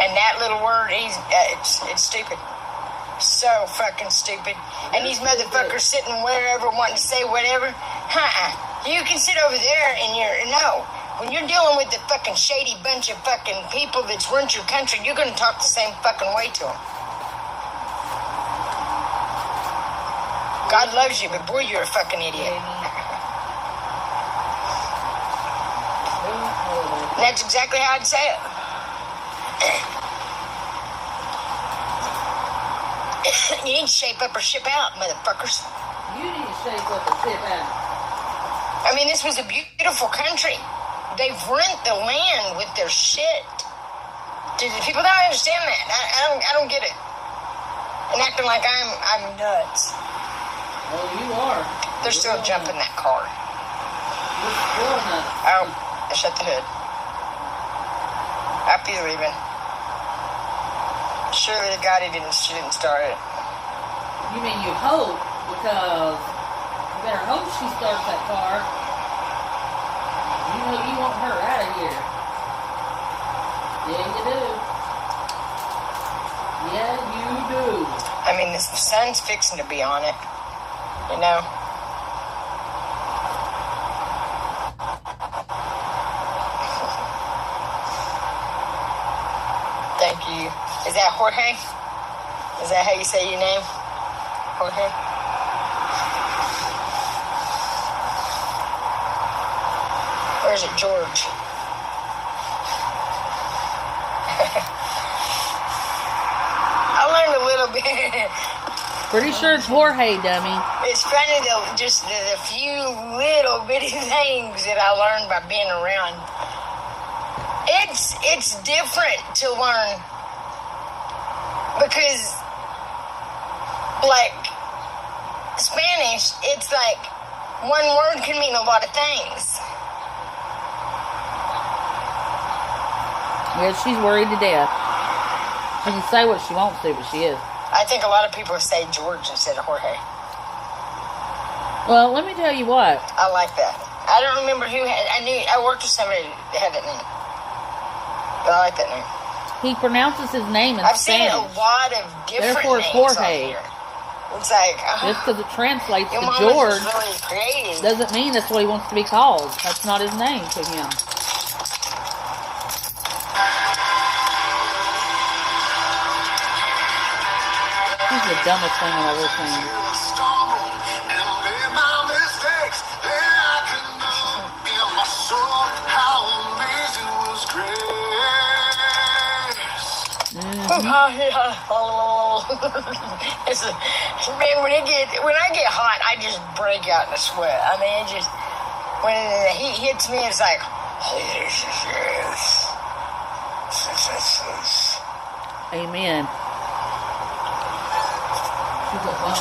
And that little word, it's stupid. So fucking stupid. And these motherfuckers sitting wherever wanting to say whatever. You can sit over there and when you're dealing with the fucking shady bunch of fucking people that's ruined your country, you're going to talk the same fucking way to them. God loves you, but boy, you're a fucking idiot. And that's exactly how I'd say it. You need to shape up or ship out, motherfuckers. You need to shape up or ship out. I mean, this was a beautiful country. They've rent the land with their shit. People don't understand that. I don't get it. And acting like I'm nuts. Well, you are. They're still jumping that car. Oh, I shut the hood. I'll be leaving. Surely to God she didn't start it. You mean you hope, because you better hope she starts that car. You want her out of here. Yeah, you do. because the sun's fixing to be on it. You know? Thank you. Is that Jorge? Is that how you say your name? Jorge? Or is it George? I learned a little bit. Pretty sure it's Jorge, dummy. It's funny though, just the few little bitty things that I learned by being around. It's different to learn because, like, Spanish, it's like one word can mean a lot of things. Yeah, she's worried to death. She can say what she wants to, but she is. I think a lot of people say George instead of Jorge. Well, let me tell you what. I like that. I don't remember who had. I worked with somebody that had that name. But I like that name. He pronounces his name in I've Spanish. seen a lot of different Therefore, it's names Jorge. on here. It's like just because it translates to your George mama's really creative. doesn't mean that's what he wants to be called. That's not his name to him. He's the dumbest thing I've ever seen. Man, when I get hot, I just break out in a sweat. I mean, it just when the heat hits me, it's like. Amen. She's a bum.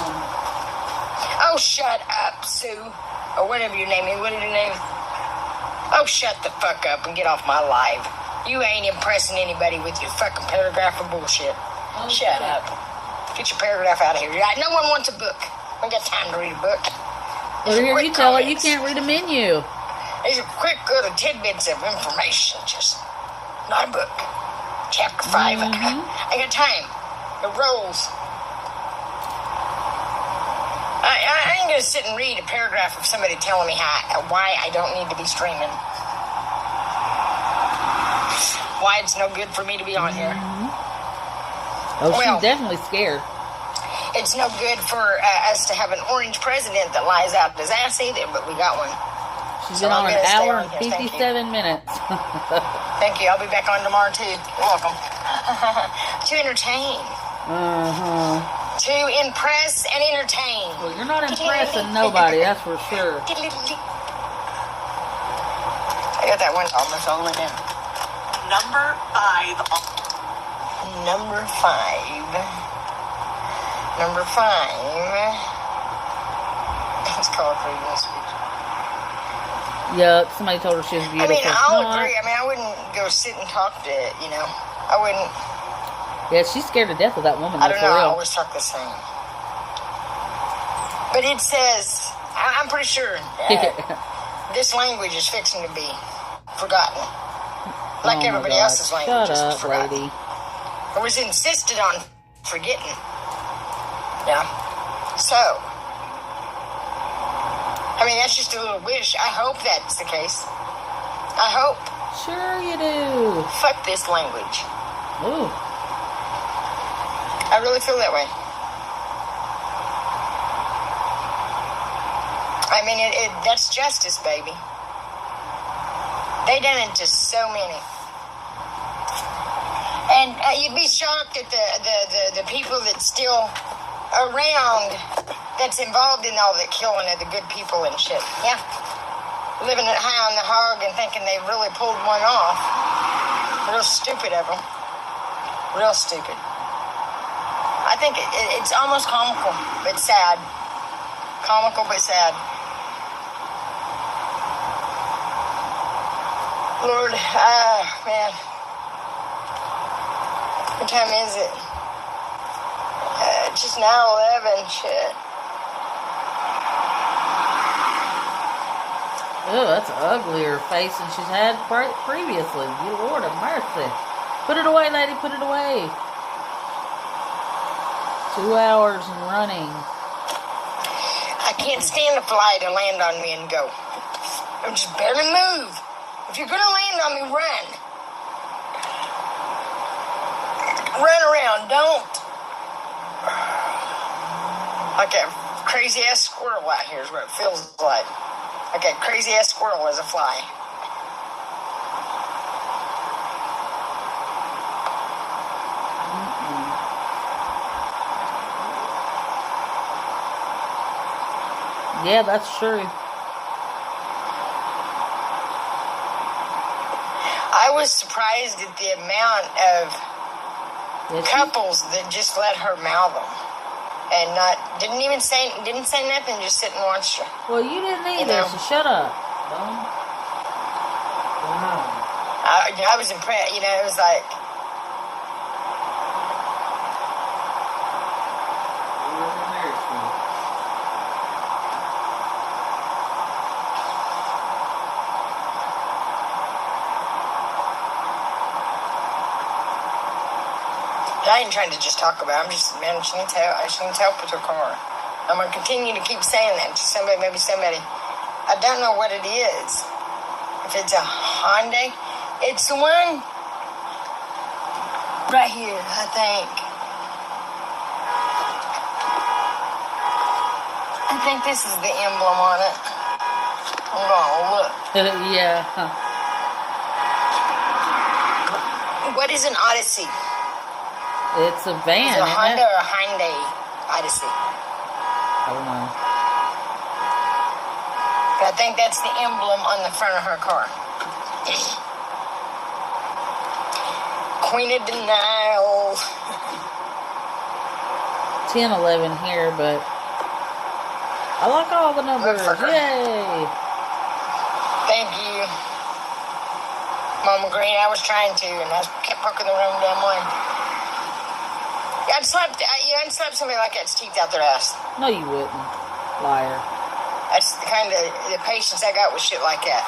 Oh, shut up, Sue, or whatever your name is. What is your name? Oh, shut the fuck up and get off my live. You ain't impressing anybody with your fucking paragraph of bullshit. Oh, shut up. Get your paragraph out of here. No one wants a book. We ain't got time to read a book. Well, here you tell her you can't read a menu. These are quick little tidbits of information, just not a book. Chapter 5. Mm-hmm. I got time. It rolls. I ain't gonna sit and read a paragraph of somebody telling me why I don't need to be streaming. Why it's no good for me to be on here. Oh, she's definitely scared. It's no good for us to have an orange president that lies out his ass either, but we got one. She's been on an hour and 57 minutes. Thank you. I'll be back on tomorrow too. You're welcome. To entertain. To impress and entertain. Well, you're not impressing nobody, that's for sure. I got that one almost all the way down. Number 5. Number 5. Number 5. It's called reading this week. Yup, somebody told her she was beautiful. I mean, I'll agree. I mean, I wouldn't go sit and talk to it, you know. I wouldn't. Yeah, she's scared to death of that woman. I don't know. For I real. always talk the same. But it says, I'm pretty sure this language is fixing to be forgotten. Like everybody else's language is forgotten. Lady. It was insisted on forgetting. Yeah. So, I mean, that's just a little wish. I hope that's the case. I hope. Sure you do. Fuck this language. Ooh. I really feel that way. I mean, that's justice, baby. They done it to so many. And you'd be shocked at the people that's still around that's involved in all the killing of the good people and shit. Yeah. Living it high on the hog and thinking they really pulled one off. Real stupid of them. Real stupid. I think it's almost comical, but sad. Comical, but sad. Lord, man. What time is it? Just now 11, shit. Oh, that's an uglier face than she's had previously. You Lord of mercy. Put it away, lady. Put it away. 2 hours and running. I can't stand a fly to land on me and go. I'm just barely move. If you're gonna land on me, run. Run around, don't. Like a crazy ass squirrel out here is what it feels like. Like a crazy ass squirrel is a fly. Yeah, that's true. I was surprised at the amount of couples that just let her mouth them and didn't say nothing, just sit and watch her. Well, you didn't either, so shut up. Wow. I was impressed. It was like. I ain't trying to just talk about it. She needs help with her car. I'm going to continue to keep saying that to maybe somebody. I don't know what it is. If it's a Hyundai, it's the one right here, I think. I think this is the emblem on it. I'm going to look. Yeah. What is an Odyssey? It's a van. Is it a Honda or a Hyundai Odyssey? I don't know. But I think that's the emblem on the front of her car. Queen of Denial. 10-11 here, but I like all the numbers. Yay! Thank you, Mama Green. I was trying to, and I kept poking the wrong damn one. I'd slap somebody like that's teeth out their ass. No, you wouldn't. Liar. That's the kind of the patience I got with shit like that.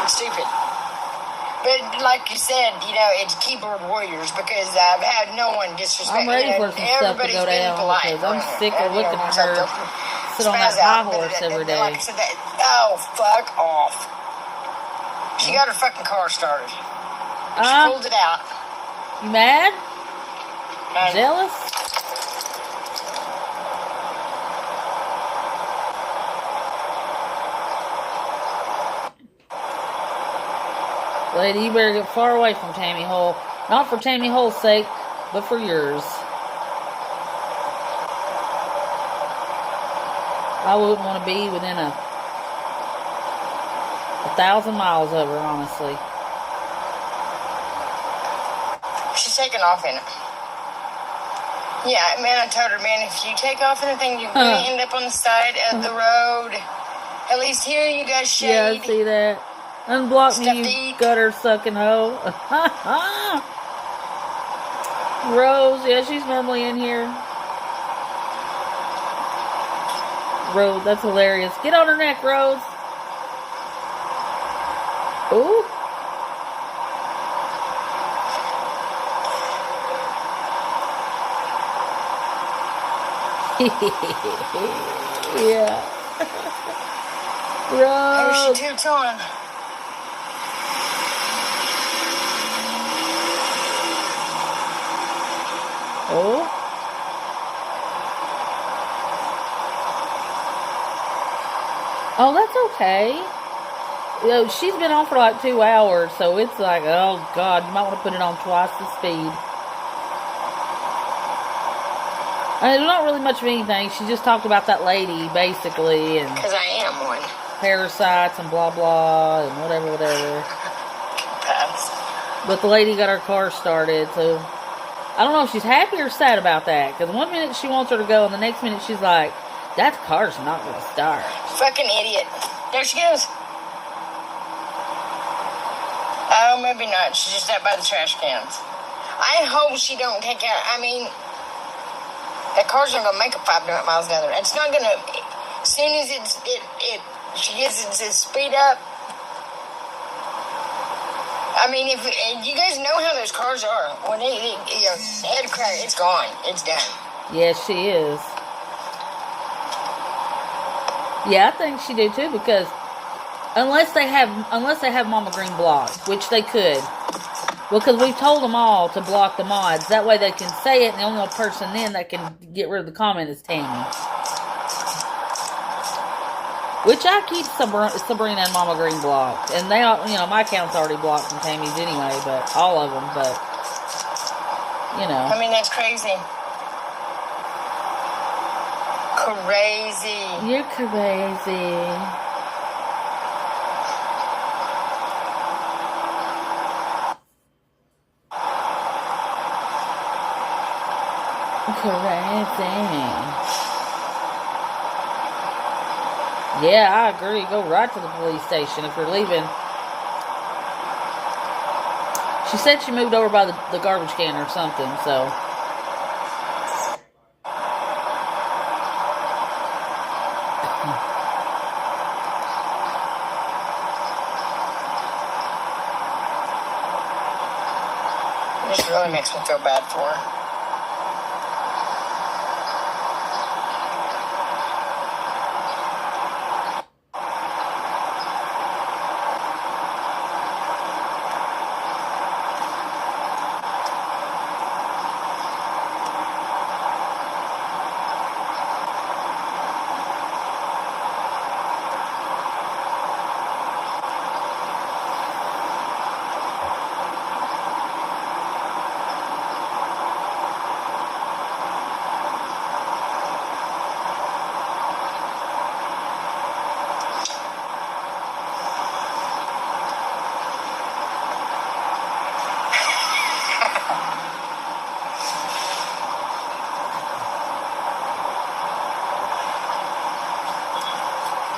It's stupid. But like you said, it's keyboard warriors because I've had no one disrespect. I'm ready for some stuff to go down because I'm sick of looking at her sit on that high horse every day. Like I said, oh, fuck off. She got her fucking car started. She pulled it out. You mad? Jealous? Lady, you better get far away from Tammy Hole. Not for Tammy Hole's sake, but for yours. I wouldn't want to be within 1,000 miles of her, honestly. She's taking off in it. Yeah, man, I told her, man, if you take off in the thing, you're going to end up on the side of the road. At least here you got shade. Yeah, I see that. Unblock me, you gutter-sucking hoe. Rose, yeah, she's normally in here. Rose, that's hilarious. Get on her neck, Rose. Ooh. Yeah. Rose. Here she toots on. Oh. Oh, that's okay. She's been on for like 2 hours, so it's like, oh God, you might want to put it on twice the speed. There's not really much of anything. She just talked about that lady, basically, and because I am one. Parasites and blah blah and whatever. But the lady got her car started, so I don't know if she's happy or sad about that. Because one minute she wants her to go, and the next minute she's like, "That car's not going to start." Fucking idiot! There she goes. Oh, maybe not. She's just out by the trash cans. I hope she don't take out. I mean, that car's not gonna make it 500 miles an hour. It's not gonna. As soon as she gets its speed up. I mean, if you guys know how those cars are, when they head crack, it's gone. It's done. Yes, she is. Yeah, I think she do too, because unless they have Mama Green blocked, which they could, because we've told them all to block the mods. That way they can say it, and the only person then that can get rid of the comment is Tammy. Which I keep Sabrina and Mama Green blocked, and they, my account's already blocked from Tammy's anyway, but all of them. But I mean, that's crazy. Crazy. You're crazy. Crazy. Yeah, I agree. Go right to the police station if you're leaving. She said she moved over by the garbage can or something, so. This really makes me feel bad for her.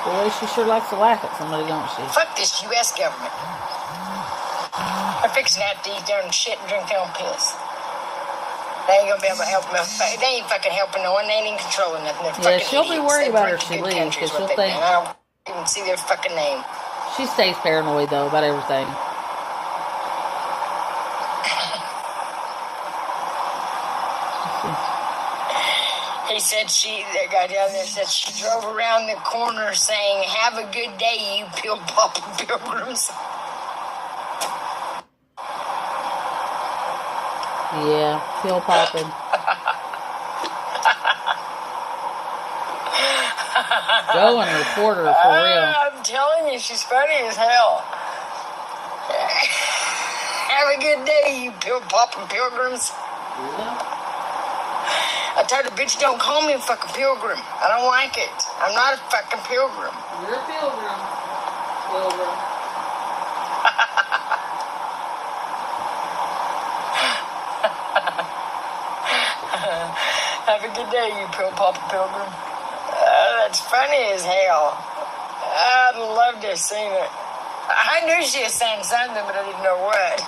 Boy, she sure likes to laugh at somebody, don't she? Fuck this U.S. government. They're fixing to have to eat their own shit and drink their own piss. They ain't gonna be able to help them. They ain't fucking helping no one. They ain't even controlling nothing. They're Yeah, she'll be worried about her if she leaves, because she'll think. I don't even see their fucking name. She stays paranoid, though, about everything. He said that guy down there said she drove around the corner saying, "Have a good day, you pill-popping pilgrims." Yeah, pill popping. Go and report her for real. I'm telling you, she's funny as hell. Have a good day, you pill-popping pilgrims. Yeah. I told her, bitch, don't call me a fucking pilgrim. I don't like it. I'm not a fucking pilgrim. You're a pilgrim. Pilgrim. Have a good day, you pill-popping pilgrim. That's funny as hell. I'd love to have seen it. I knew she was saying something, but I didn't know what.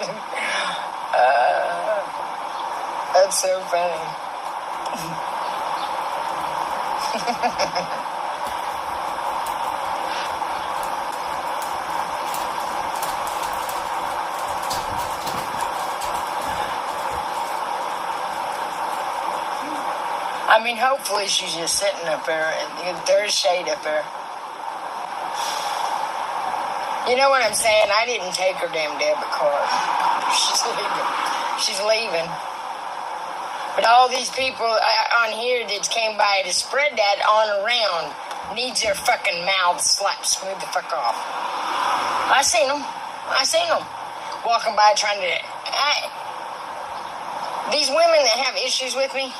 That's so funny. I mean, hopefully she's just sitting up there and there's shade up there. You know what I'm saying? I didn't take her damn debit card. She's leaving. She's leaving. But all these people on here that came by to spread that on around needs their fucking mouths slapped smooth the fuck off. I seen them. Walking by trying to... These women that have issues with me,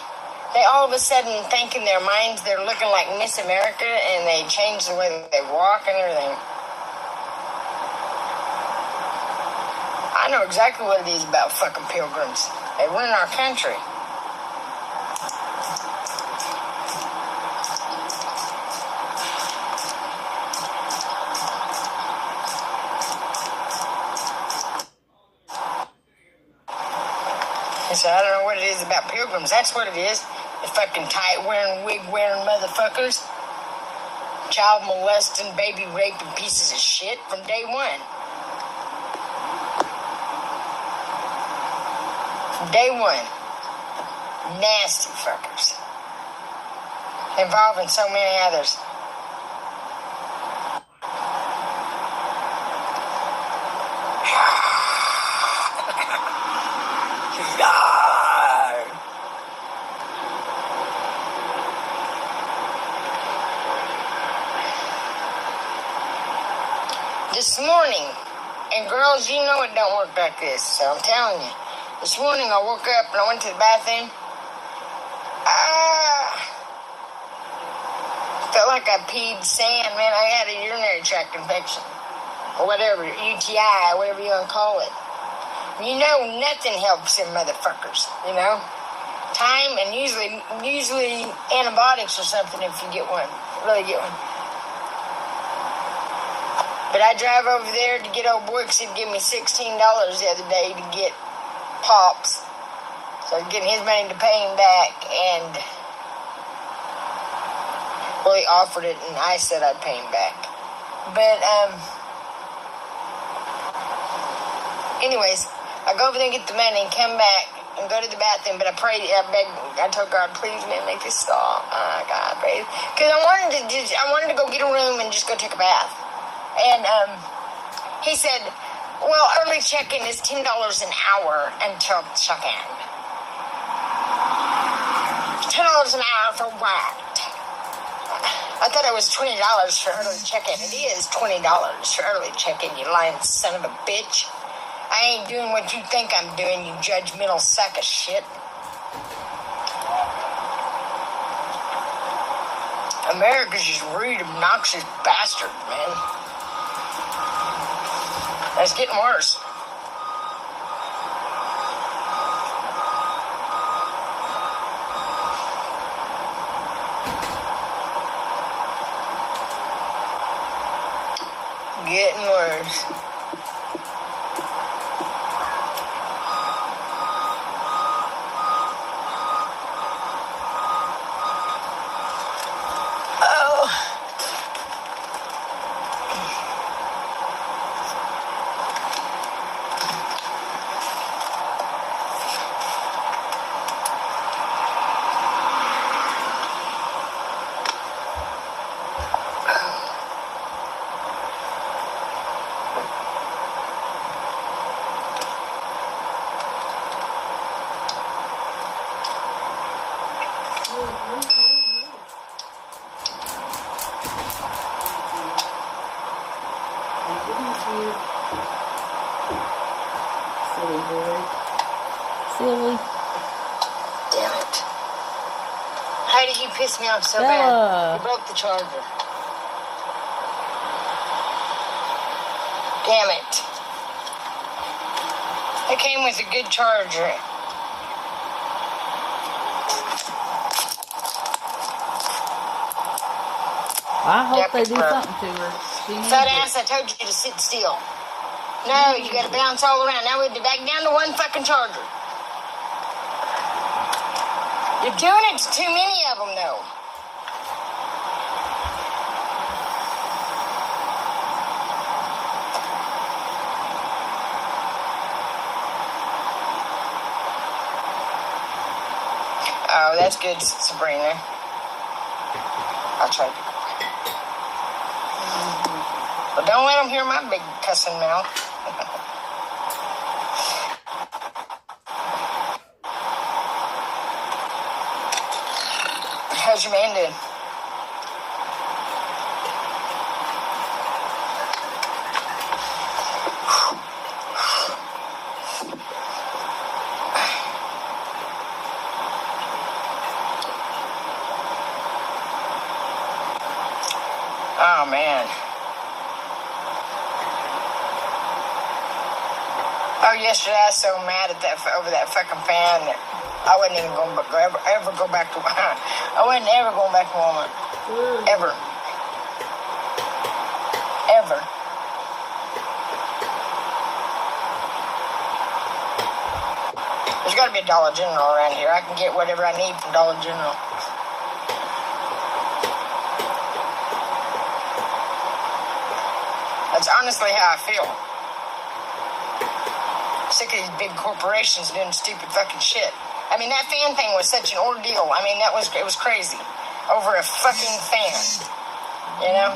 they all of a sudden think in their minds they're looking like Miss America, and they change the way that they walk and everything. I know exactly what it is about fucking pilgrims. They ruin our country. So I don't know what it is about pilgrims. That's what it is. The fucking tight-wearing, wig-wearing motherfuckers. Child molesting, baby raping pieces of shit from day one. From day one. Nasty fuckers. involving so many others. This morning, and girls, you know it don't work like this, so I'm telling you. This morning I woke up and I went to the bathroom. Felt like I peed sand, man. I had a urinary tract infection. Or whatever, UTI, whatever you want to call it. You know nothing helps them motherfuckers, you know? Time and usually antibiotics or something if you get one. Really get one. But I drive over there to get old boy because he'd give me $16 the other day to get pops. So I was getting his money to pay him back, and well, he offered it, and I said I'd pay him back. But anyways, I go over there and get the money and come back and go to the bathroom. But I prayed, I told God, please, man, make this stop. Oh, God, please, because I wanted to go get a room and just go take a bath. And he said, well, early check-in is $10 an hour until check-in. $10 an hour for what? I thought it was $20 for early check-in. It is $20 for early check-in, you lying son of a bitch. I ain't doing what you think I'm doing, you judgmental sack of shit. America's just rude, obnoxious bastard, man. It's getting worse. Getting worse. Silly boy. Silly. Damn it. Heidi, you pissed me off so bad. You broke the charger. Damn it. It came with a good charger. I hope they do something to her. Fat ass, I told you to sit still. No, you gotta bounce all around. Now we're back down to one fucking charger. You're doing it to too many of them, though. Oh, that's good, Sabrina. I'll try to be quiet. But don't let them hear my big cussing mouth. How's your man doing? Oh, man. Oh, yesterday I was so mad at that over that fucking fan that I wasn't even going to ever go back to I wasn't ever going back to Walmart. Ever. Ever. There's got to be a Dollar General around here. I can get whatever I need from Dollar General. That's honestly how I feel. Sick of these big corporations doing stupid fucking shit. I mean, that fan thing was such an ordeal. I mean, it was crazy. over a fucking fan. You know?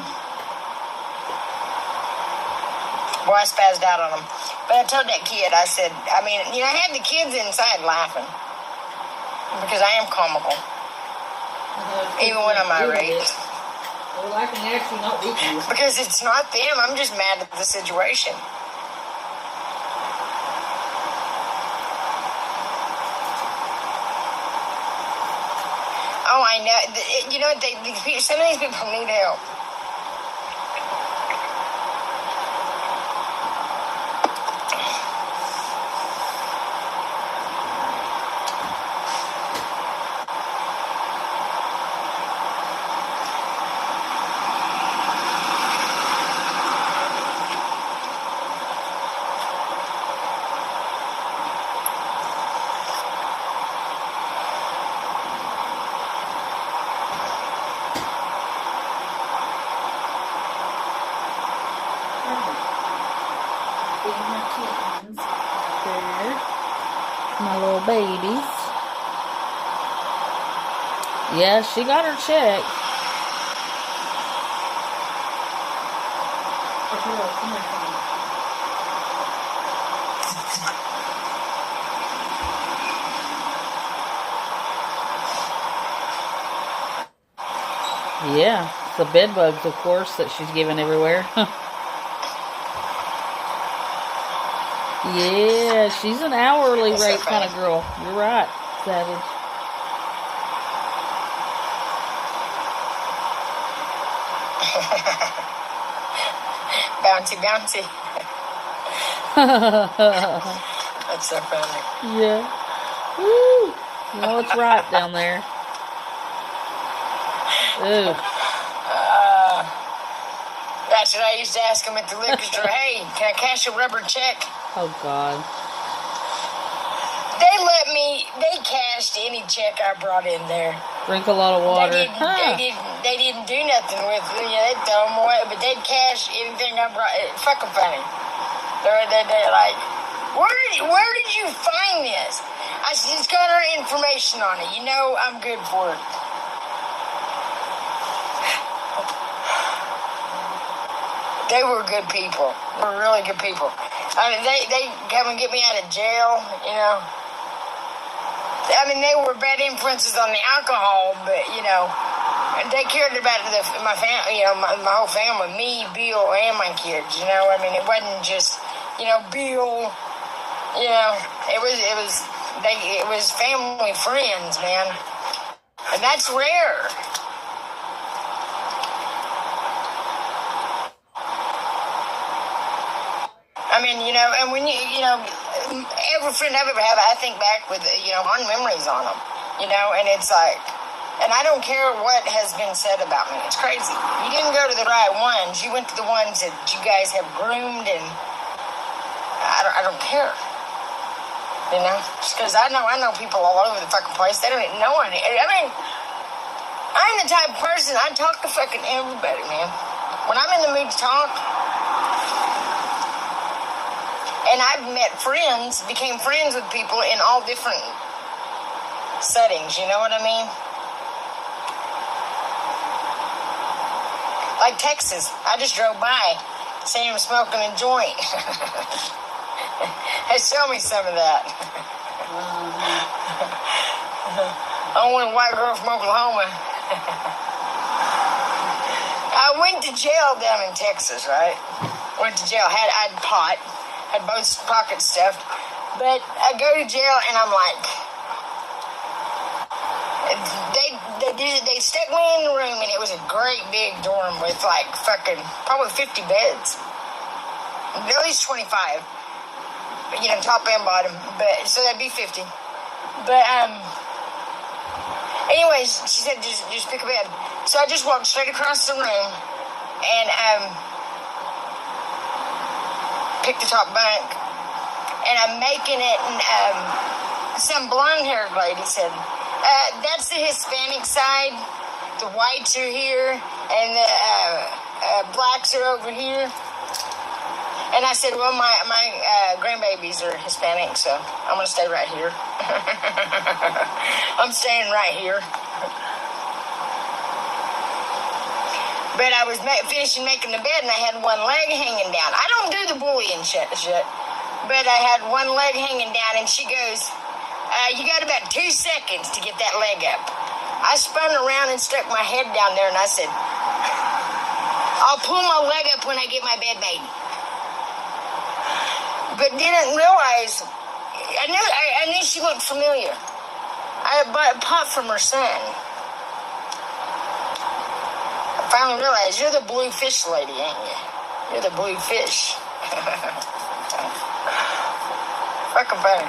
Boy, I spazzed out on him. But I told that kid, I said, I mean, you know, I had the kids inside laughing. Because I am comical. Even when I'm irate. They're laughing at you, not with you. Because it's not them. I'm just mad at the situation. Oh, I know. You know, some of these people need help. My little babies. Yeah, she got her check. Yeah, the bed bugs, of course, that she's giving everywhere. Yeah, she's an hourly rate kind of girl. You're right, Savage. Bouncy, bouncy. That's so funny. Yeah. Woo! You know it's ripe down there. Ooh. That's what I used to ask them at the liquor store. Hey, can I cash a rubber check? Oh, God. They cashed any check I brought in there. Drink a lot of water. They didn't do nothing with it. You know, they'd throw them away, but they'd cash anything I brought. It's fucking funny. They're like, where did you find this? I said, it's got our information on it. You know I'm good for it. They were good people. They were really good people. I mean, they come and get me out of jail, you know. I mean, they were bad influences on the alcohol, but, you know, they cared about my family, you know, my whole family, me, Bill, and my kids, you know. I mean, it wasn't just, you know, Bill, you know, it was family friends, man. And that's rare. I mean, you know, and when you know, every friend I've ever had, I think back with, you know, fond memories on them, you know, and it's like, and I don't care what has been said about me. It's crazy. You didn't go to the right ones. You went to the ones that you guys have groomed, and I don't care, you know, because I know people all over the fucking place. They don't even know any. I mean, I'm the type of person, I talk to fucking everybody, man. When I'm in the mood to talk. And I've met friends, became friends with people in all different settings, you know what I mean? Like Texas, I just drove by, seeing him smoking a joint. Hey, show me some of that. Only white girl from Oklahoma. I went to jail down in Texas, right? Went to jail, I'd pot. Had both pockets stuffed, but I go to jail and I'm like, they stuck me in the room, and it was a great big dorm with like fucking probably 50 beds, at least 25, but, you know, top and bottom, but so that'd be 50. But anyways, she said just pick a bed, so I just walked straight across the room and pick the top bunk, and I'm making it, and some blonde-haired lady said, that's the Hispanic side, the whites are here, and the blacks are over here. And I said, well, my grandbabies are Hispanic, so I'm going to stay right here. I'm staying right here. But I was finishing making the bed, and I had one leg hanging down. I don't do the bullying shit. But I had one leg hanging down, and she goes, you got about 2 seconds to get that leg up. I spun around and stuck my head down there, and I said, I'll pull my leg up when I get my bed made. But didn't realize, I knew she looked familiar. I had bought a pot from her son. I finally realized, you're the blue fish lady, ain't you? You're the blue fish. Fucking funny.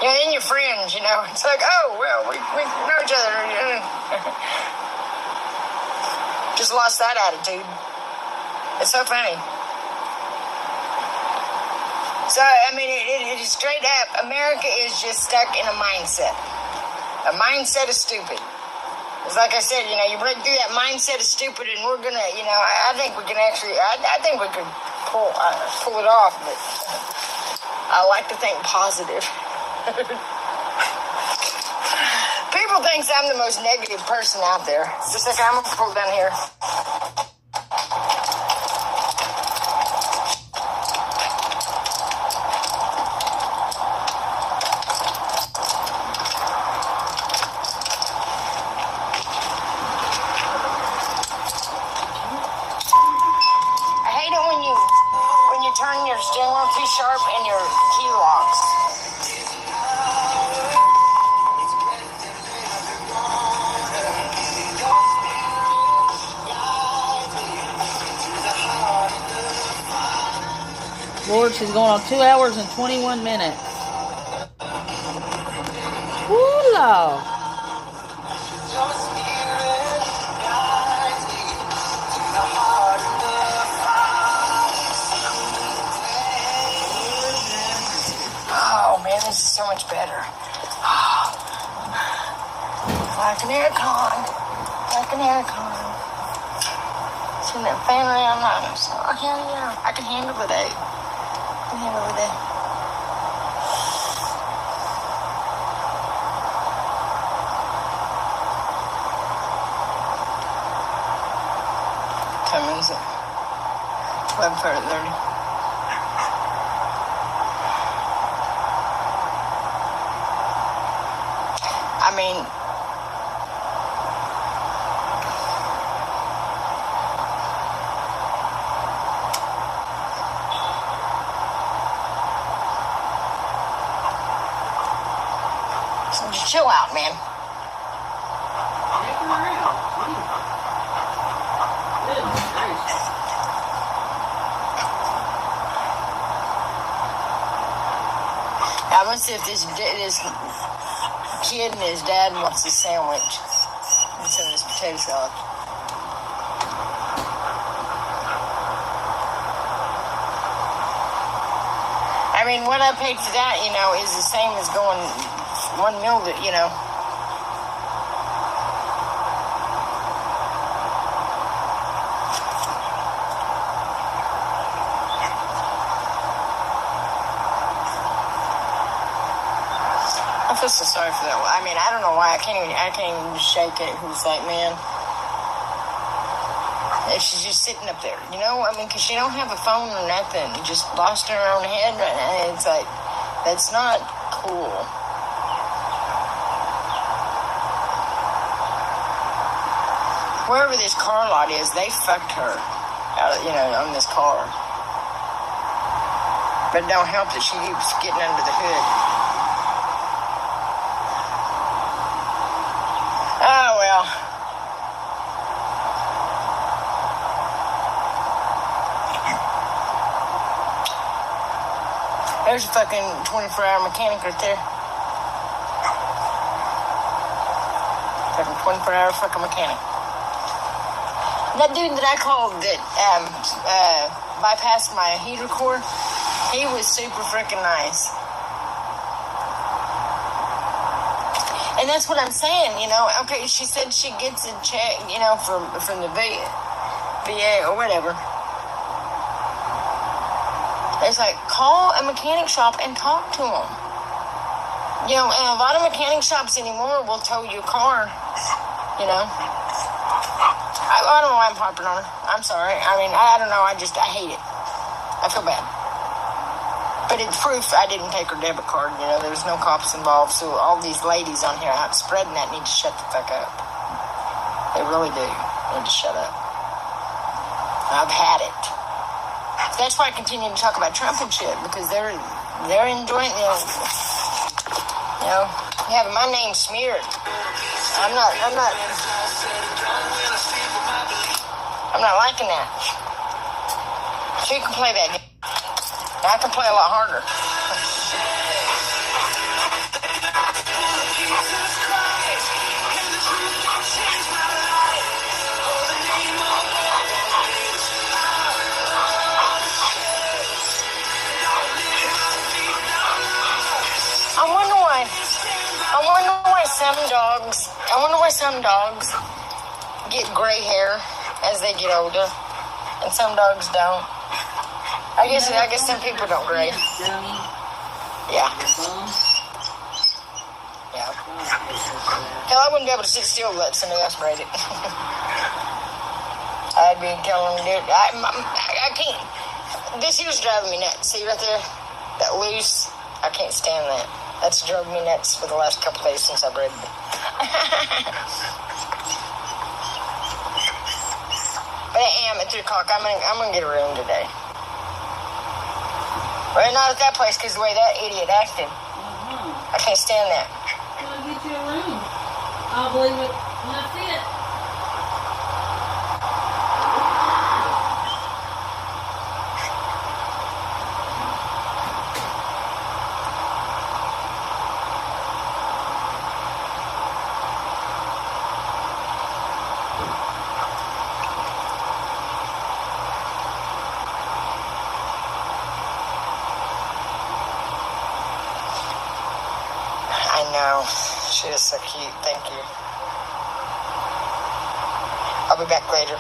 You know, and your friends, you know, it's like, oh, well, we know each other. Just lost that attitude. It's so funny. So, I mean, it is straight up, America is just stuck in a mindset. A mindset of stupid. It's like I said, you know, you break through that mindset of stupid, and we're gonna, you know, I think we can actually, I think we could pull it off, but I like to think positive. People think I'm the most negative person out there. Just like I'm gonna pull down here. Turn your steering wheel too sharp and your key locks. Lord, she's going on 2 hours and 21 minutes. Woo, Lord. This is so much better. Like an aircon. Like an aircon. Send that fan around on us. Oh, hell yeah. I can handle the day. I can handle the day. What time is it? 11:30. I mean, so just chill out, man. I'm gonna see if this kid and his dad wants a sandwich instead of this potato salad. I mean, what I paid for that, you know, is the same as going one meal that, you know. I feel so sorry for that. I mean, I don't know why. I can't even shake it. Who's like, man, if she's just sitting up there, you know? I mean, because she don't have a phone or nothing. Just lost in her own head right now. It's like, that's not cool. Wherever this car lot is, they fucked her, you know, on this car. But it don't help that she keeps getting under the hood. Oh, well. There's a fucking 24-hour mechanic right there. Fucking 24-hour fucking mechanic. That dude that I called that bypassed my heater core, he was super freaking nice. And that's what I'm saying, you know. Okay, she said she gets a check, you know, from the VA or whatever. It's like, call a mechanic shop and talk to them. You know, and a lot of mechanic shops anymore will tow your car, you know. I don't know why I'm harping on her. I'm sorry. I mean, I don't know. I hate it. I feel bad. But it's proof I didn't take her debit card. You know, there was no cops involved. So all these ladies on here out spreading that need to shut the fuck up. They really do. They need to shut up. I've had it. That's why I continue to talk about Trump and shit, because they're enjoying, having my name smeared. I'm not liking that. So you can play that game. I can play a lot harder. I wonder why some dogs get gray hair as they get older, and some dogs don't. I guess some people don't gray. Yeah. Yeah. Hell, I wouldn't be able to sit still let somebody else braid it. I'd be telling them, dude, I can't. This here's driving me nuts. See right there? That loose? I can't stand that. That's drove me nuts for the last couple days since I braided it. But I am at 3 o'clock. I'm gonna get a room today. Well, not at that place because the way that idiot acted. I can't stand that. I'll get you a room. I'll believe it when I see it. No, she is so cute. Thank you. I'll be back later.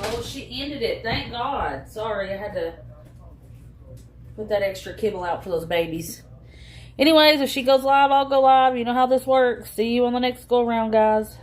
Oh, she ended it. Thank God. Sorry, I had to put that extra kibble out for those babies. Anyways, if she goes live, I'll go live. You know how this works. See you on the next go around, guys.